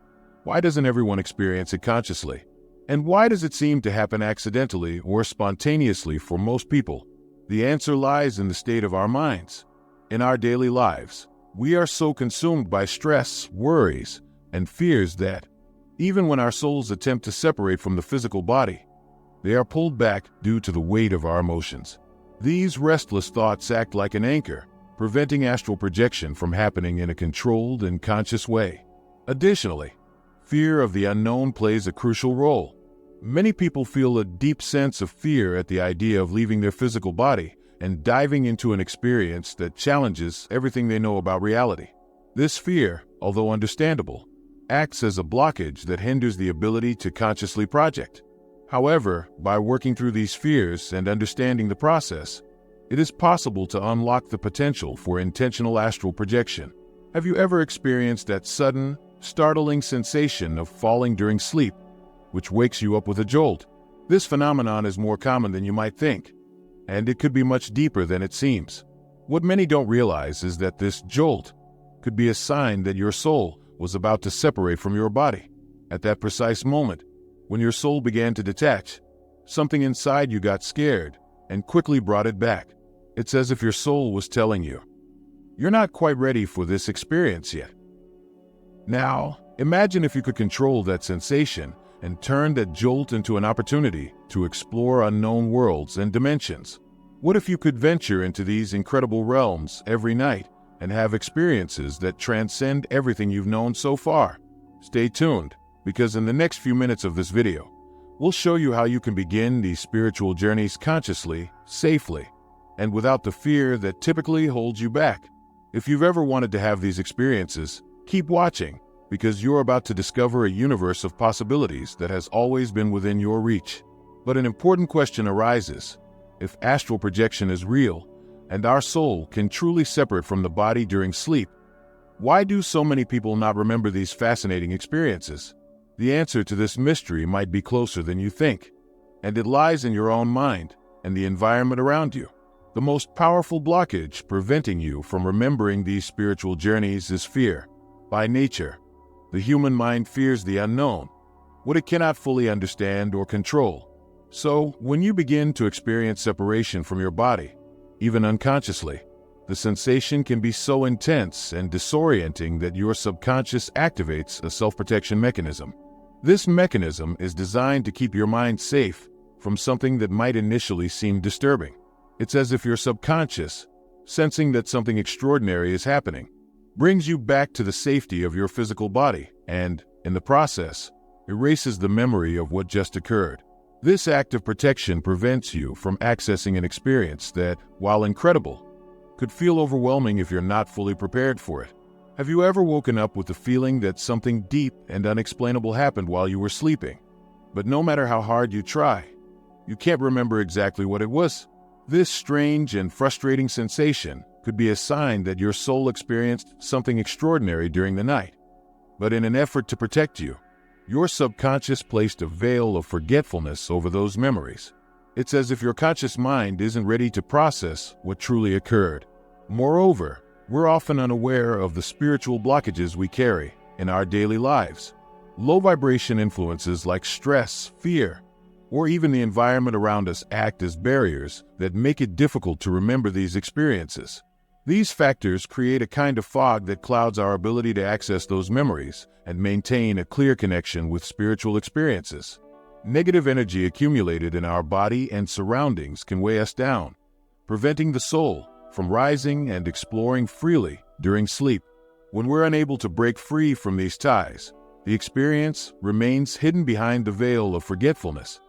why doesn't everyone experience it consciously? And why does it seem to happen accidentally or spontaneously for most people? The answer lies in the state of our minds. In our daily lives, we are so consumed by stress, worries, and fears that, even when our souls attempt to separate from the physical body, they are pulled back due to the weight of our emotions. These restless thoughts act like an anchor, preventing astral projection from happening in a controlled and conscious way. Additionally, fear of the unknown plays a crucial role. Many people feel a deep sense of fear at the idea of leaving their physical body and diving into an experience that challenges everything they know about reality. This fear, although understandable, acts as a blockage that hinders the ability to consciously project. However, by working through these fears and understanding the process, it is possible to unlock the potential for intentional astral projection. Have you ever experienced that sudden, startling sensation of falling during sleep, which wakes you up with a jolt? This phenomenon is more common than you might think, and it could be much deeper than it seems. What many don't realize is that this jolt could be a sign that your soul was about to separate from your body. At that precise moment, when your soul began to detach, something inside you got scared and quickly brought it back. It's as if your soul was telling you, "You're not quite ready for this experience yet." Now, imagine if you could control that sensation and turn that jolt into an opportunity to explore unknown worlds and dimensions. What if you could venture into these incredible realms every night and have experiences that transcend everything you've known so far? Stay tuned, because in the next few minutes of this video, we'll show you how you can begin these spiritual journeys consciously, safely, and without the fear that typically holds you back. If you've ever wanted to have these experiences, keep watching, because you're about to discover a universe of possibilities that has always been within your reach. But an important question arises: if astral projection is real, and our soul can truly separate from the body during sleep, why do so many people not remember these fascinating experiences? The answer to this mystery might be closer than you think, and it lies in your own mind and the environment around you. The most powerful blockage preventing you from remembering these spiritual journeys is fear. By nature, the human mind fears the unknown, what it cannot fully understand or control. So, when you begin to experience separation from your body, even unconsciously, the sensation can be so intense and disorienting that your subconscious activates a self-protection mechanism. This mechanism is designed to keep your mind safe from something that might initially seem disturbing. It's as if your subconscious, sensing that something extraordinary is happening, brings you back to the safety of your physical body and, in the process, erases the memory of what just occurred. This act of protection prevents you from accessing an experience that, while incredible, could feel overwhelming if you're not fully prepared for it. Have you ever woken up with the feeling that something deep and unexplainable happened while you were sleeping? But no matter how hard you try, you can't remember exactly what it was. This strange and frustrating sensation could be a sign that your soul experienced something extraordinary during the night. But in an effort to protect you, your subconscious placed a veil of forgetfulness over those memories. It's as if your conscious mind isn't ready to process what truly occurred. Moreover, we're often unaware of the spiritual blockages we carry in our daily lives. Low vibration influences like stress, fear, or even the environment around us act as barriers that make it difficult to remember these experiences. These factors create a kind of fog that clouds our ability to access those memories and maintain a clear connection with spiritual experiences. Negative energy accumulated in our body and surroundings can weigh us down, preventing the soul from rising and exploring freely during sleep. When we're unable to break free from these ties, the experience remains hidden behind the veil of forgetfulness,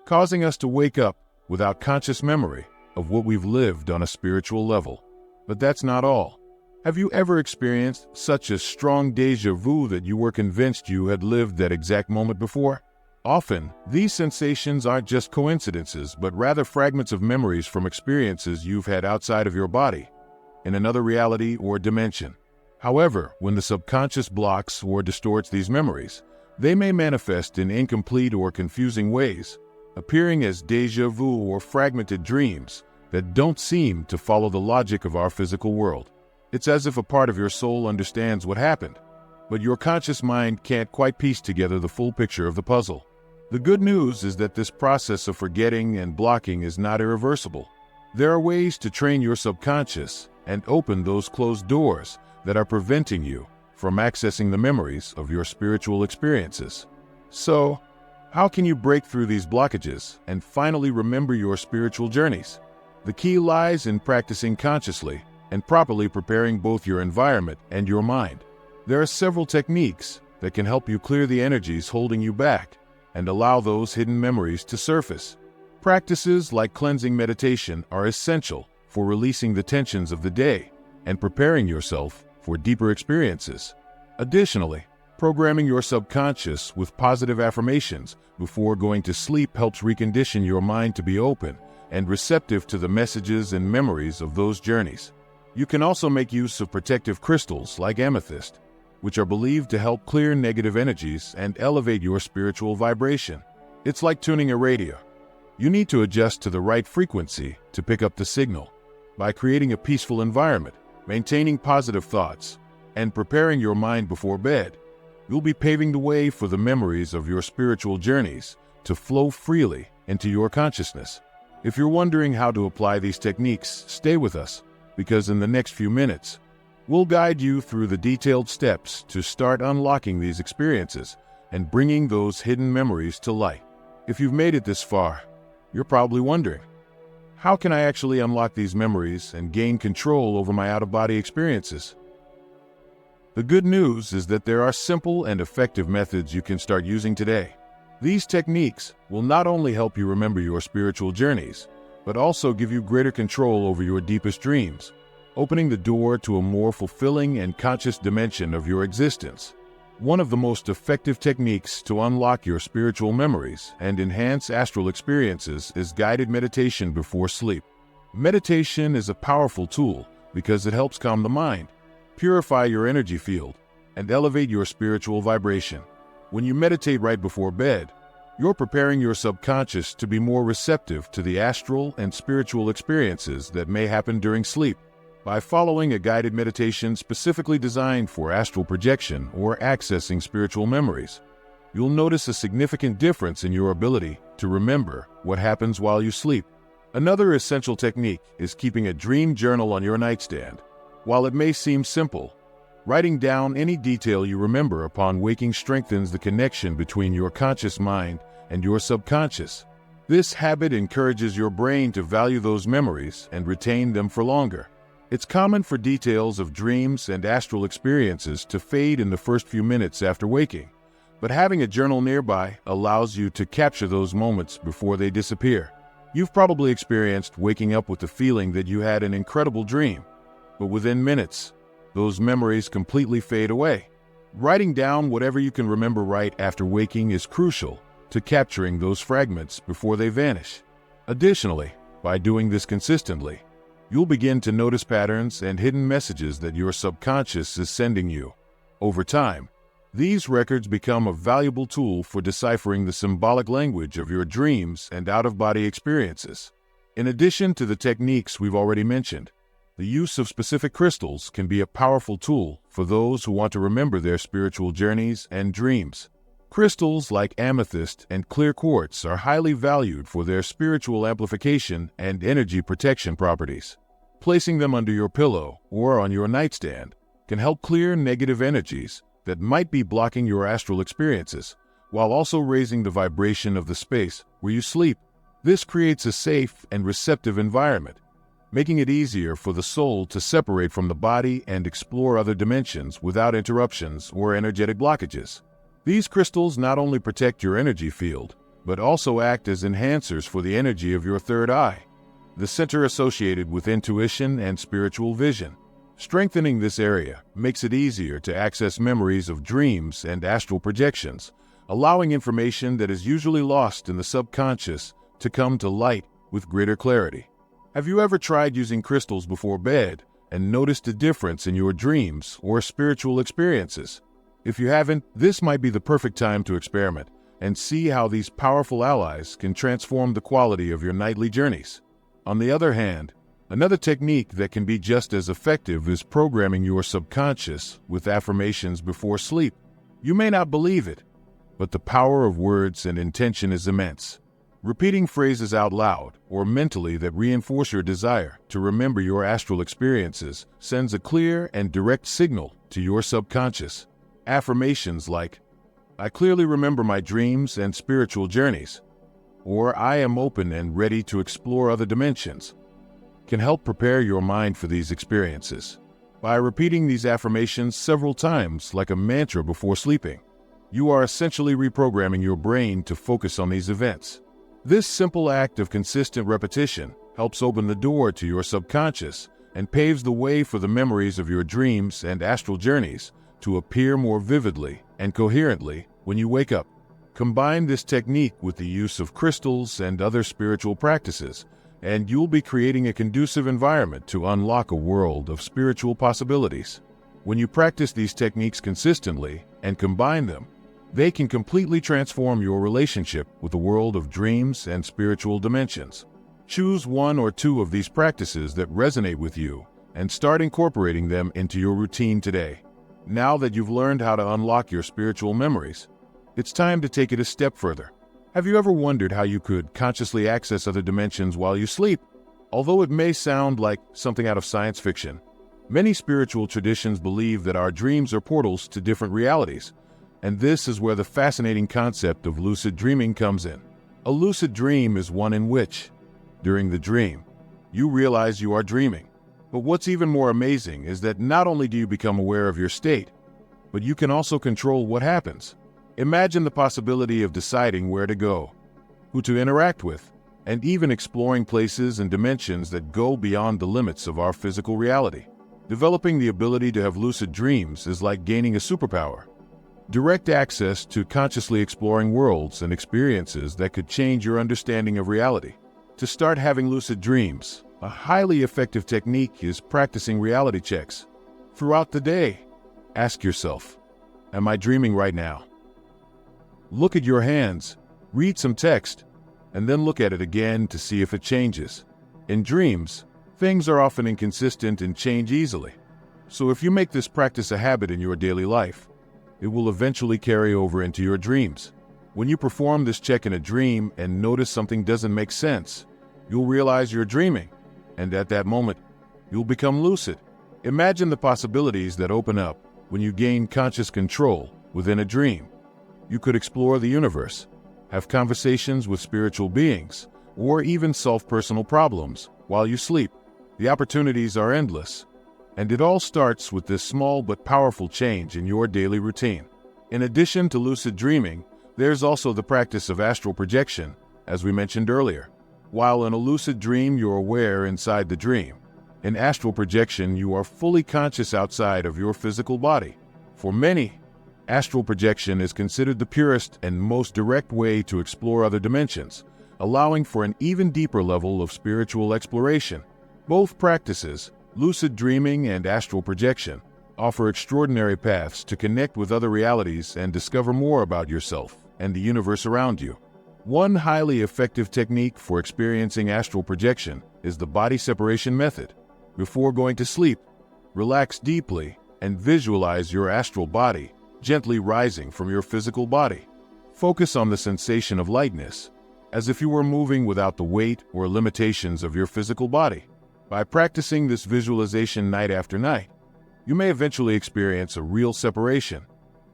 causing us to wake up without conscious memory of what we've lived on a spiritual level. But that's not all. Have you ever experienced such a strong déjà vu that you were convinced you had lived that exact moment before? Often, these sensations aren't just coincidences, but rather fragments of memories from experiences you've had outside of your body, in another reality or dimension. However, when the subconscious blocks or distorts these memories, they may manifest in incomplete or confusing ways, appearing as déjà vu or fragmented dreams that don't seem to follow the logic of our physical world. It's as if a part of your soul understands what happened, but your conscious mind can't quite piece together the full picture of the puzzle. The good news is that this process of forgetting and blocking is not irreversible. There are ways to train your subconscious and open those closed doors that are preventing you from accessing the memories of your spiritual experiences. So, how can you break through these blockages and finally remember your spiritual journeys? The key lies in practicing consciously and properly preparing both your environment and your mind. There are several techniques that can help you clear the energies holding you back and allow those hidden memories to surface. Practices like cleansing meditation are essential for releasing the tensions of the day and preparing yourself for deeper experiences. Additionally, programming your subconscious with positive affirmations before going to sleep helps recondition your mind to be open and receptive to the messages and memories of those journeys. You can also make use of protective crystals like amethyst, which are believed to help clear negative energies and elevate your spiritual vibration. It's like tuning a radio. You need to adjust to the right frequency to pick up the signal. By creating a peaceful environment, maintaining positive thoughts, and preparing your mind before bed, you'll be paving the way for the memories of your spiritual journeys to flow freely into your consciousness. If you're wondering how to apply these techniques, stay with us, because in the next few minutes, we'll guide you through the detailed steps to start unlocking these experiences and bringing those hidden memories to light. If you've made it this far, you're probably wondering, how can I actually unlock these memories and gain control over my out-of-body experiences? The good news is that there are simple and effective methods you can start using today. These techniques will not only help you remember your spiritual journeys, but also give you greater control over your deepest dreams, opening the door to a more fulfilling and conscious dimension of your existence. One of the most effective techniques to unlock your spiritual memories and enhance astral experiences is guided meditation before sleep. Meditation is a powerful tool because it helps calm the mind, purify your energy field, and elevate your spiritual vibration. When you meditate right before bed, you're preparing your subconscious to be more receptive to the astral and spiritual experiences that may happen during sleep. By following a guided meditation specifically designed for astral projection or accessing spiritual memories, you'll notice a significant difference in your ability to remember what happens while you sleep. Another essential technique is keeping a dream journal on your nightstand. While it may seem simple, writing down any detail you remember upon waking strengthens the connection between your conscious mind and your subconscious. This habit encourages your brain to value those memories and retain them for longer. It's common for details of dreams and astral experiences to fade in the first few minutes after waking, but having a journal nearby allows you to capture those moments before they disappear. You've probably experienced waking up with the feeling that you had an incredible dream, but within minutes, those memories completely fade away. Writing down whatever you can remember right after waking is crucial to capturing those fragments before they vanish. Additionally, by doing this consistently, you'll begin to notice patterns and hidden messages that your subconscious is sending you. Over time, these records become a valuable tool for deciphering the symbolic language of your dreams and out-of-body experiences. In addition to the techniques we've already mentioned, the use of specific crystals can be a powerful tool for those who want to remember their spiritual journeys and dreams. Crystals like amethyst and clear quartz are highly valued for their spiritual amplification and energy protection properties. Placing them under your pillow or on your nightstand can help clear negative energies that might be blocking your astral experiences, while also raising the vibration of the space where you sleep. This creates a safe and receptive environment, making it easier for the soul to separate from the body and explore other dimensions without interruptions or energetic blockages. These crystals not only protect your energy field, but also act as enhancers for the energy of your third eye, the center associated with intuition and spiritual vision. Strengthening this area makes it easier to access memories of dreams and astral projections, allowing information that is usually lost in the subconscious to come to light with greater clarity. Have you ever tried using crystals before bed and noticed a difference in your dreams or spiritual experiences? If you haven't, this might be the perfect time to experiment and see how these powerful allies can transform the quality of your nightly journeys. On the other hand, another technique that can be just as effective is programming your subconscious with affirmations before sleep. You may not believe it, but the power of words and intention is immense. Repeating phrases out loud or mentally that reinforce your desire to remember your astral experiences sends a clear and direct signal to your subconscious. Affirmations like, "I clearly remember my dreams and spiritual journeys," or "I am open and ready to explore other dimensions," can help prepare your mind for these experiences. By repeating these affirmations several times like a mantra before sleeping, you are essentially reprogramming your brain to focus on these events. This simple act of consistent repetition helps open the door to your subconscious and paves the way for the memories of your dreams and astral journeys to appear more vividly and coherently when you wake up. Combine this technique with the use of crystals and other spiritual practices, and you'll be creating a conducive environment to unlock a world of spiritual possibilities. When you practice these techniques consistently and combine them, they can completely transform your relationship with the world of dreams and spiritual dimensions. Choose one or two of these practices that resonate with you and start incorporating them into your routine today. Now that you've learned how to unlock your spiritual memories, it's time to take it a step further. Have you ever wondered how you could consciously access other dimensions while you sleep? Although it may sound like something out of science fiction, many spiritual traditions believe that our dreams are portals to different realities. And this is where the fascinating concept of lucid dreaming comes in. A lucid dream is one in which, during the dream, you realize you are dreaming. But what's even more amazing is that not only do you become aware of your state, but you can also control what happens. Imagine the possibility of deciding where to go, who to interact with, and even exploring places and dimensions that go beyond the limits of our physical reality. Developing the ability to have lucid dreams is like gaining a superpower. Direct access to consciously exploring worlds and experiences that could change your understanding of reality. To start having lucid dreams, a highly effective technique is practicing reality checks. Throughout the day, ask yourself, "Am I dreaming right now?" Look at your hands, read some text, and then look at it again to see if it changes. In dreams, things are often inconsistent and change easily. So if you make this practice a habit in your daily life, it will eventually carry over into your dreams. When you perform this check in a dream and notice something doesn't make sense, you'll realize you're dreaming, and at that moment, you'll become lucid. Imagine the possibilities that open up when you gain conscious control within a dream. You could explore the universe, have conversations with spiritual beings, or even solve personal problems while you sleep. The opportunities are endless. And it all starts with this small but powerful change in your daily routine. In addition to lucid dreaming, there's also the practice of astral projection, as we mentioned earlier. While in a lucid dream you're aware inside the dream, in astral projection you are fully conscious outside of your physical body. For many, astral projection is considered the purest and most direct way to explore other dimensions, allowing for an even deeper level of spiritual exploration. Both practices, lucid dreaming and astral projection, offer extraordinary paths to connect with other realities and discover more about yourself and the universe around you. One highly effective technique for experiencing astral projection is the body separation method. Before going to sleep, relax deeply and visualize your astral body gently rising from your physical body. Focus on the sensation of lightness, as if you were moving without the weight or limitations of your physical body. By practicing this visualization night after night, you may eventually experience a real separation,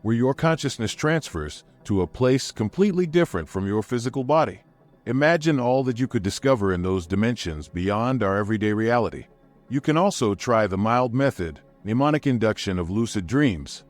where your consciousness transfers to a place completely different from your physical body. Imagine all that you could discover in those dimensions beyond our everyday reality. You can also try the mild method, mnemonic induction of lucid dreams,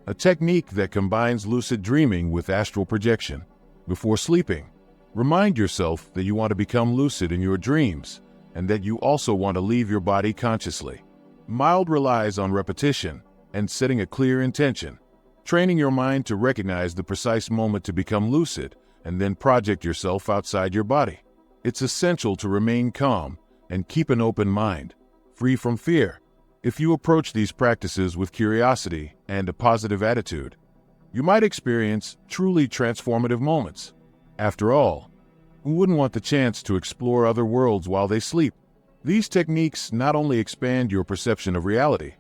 a technique that combines lucid dreaming with astral projection. Before sleeping, remind yourself that you want to become lucid in your dreams, and that you also want to leave your body consciously. Mild relies on repetition and setting a clear intention, training your mind to recognize the precise moment to become lucid and then project yourself outside your body. It's essential to remain calm and keep an open mind, free from fear. If you approach these practices with curiosity and a positive attitude, you might experience truly transformative moments. After all, who wouldn't want the chance to explore other worlds while they sleep? These techniques not only expand your perception of reality,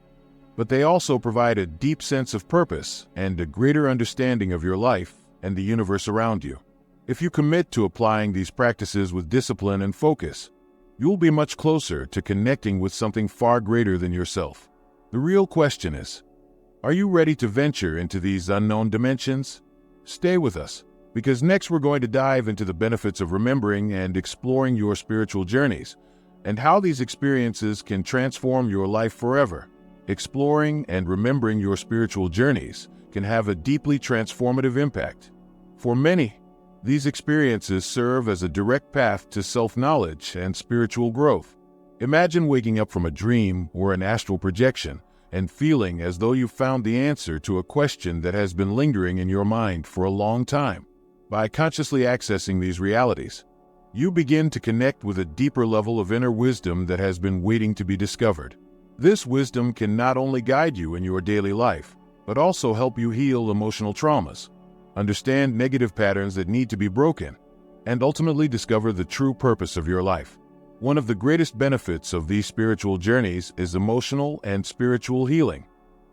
but they also provide a deep sense of purpose and a greater understanding of your life and the universe around you. If you commit to applying these practices with discipline and focus, you'll be much closer to connecting with something far greater than yourself. The real question is, are you ready to venture into these unknown dimensions? Stay with us, because next we're going to dive into the benefits of remembering and exploring your spiritual journeys, and how these experiences can transform your life forever. Exploring and remembering your spiritual journeys can have a deeply transformative impact. For many, these experiences serve as a direct path to self-knowledge and spiritual growth. Imagine waking up from a dream or an astral projection and feeling as though you found the answer to a question that has been lingering in your mind for a long time. By consciously accessing these realities, you begin to connect with a deeper level of inner wisdom that has been waiting to be discovered. This wisdom can not only guide you in your daily life, but also help you heal emotional traumas, understand negative patterns that need to be broken, and ultimately discover the true purpose of your life. One of the greatest benefits of these spiritual journeys is emotional and spiritual healing.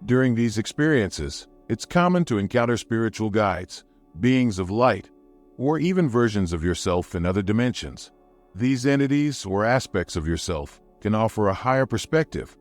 During these experiences, it's common to encounter spiritual guides, beings of light, or even versions of yourself in other dimensions. These entities or aspects of yourself can offer a higher perspective,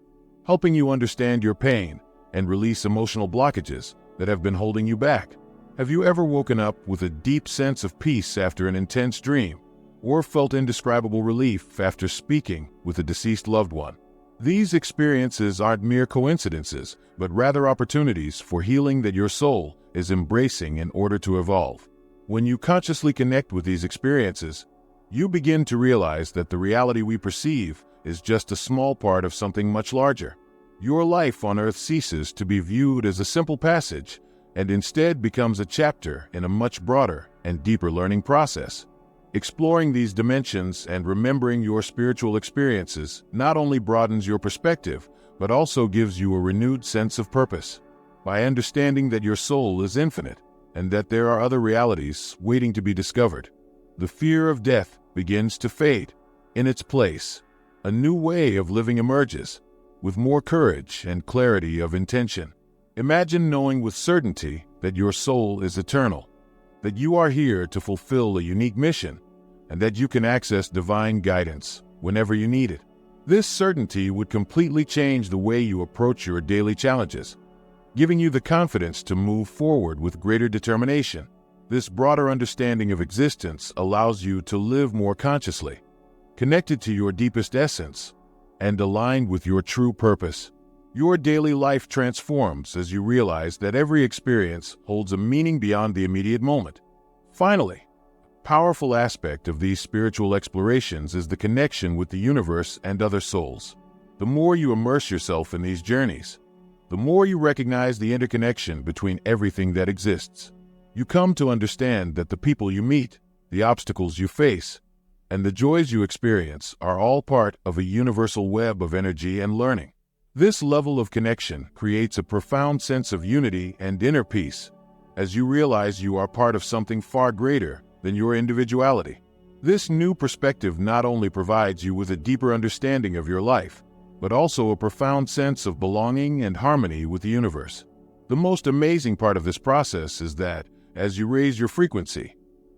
helping you understand your pain and release emotional blockages that have been holding you back. Have you ever woken up with a deep sense of peace after an intense dream, or felt indescribable relief after speaking with a deceased loved one? These experiences aren't mere coincidences, but rather opportunities for healing that your soul is embracing in order to evolve. When you consciously connect with these experiences, you begin to realize that the reality we perceive is just a small part of something much larger. Your life on Earth ceases to be viewed as a simple passage and instead becomes a chapter in a much broader and deeper learning process. Exploring these dimensions and remembering your spiritual experiences not only broadens your perspective, but also gives you a renewed sense of purpose. By understanding that your soul is infinite and that there are other realities waiting to be discovered, the fear of death begins to fade. In its place, a new way of living emerges, with more courage and clarity of intention. Imagine knowing with certainty that your soul is eternal, that you are here to fulfill a unique mission, and that you can access divine guidance whenever you need it. This certainty would completely change the way you approach your daily challenges, giving you the confidence to move forward with greater determination. This broader understanding of existence allows you to live more consciously, connected to your deepest essence, and aligned with your true purpose. Your daily life transforms as you realize that every experience holds a meaning beyond the immediate moment. Finally, a powerful aspect of these spiritual explorations is the connection with the universe and other souls. The more you immerse yourself in these journeys, the more you recognize the interconnection between everything that exists. You come to understand that the people you meet, the obstacles you face, and the joys you experience are all part of a universal web of energy and learning. This level of connection creates a profound sense of unity and inner peace, as you realize you are part of something far greater than your individuality. This new perspective not only provides you with a deeper understanding of your life, but also a profound sense of belonging and harmony with the universe. The most amazing part of this process is that, as you raise your frequency,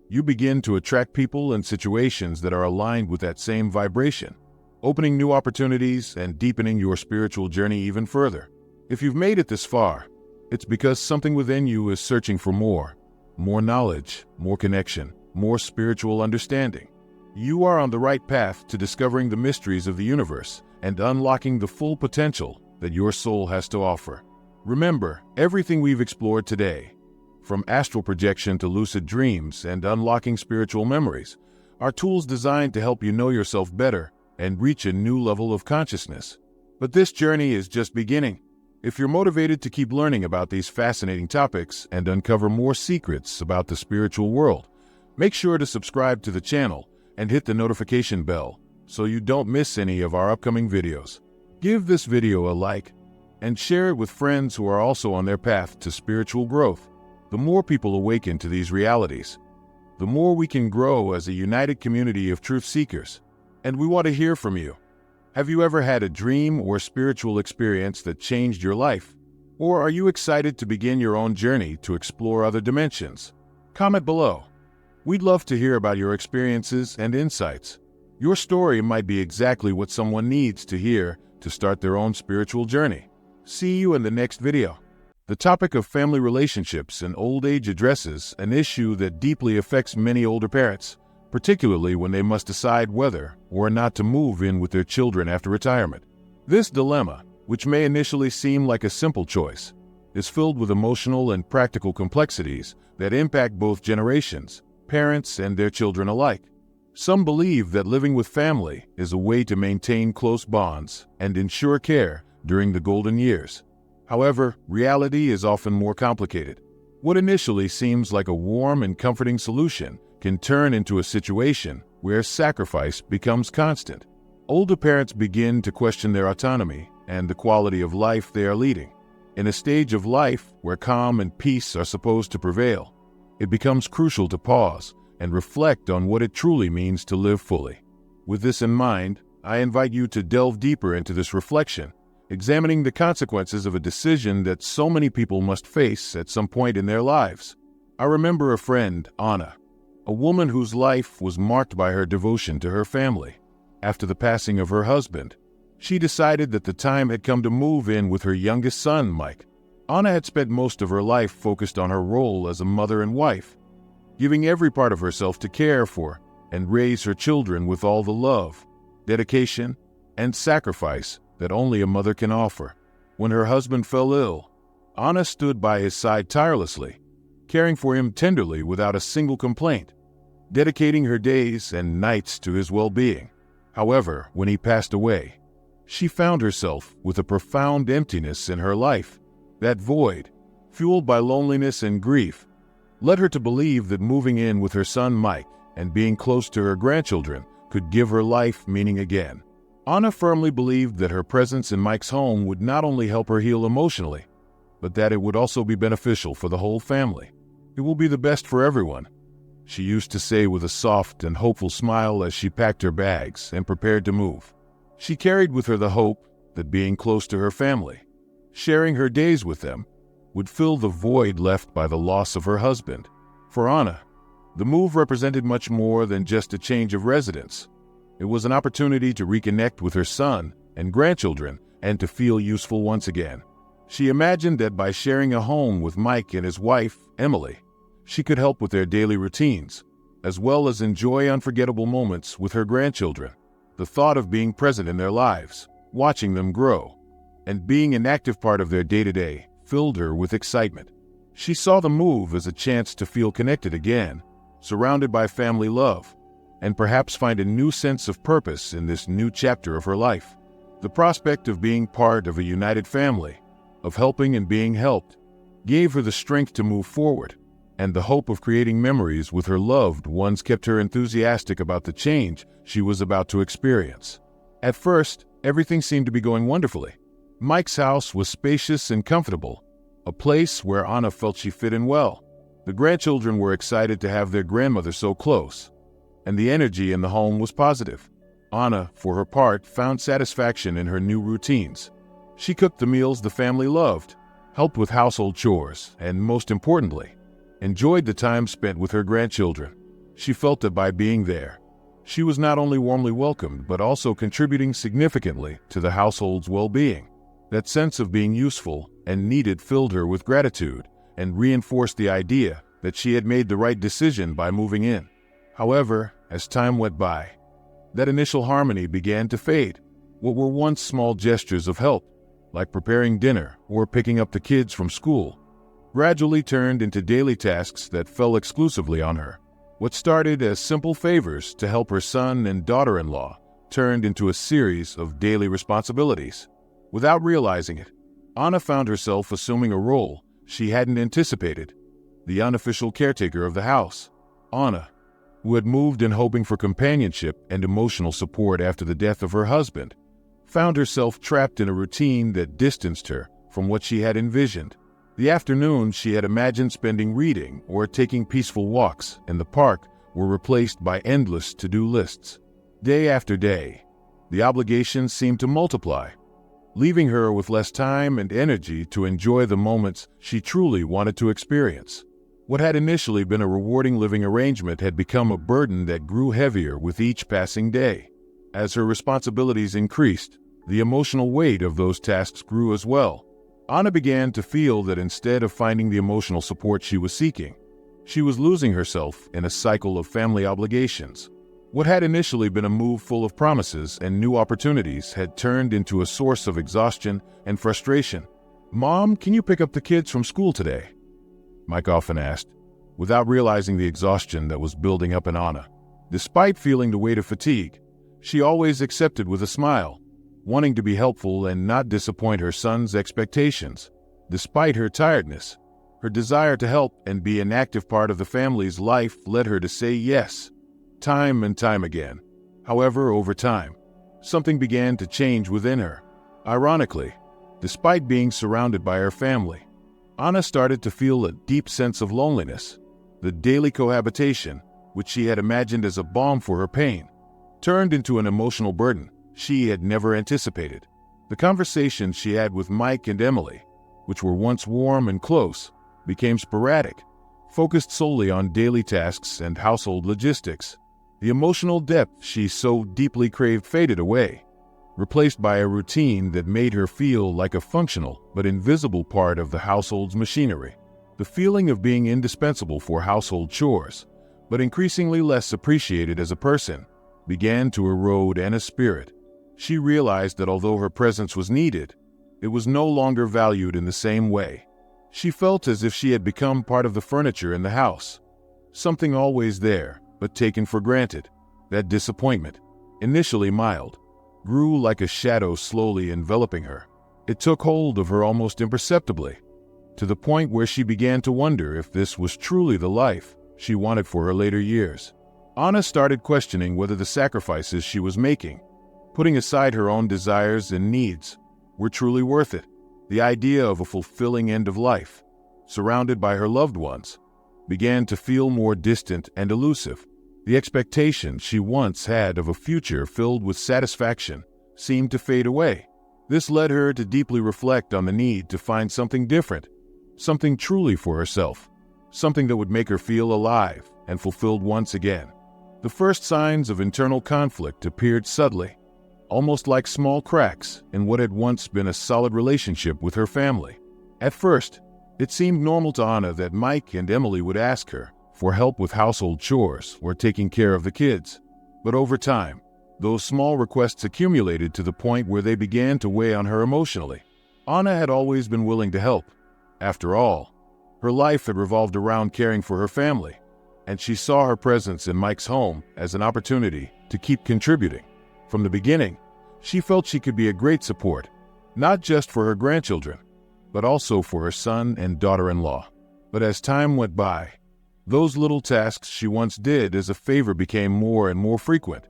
you begin to attract people and situations that are aligned with that same vibration, opening new opportunities and deepening your spiritual journey even further. If you've made it this far, it's because something within you is searching for more knowledge, more connection, more spiritual understanding. You are on the right path to discovering the mysteries of the universe and unlocking the full potential that your soul has to offer. Remember, everything we've explored today, from astral projection to lucid dreams and unlocking spiritual memories, are tools designed to help you know yourself better and reach a new level of consciousness. But this journey is just beginning. If you're motivated to keep learning about these fascinating topics and uncover more secrets about the spiritual world, make sure to subscribe to the channel and hit the notification bell so you don't miss any of our upcoming videos. Give this video a like and share it with friends who are also on their path to spiritual growth. The more people awaken to these realities, the more we can grow as a united community of truth seekers. And we want to hear from you. Have you ever had a dream or spiritual experience that changed your life? Or are you excited to begin your own journey to explore other dimensions? Comment below. We'd love to hear about your experiences and insights. Your story might be exactly what someone needs to hear to start their own spiritual journey. See you in the next video. The topic of family relationships and old age addresses an issue that deeply affects many older parents, particularly when they must decide whether or not to move in with their children after retirement. This dilemma, which may initially seem like a simple choice, is filled with emotional and practical complexities that impact both generations, parents and their children alike. Some believe that living with family is a way to maintain close bonds and ensure care during the golden years. However, reality is often more complicated. What initially seems like a warm and comforting solution can turn into a situation where sacrifice becomes constant. Older parents begin to question their autonomy and the quality of life they are leading. In a stage of life where calm and peace are supposed to prevail, it becomes crucial to pause and reflect on what it truly means to live fully. With this in mind, I invite you to delve deeper into this reflection, examining the consequences of a decision that so many people must face at some point in their lives. I remember a friend, Anna, a woman whose life was marked by her devotion to her family. After the passing of her husband, she decided that the time had come to move in with her youngest son, Mike. Anna had spent most of her life focused on her role as a mother and wife, giving every part of herself to care for and raise her children with all the love, dedication, and sacrifice that only a mother can offer. When her husband fell ill, Anna stood by his side tirelessly, caring for him tenderly without a single complaint, dedicating her days and nights to his well-being. However, when he passed away, she found herself with a profound emptiness in her life. That void, fueled by loneliness and grief, led her to believe that moving in with her son Mike and being close to her grandchildren could give her life meaning again. Anna firmly believed that her presence in Mike's home would not only help her heal emotionally, but that it would also be beneficial for the whole family. It will be the best for everyone, she used to say with a soft and hopeful smile as she packed her bags and prepared to move. She carried with her the hope that being close to her family, sharing her days with them, would fill the void left by the loss of her husband. For Anna, the move represented much more than just a change of residence. It was an opportunity to reconnect with her son and grandchildren and to feel useful once again. She imagined that by sharing a home with Mike and his wife, Emily, she could help with their daily routines, as well as enjoy unforgettable moments with her grandchildren. The thought of being present in their lives, watching them grow, and being an active part of their day-to-day filled her with excitement. She saw the move as a chance to feel connected again, surrounded by family love, and perhaps find a new sense of purpose in this new chapter of her life. The prospect of being part of a united family, of helping and being helped, gave her the strength to move forward, and the hope of creating memories with her loved ones kept her enthusiastic about the change she was about to experience. At first, everything seemed to be going wonderfully. Mike's house was spacious and comfortable, a place where Anna felt she fit in well. The grandchildren were excited to have their grandmother so close, and the energy in the home was positive. Anna, for her part, found satisfaction in her new routines. She cooked the meals the family loved, helped with household chores, and most importantly, enjoyed the time spent with her grandchildren. She felt that by being there, she was not only warmly welcomed but also contributing significantly to the household's well-being. That sense of being useful and needed filled her with gratitude and reinforced the idea that she had made the right decision by moving in. However, as time went by, that initial harmony began to fade. What were once small gestures of help, like preparing dinner or picking up the kids from school, gradually turned into daily tasks that fell exclusively on her. What started as simple favors to help her son and daughter-in-law turned into a series of daily responsibilities. Without realizing it, Anna found herself assuming a role she hadn't anticipated, the unofficial caretaker of the house. Anna, who had moved in hoping for companionship and emotional support after the death of her husband, found herself trapped in a routine that distanced her from what she had envisioned. The afternoons she had imagined spending reading or taking peaceful walks in the park were replaced by endless to-do lists. Day after day, the obligations seemed to multiply, leaving her with less time and energy to enjoy the moments she truly wanted to experience. What had initially been a rewarding living arrangement had become a burden that grew heavier with each passing day. As her responsibilities increased, the emotional weight of those tasks grew as well. Anna began to feel that instead of finding the emotional support she was seeking, she was losing herself in a cycle of family obligations. What had initially been a move full of promises and new opportunities had turned into a source of exhaustion and frustration. "Mom, can you pick up the kids from school today?" Mike often asked, without realizing the exhaustion that was building up in Anna. Despite feeling the weight of fatigue, she always accepted with a smile, wanting to be helpful and not disappoint her son's expectations. Despite her tiredness, her desire to help and be an active part of the family's life led her to say yes, time and time again. However, over time, something began to change within her. Ironically, despite being surrounded by her family, Anna started to feel a deep sense of loneliness. The daily cohabitation, which she had imagined as a balm for her pain, turned into an emotional burden she had never anticipated. The conversations she had with Mike and Emily, which were once warm and close, became sporadic, focused solely on daily tasks and household logistics. The emotional depth she so deeply craved faded away, replaced by a routine that made her feel like a functional but invisible part of the household's machinery. The feeling of being indispensable for household chores, but increasingly less appreciated as a person, began to erode Anna's spirit. She realized that although her presence was needed, it was no longer valued in the same way. She felt as if she had become part of the furniture in the house, something always there, but taken for granted. That disappointment, initially mild, grew like a shadow slowly enveloping her. It took hold of her almost imperceptibly, to the point where she began to wonder if this was truly the life she wanted for her later years. Anna started questioning whether the sacrifices she was making, putting aside her own desires and needs, were truly worth it. The idea of a fulfilling end of life, surrounded by her loved ones, began to feel more distant and elusive. The expectation she once had of a future filled with satisfaction seemed to fade away. This led her to deeply reflect on the need to find something different, something truly for herself, something that would make her feel alive and fulfilled once again. The first signs of internal conflict appeared subtly, almost like small cracks in what had once been a solid relationship with her family. At first, it seemed normal to Anna that Mike and Emily would ask her for help with household chores or taking care of the kids. But over time, those small requests accumulated to the point where they began to weigh on her emotionally. Anna had always been willing to help. After all, her life had revolved around caring for her family, and she saw her presence in Mike's home as an opportunity to keep contributing. From the beginning, she felt she could be a great support, not just for her grandchildren, but also for her son and daughter-in-law. But as time went by, those little tasks she once did as a favor became more and more frequent,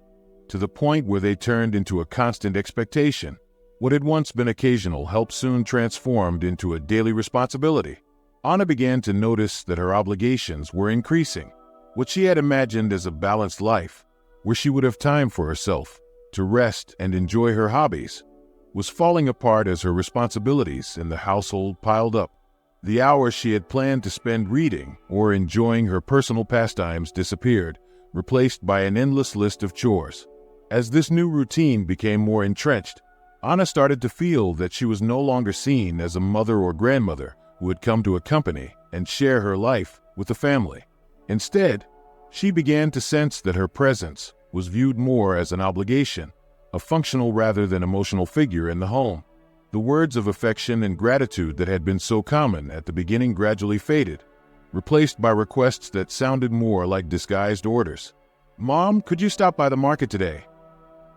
to the point where they turned into a constant expectation. What had once been occasional help soon transformed into a daily responsibility. Anna began to notice that her obligations were increasing. What she had imagined as a balanced life, where she would have time for herself, to rest and enjoy her hobbies, was falling apart as her responsibilities in the household piled up. The hours she had planned to spend reading or enjoying her personal pastimes disappeared, replaced by an endless list of chores. As this new routine became more entrenched, Anna started to feel that she was no longer seen as a mother or grandmother who had come to accompany and share her life with the family. Instead, she began to sense that her presence was viewed more as an obligation, a functional rather than emotional figure in the home. The words of affection and gratitude that had been so common at the beginning gradually faded, replaced by requests that sounded more like disguised orders. "Mom, could you stop by the market today?"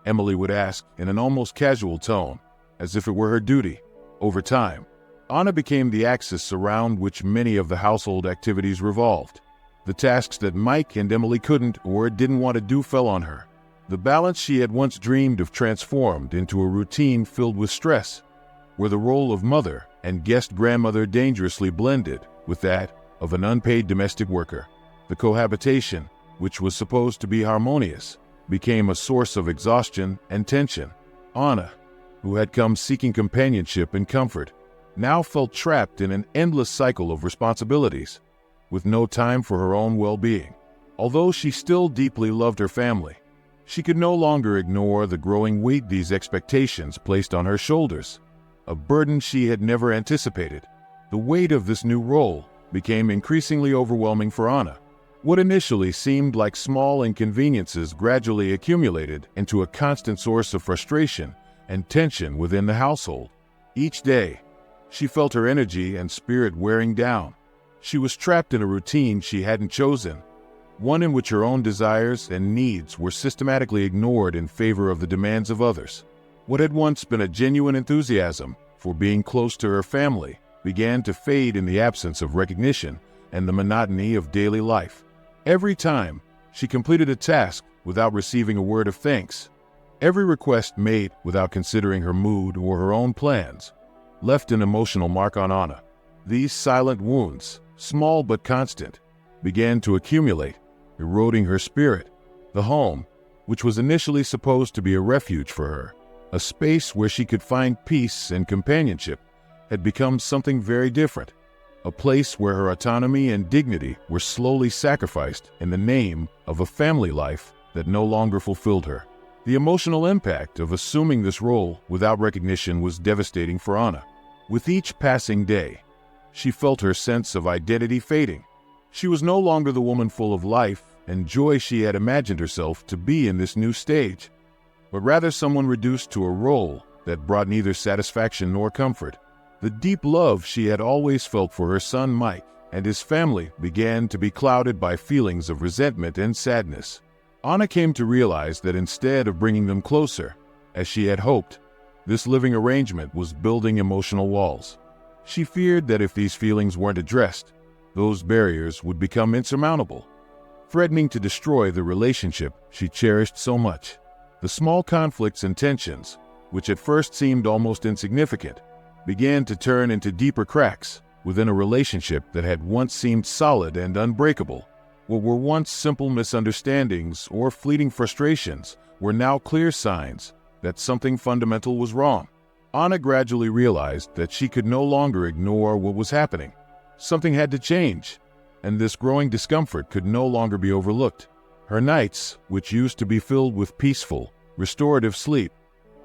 Emily would ask in an almost casual tone, as if it were her duty. Over time, Anna became the axis around which many of the household activities revolved. The tasks that Mike and Emily couldn't or didn't want to do fell on her. The balance she had once dreamed of transformed into a routine filled with stress, where the role of mother and guest grandmother dangerously blended with that of an unpaid domestic worker. The cohabitation, which was supposed to be harmonious, became a source of exhaustion and tension. Anna, who had come seeking companionship and comfort, now felt trapped in an endless cycle of responsibilities, with no time for her own well-being. Although she still deeply loved her family, she could no longer ignore the growing weight these expectations placed on her shoulders, a burden she had never anticipated. The weight of this new role became increasingly overwhelming for Anna. What initially seemed like small inconveniences gradually accumulated into a constant source of frustration and tension within the household. Each day, she felt her energy and spirit wearing down. She was trapped in a routine she hadn't chosen, one in which her own desires and needs were systematically ignored in favor of the demands of others. What had once been a genuine enthusiasm for being close to her family began to fade in the absence of recognition and the monotony of daily life. Every time she completed a task without receiving a word of thanks, every request made without considering her mood or her own plans, left an emotional mark on Anna. These silent wounds, small but constant, began to accumulate, eroding her spirit. The home, which was initially supposed to be a refuge for her, a space where she could find peace and companionship, had become something very different. A place where her autonomy and dignity were slowly sacrificed in the name of a family life that no longer fulfilled her. The emotional impact of assuming this role without recognition was devastating for Anna. With each passing day, she felt her sense of identity fading. She was no longer the woman full of life and joy she had imagined herself to be in this new stage, but rather someone reduced to a role that brought neither satisfaction nor comfort. The deep love she had always felt for her son Mike and his family began to be clouded by feelings of resentment and sadness. Anna came to realize that instead of bringing them closer, as she had hoped, this living arrangement was building emotional walls. She feared that if these feelings weren't addressed, those barriers would become insurmountable, threatening to destroy the relationship she cherished so much. The small conflicts and tensions, which at first seemed almost insignificant, began to turn into deeper cracks within a relationship that had once seemed solid and unbreakable. What were once simple misunderstandings or fleeting frustrations were now clear signs that something fundamental was wrong. Anna gradually realized that she could no longer ignore what was happening. Something had to change, and this growing discomfort could no longer be overlooked. Her nights, which used to be filled with peaceful, restorative sleep,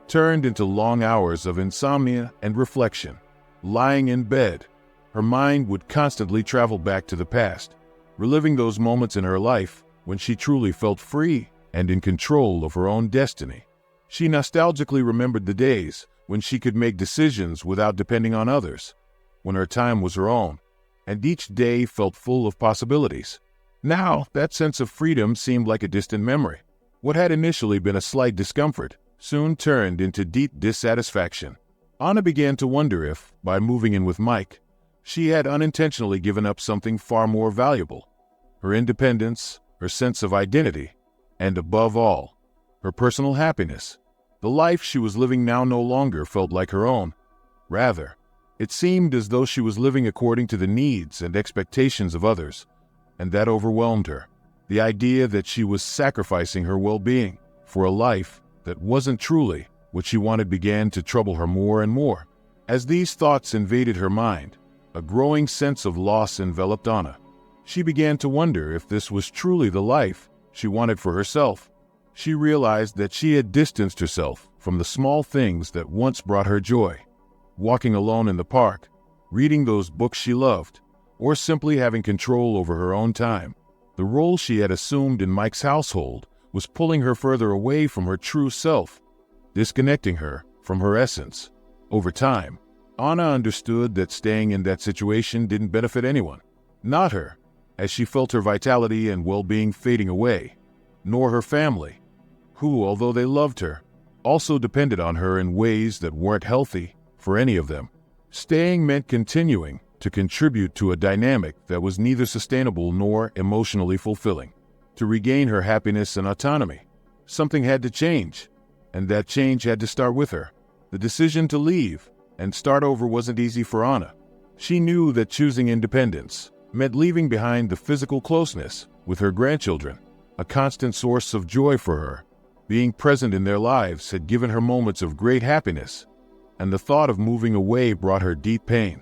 turned into long hours of insomnia and reflection. Lying in bed, her mind would constantly travel back to the past, reliving those moments in her life when she truly felt free and in control of her own destiny. She nostalgically remembered the days when she could make decisions without depending on others, when her time was her own, and each day felt full of possibilities. Now, that sense of freedom seemed like a distant memory. What had initially been a slight discomfort soon turned into deep dissatisfaction. Anna began to wonder if, by moving in with Mike, she had unintentionally given up something far more valuable: her independence, her sense of identity, and above all, her personal happiness. The life she was living now no longer felt like her own. Rather, it seemed as though she was living according to the needs and expectations of others, and that overwhelmed her. The idea that she was sacrificing her well-being for a life that wasn't truly what she wanted began to trouble her more and more. As these thoughts invaded her mind, a growing sense of loss enveloped Anna. She began to wonder if this was truly the life she wanted for herself. She realized that she had distanced herself from the small things that once brought her joy. Walking alone in the park, reading those books she loved, or simply having control over her own time. The role she had assumed in Mike's household was pulling her further away from her true self, disconnecting her from her essence. Over time, Anna understood that staying in that situation didn't benefit anyone. Not her, as she felt her vitality and well-being fading away, nor her family, who, although they loved her, also depended on her in ways that weren't healthy for any of them. Staying meant continuing to contribute to a dynamic that was neither sustainable nor emotionally fulfilling. To regain her happiness and autonomy, something had to change, and that change had to start with her. The decision to leave and start over wasn't easy for Anna. She knew that choosing independence meant leaving behind the physical closeness with her grandchildren, a constant source of joy for her. Being present in their lives had given her moments of great happiness, and the thought of moving away brought her deep pain.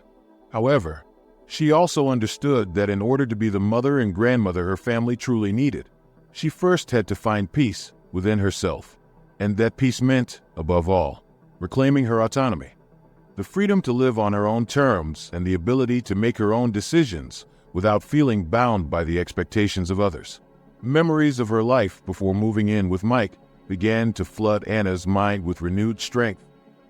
However, she also understood that in order to be the mother and grandmother her family truly needed, she first had to find peace within herself, and that peace meant, above all, reclaiming her autonomy. The freedom to live on her own terms and the ability to make her own decisions without feeling bound by the expectations of others. Memories of her life before moving in with Mike began to flood Anna's mind with renewed strength.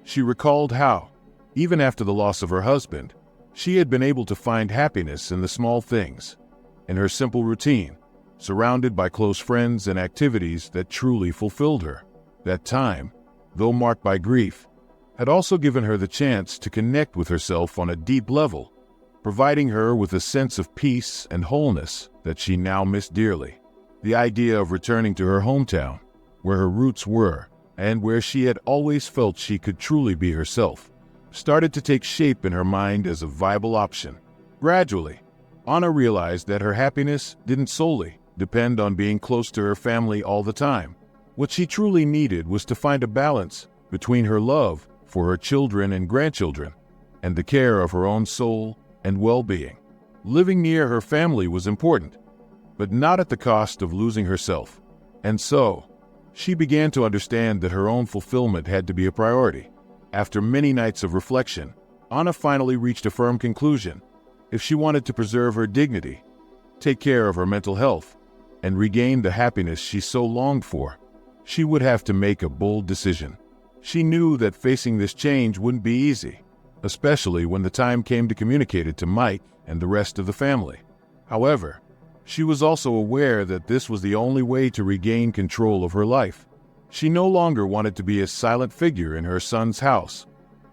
She recalled how, even after the loss of her husband, she had been able to find happiness in the small things, in her simple routine, surrounded by close friends and activities that truly fulfilled her. That time, though marked by grief, had also given her the chance to connect with herself on a deep level, providing her with a sense of peace and wholeness that she now missed dearly. The idea of returning to her hometown, where her roots were, and where she had always felt she could truly be herself, started to take shape in her mind as a viable option. Gradually, Anna realized that her happiness didn't solely depend on being close to her family all the time. What she truly needed was to find a balance between her love for her children and grandchildren and the care of her own soul and well-being. Living near her family was important, but not at the cost of losing herself. And so, she began to understand that her own fulfillment had to be a priority. After many nights of reflection, Anna finally reached a firm conclusion. If she wanted to preserve her dignity, take care of her mental health, and regain the happiness she so longed for, she would have to make a bold decision. She knew that facing this change wouldn't be easy, especially when the time came to communicate it to Mike and the rest of the family. However, she was also aware that this was the only way to regain control of her life. She no longer wanted to be a silent figure in her son's house,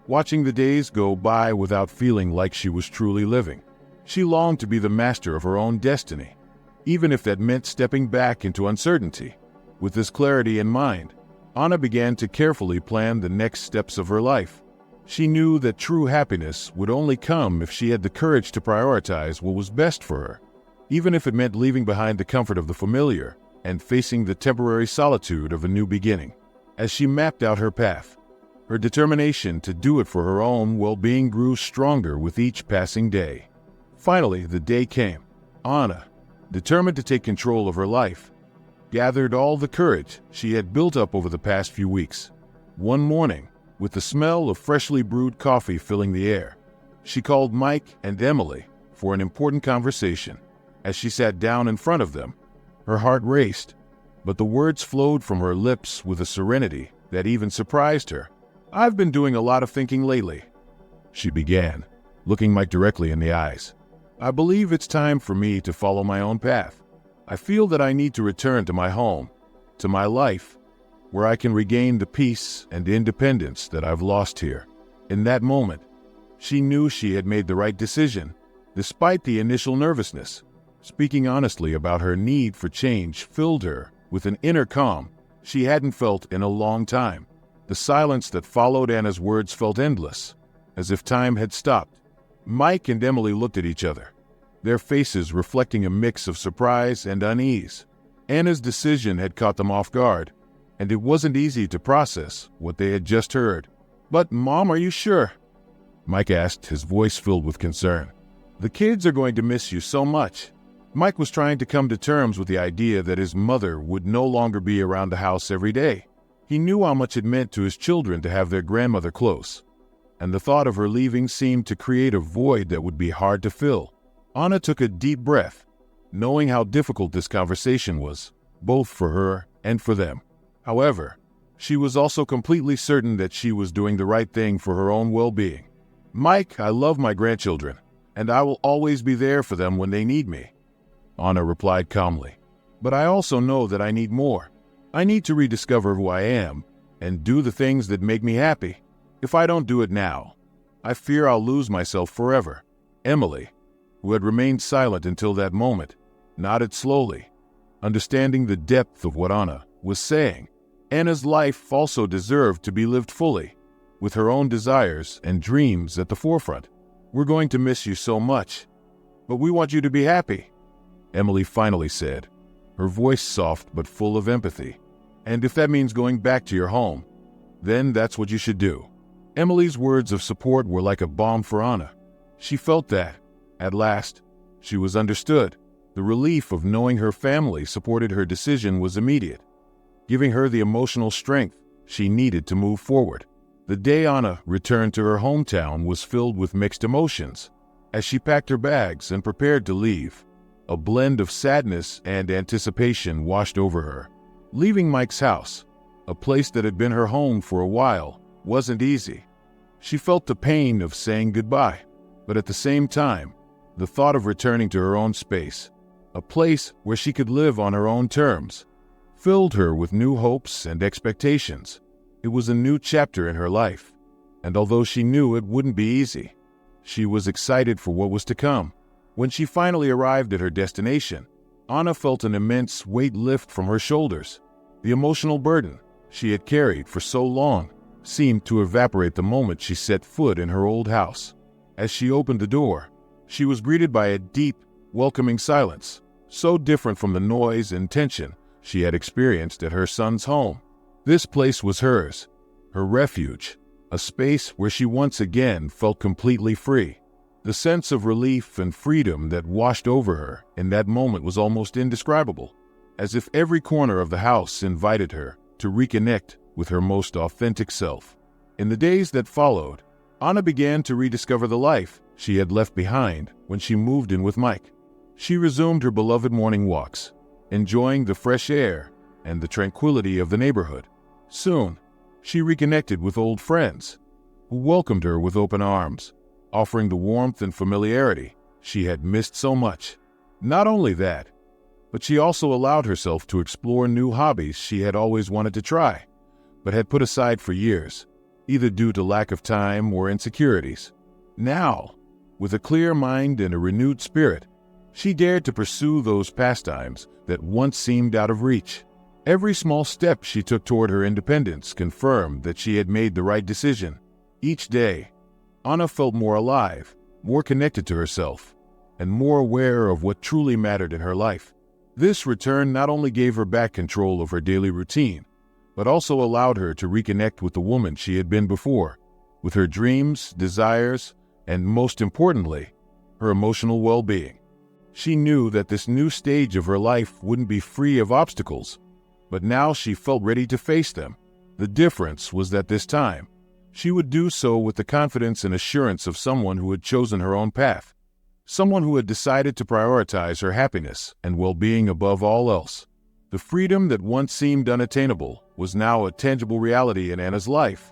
watching the days go by without feeling like she was truly living. She longed to be the master of her own destiny, even if that meant stepping back into uncertainty. With this clarity in mind, Anna began to carefully plan the next steps of her life. She knew that true happiness would only come if she had the courage to prioritize what was best for her, even if it meant leaving behind the comfort of the familiar and facing the temporary solitude of a new beginning. As she mapped out her path, her determination to do it for her own well-being grew stronger with each passing day. Finally, the day came. Anna, determined to take control of her life, gathered all the courage she had built up over the past few weeks. One morning, with the smell of freshly brewed coffee filling the air, she called Mike and Emily for an important conversation. As she sat down in front of them, her heart raced, but the words flowed from her lips with a serenity that even surprised her. "I've been doing a lot of thinking lately," she began, looking Mike directly in the eyes. "I believe it's time for me to follow my own path. I feel that I need to return to my home, to my life, where I can regain the peace and independence that I've lost here." In that moment, she knew she had made the right decision, despite the initial nervousness. Speaking honestly about her need for change filled her with an inner calm she hadn't felt in a long time. The silence that followed Anna's words felt endless, as if time had stopped. Mike and Emily looked at each other, their faces reflecting a mix of surprise and unease. Anna's decision had caught them off guard, and it wasn't easy to process what they had just heard. "But, Mom, are you sure?" Mike asked, his voice filled with concern. "The kids are going to miss you so much." Mike was trying to come to terms with the idea that his mother would no longer be around the house every day. He knew how much it meant to his children to have their grandmother close, and the thought of her leaving seemed to create a void that would be hard to fill. Anna took a deep breath, knowing how difficult this conversation was, both for her and for them. However, she was also completely certain that she was doing the right thing for her own well-being. "Mike, I love my grandchildren, and I will always be there for them when they need me," Anna replied calmly. "But I also know that I need more. I need to rediscover who I am and do the things that make me happy. If I don't do it now, I fear I'll lose myself forever." Emily, who had remained silent until that moment, nodded slowly, understanding the depth of what Anna was saying. Anna's life also deserved to be lived fully, with her own desires and dreams at the forefront. "We're going to miss you so much, but we want you to be happy," Emily finally said, her voice soft but full of empathy. "And if that means going back to your home, then that's what you should do." Emily's words of support were like a balm for Anna. She felt that, at last, she was understood. The relief of knowing her family supported her decision was immediate, giving her the emotional strength she needed to move forward. The day Anna returned to her hometown was filled with mixed emotions. As she packed her bags and prepared to leave, a blend of sadness and anticipation washed over her. Leaving Mike's house, a place that had been her home for a while, wasn't easy. She felt the pain of saying goodbye, but at the same time, the thought of returning to her own space, a place where she could live on her own terms, filled her with new hopes and expectations. It was a new chapter in her life, and although she knew it wouldn't be easy, she was excited for what was to come. When she finally arrived at her destination, Anna felt an immense weight lift from her shoulders. The emotional burden she had carried for so long seemed to evaporate the moment she set foot in her old house. As she opened the door, she was greeted by a deep, welcoming silence, so different from the noise and tension she had experienced at her son's home. This place was hers, her refuge, a space where she once again felt completely free. The sense of relief and freedom that washed over her in that moment was almost indescribable, as if every corner of the house invited her to reconnect with her most authentic self. In the days that followed, Anna began to rediscover the life she had left behind when she moved in with Mike. She resumed her beloved morning walks, enjoying the fresh air and the tranquility of the neighborhood. Soon, she reconnected with old friends, who welcomed her with open arms, offering the warmth and familiarity she had missed so much. Not only that, but she also allowed herself to explore new hobbies she had always wanted to try, but had put aside for years, either due to lack of time or insecurities. Now, with a clear mind and a renewed spirit, she dared to pursue those pastimes that once seemed out of reach. Every small step she took toward her independence confirmed that she had made the right decision. Each day, Anna felt more alive, more connected to herself, and more aware of what truly mattered in her life. This return not only gave her back control of her daily routine, but also allowed her to reconnect with the woman she had been before, with her dreams, desires, and most importantly, her emotional well-being. She knew that this new stage of her life wouldn't be free of obstacles, but now she felt ready to face them. The difference was that this time, she would do so with the confidence and assurance of someone who had chosen her own path, someone who had decided to prioritize her happiness and well-being above all else. The freedom that once seemed unattainable was now a tangible reality in Anna's life,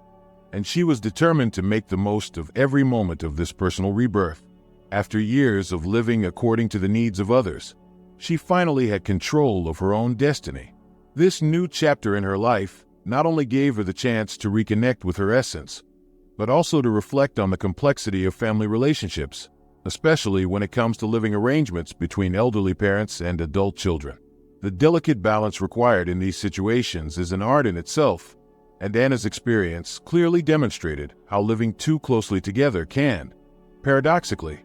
and she was determined to make the most of every moment of this personal rebirth. After years of living according to the needs of others, she finally had control of her own destiny. This new chapter in her life not only gave her the chance to reconnect with her essence, but also to reflect on the complexity of family relationships, especially when it comes to living arrangements between elderly parents and adult children. The delicate balance required in these situations is an art in itself, and Anna's experience clearly demonstrated how living too closely together can, paradoxically,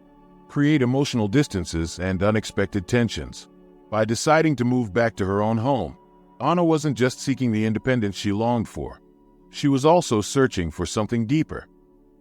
create emotional distances and unexpected tensions. By deciding to move back to her own home, Anna wasn't just seeking the independence she longed for. She was also searching for something deeper,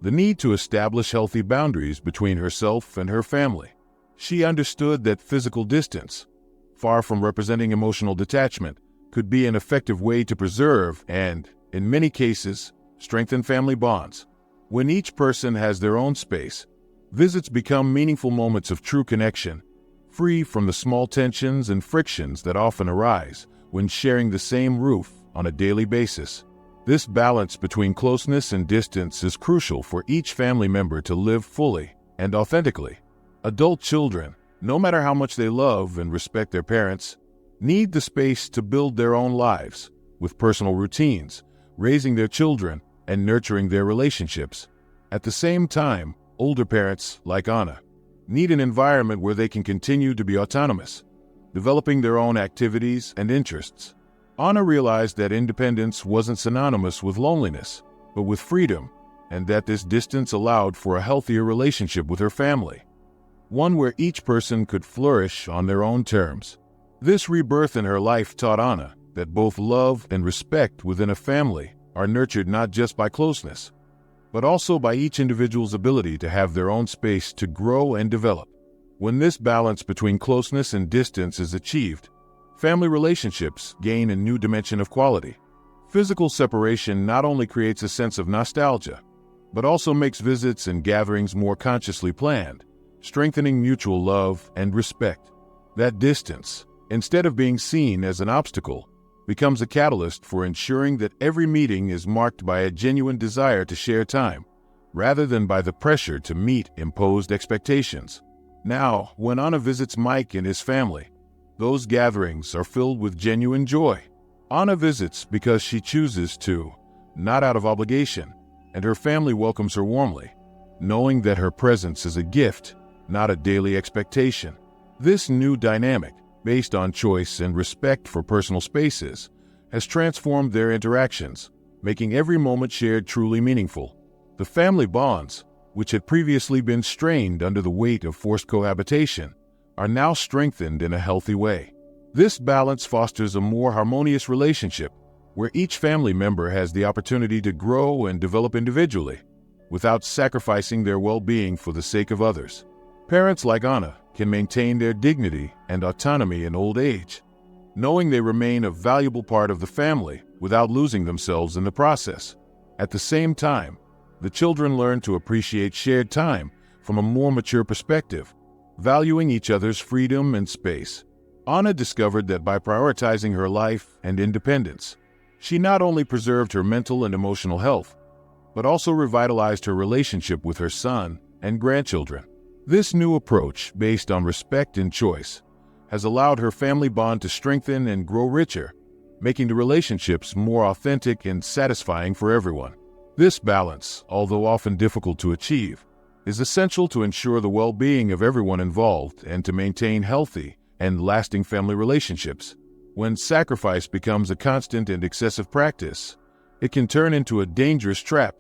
the need to establish healthy boundaries between herself and her family. She understood that physical distance, far from representing emotional detachment, could be an effective way to preserve and, in many cases, strengthen family bonds. When each person has their own space, visits become meaningful moments of true connection, free from the small tensions and frictions that often arise when sharing the same roof on a daily basis. This balance between closeness and distance is crucial for each family member to live fully and authentically. Adult children, no matter how much they love and respect their parents, need the space to build their own lives with personal routines, raising their children and nurturing their relationships. At the same time, older parents, like Anna, need an environment where they can continue to be autonomous, developing their own activities and interests. Anna realized that independence wasn't synonymous with loneliness, but with freedom, and that this distance allowed for a healthier relationship with her family, one where each person could flourish on their own terms. This rebirth in her life taught Anna that both love and respect within a family are nurtured not just by closeness, but also by each individual's ability to have their own space to grow and develop. When this balance between closeness and distance is achieved, family relationships gain a new dimension of quality. Physical separation not only creates a sense of nostalgia, but also makes visits and gatherings more consciously planned, strengthening mutual love and respect. That distance, instead of being seen as an obstacle, becomes a catalyst for ensuring that every meeting is marked by a genuine desire to share time, rather than by the pressure to meet imposed expectations. Now, when Anna visits Mike and his family, those gatherings are filled with genuine joy. Anna visits because she chooses to, not out of obligation, and her family welcomes her warmly, knowing that her presence is a gift, not a daily expectation. This new dynamic, based on choice and respect for personal spaces, has transformed their interactions, making every moment shared truly meaningful. The family bonds, which had previously been strained under the weight of forced cohabitation, are now strengthened in a healthy way. This balance fosters a more harmonious relationship, where each family member has the opportunity to grow and develop individually, without sacrificing their well-being for the sake of others. Parents like Anna can maintain their dignity and autonomy in old age, knowing they remain a valuable part of the family without losing themselves in the process. At the same time, the children learn to appreciate shared time from a more mature perspective, valuing each other's freedom and space. Anna discovered that by prioritizing her life and independence, she not only preserved her mental and emotional health, but also revitalized her relationship with her son and grandchildren. This new approach, based on respect and choice, has allowed her family bond to strengthen and grow richer, making the relationships more authentic and satisfying for everyone. This balance, although often difficult to achieve, is essential to ensure the well-being of everyone involved and to maintain healthy and lasting family relationships. When sacrifice becomes a constant and excessive practice, it can turn into a dangerous trap,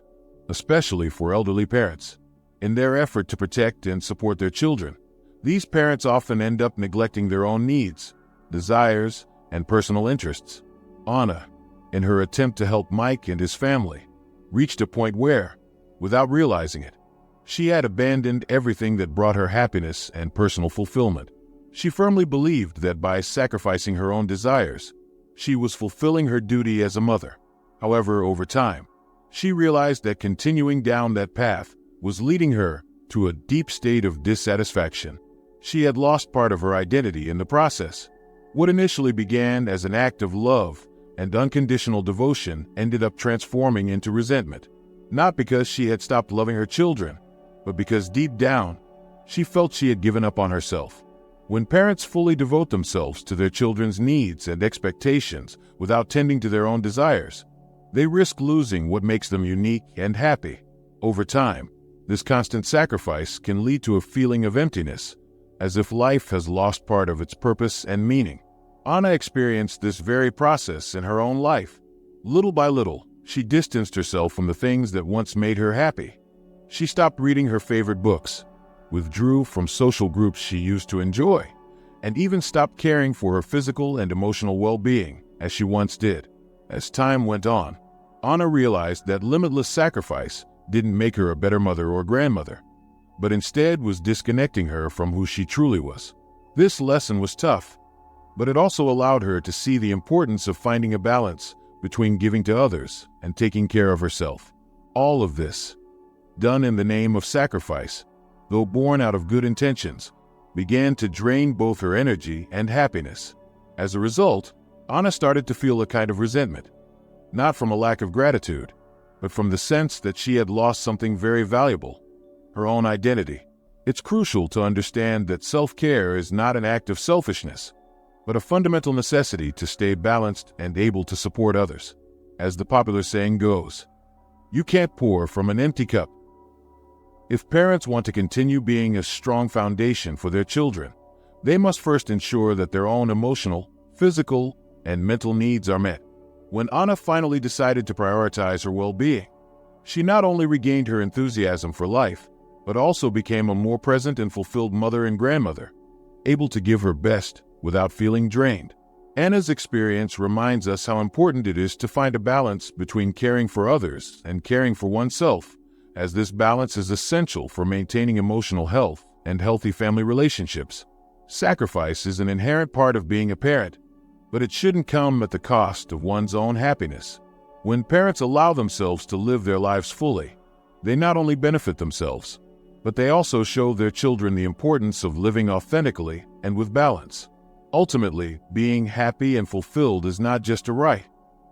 especially for elderly parents. In their effort to protect and support their children, these parents often end up neglecting their own needs, desires, and personal interests. Anna, in her attempt to help Mike and his family, reached a point where, without realizing it, she had abandoned everything that brought her happiness and personal fulfillment. She firmly believed that by sacrificing her own desires, she was fulfilling her duty as a mother. However, over time, she realized that continuing down that path was leading her to a deep state of dissatisfaction. She had lost part of her identity in the process. What initially began as an act of love and unconditional devotion ended up transforming into resentment, not because she had stopped loving her children, but because deep down, she felt she had given up on herself. When parents fully devote themselves to their children's needs and expectations without tending to their own desires, they risk losing what makes them unique and happy. Over time, this constant sacrifice can lead to a feeling of emptiness, as if life has lost part of its purpose and meaning. Anna experienced this very process in her own life. Little by little, she distanced herself from the things that once made her happy. She stopped reading her favorite books, withdrew from social groups she used to enjoy, and even stopped caring for her physical and emotional well-being as she once did. As time went on, Anna realized that limitless sacrifice didn't make her a better mother or grandmother, but instead was disconnecting her from who she truly was. This lesson was tough, but it also allowed her to see the importance of finding a balance between giving to others and taking care of herself. All of this, done in the name of sacrifice, though born out of good intentions, began to drain both her energy and happiness. As a result, Anna started to feel a kind of resentment, not from a lack of gratitude, but from the sense that she had lost something very valuable, her own identity. It's crucial to understand that self-care is not an act of selfishness, but a fundamental necessity to stay balanced and able to support others. as the popular saying goes. You can't pour from an empty cup. If parents want to continue being a strong foundation for their children, they must first ensure that their own emotional, physical, and mental needs are met. When Anna finally decided to prioritize her well-being, she not only regained her enthusiasm for life, but also became a more present and fulfilled mother and grandmother, able to give her best without feeling drained. Anna's experience reminds us how important it is to find a balance between caring for others and caring for oneself, as this balance is essential for maintaining emotional health and healthy family relationships. Sacrifice is an inherent part of being a parent, but it shouldn't come at the cost of one's own happiness. When parents allow themselves to live their lives fully, they not only benefit themselves, but they also show their children the importance of living authentically and with balance. Ultimately, being happy and fulfilled is not just a right.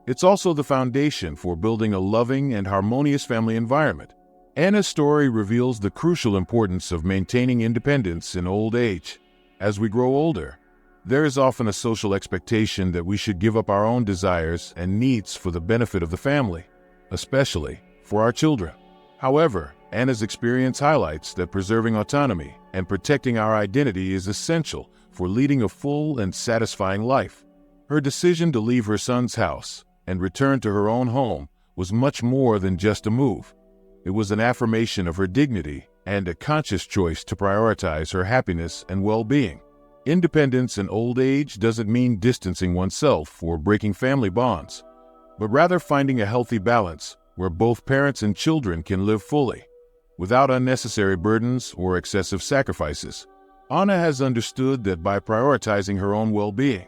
It's also the foundation for building a loving and harmonious family environment. Anna's story reveals the crucial importance of maintaining independence in old age. As we grow older, there is often a social expectation that we should give up our own desires and needs for the benefit of the family, especially for our children. However, Anna's experience highlights that preserving autonomy and protecting our identity is essential for leading a full and satisfying life. Her decision to leave her son's house and return to her own home was much more than just a move. It was an affirmation of her dignity and a conscious choice to prioritize her happiness and well-being. Independence in old age doesn't mean distancing oneself or breaking family bonds, but rather finding a healthy balance where both parents and children can live fully, without unnecessary burdens or excessive sacrifices. Anna has understood that by prioritizing her own well-being,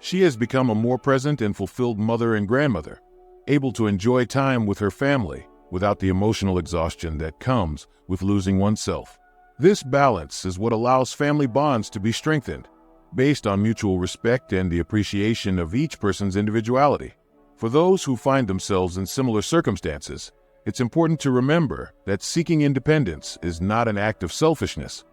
she has become a more present and fulfilled mother and grandmother, able to enjoy time with her family without the emotional exhaustion that comes with losing oneself. This balance is what allows family bonds to be strengthened, based on mutual respect and the appreciation of each person's individuality. For those who find themselves in similar circumstances, it's important to remember that seeking independence is not an act of selfishness,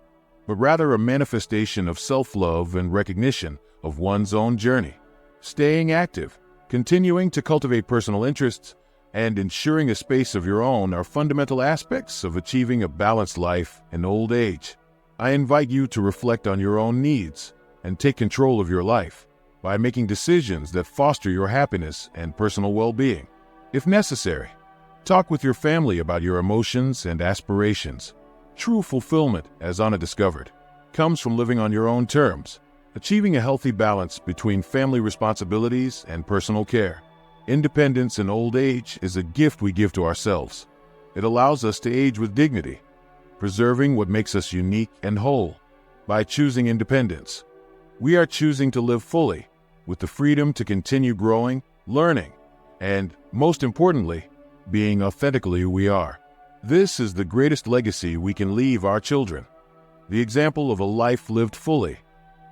but rather a manifestation of self-love and recognition of one's own journey. Staying active, continuing to cultivate personal interests, and ensuring a space of your own are fundamental aspects of achieving a balanced life in old age. I invite you to reflect on your own needs and take control of your life by making decisions that foster your happiness and personal well-being. If necessary, talk with your family about your emotions and aspirations. True fulfillment, as Anna discovered, comes from living on your own terms, achieving a healthy balance between family responsibilities and personal care. Independence in old age is a gift we give to ourselves. It allows us to age with dignity, preserving what makes us unique and whole. By choosing independence, we are choosing to live fully, with the freedom to continue growing, learning, and, most importantly, being authentically who we are. This is the greatest legacy we can leave our children, the example of a life lived fully,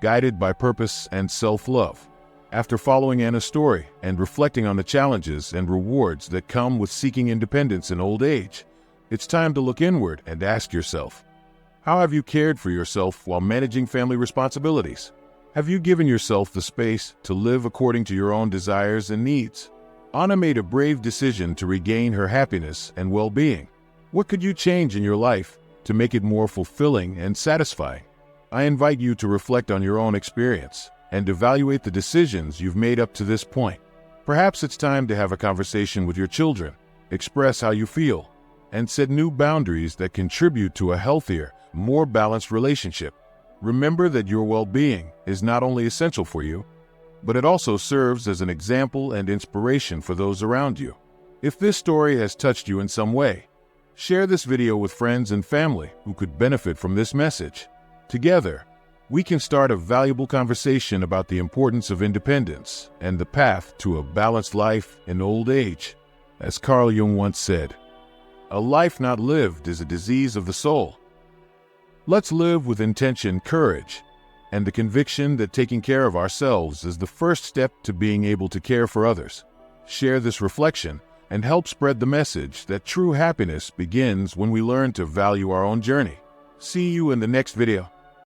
guided by purpose and self-love. After following Anna's story and reflecting on the challenges and rewards that come with seeking independence in old age, it's time to look inward and ask yourself, how have you cared for yourself while managing family responsibilities? Have you given yourself the space to live according to your own desires and needs? Anna made a brave decision to regain her happiness and well-being. What could you change in your life to make it more fulfilling and satisfying? I invite you to reflect on your own experience and evaluate the decisions you've made up to this point. Perhaps it's time to have a conversation with your children, express how you feel, and set new boundaries that contribute to a healthier, more balanced relationship. Remember that your well-being is not only essential for you, but it also serves as an example and inspiration for those around you. If this story has touched you in some way, share this video with friends and family who could benefit from this message. Together, we can start a valuable conversation about the importance of independence and the path to a balanced life in old age. As Carl Jung once said, "A life not lived is a disease of the soul." Let's live with intention, courage, and the conviction that taking care of ourselves is the first step to being able to care for others. Share this reflection and help spread the message that true happiness begins when we learn to value our own journey. See you in the next video.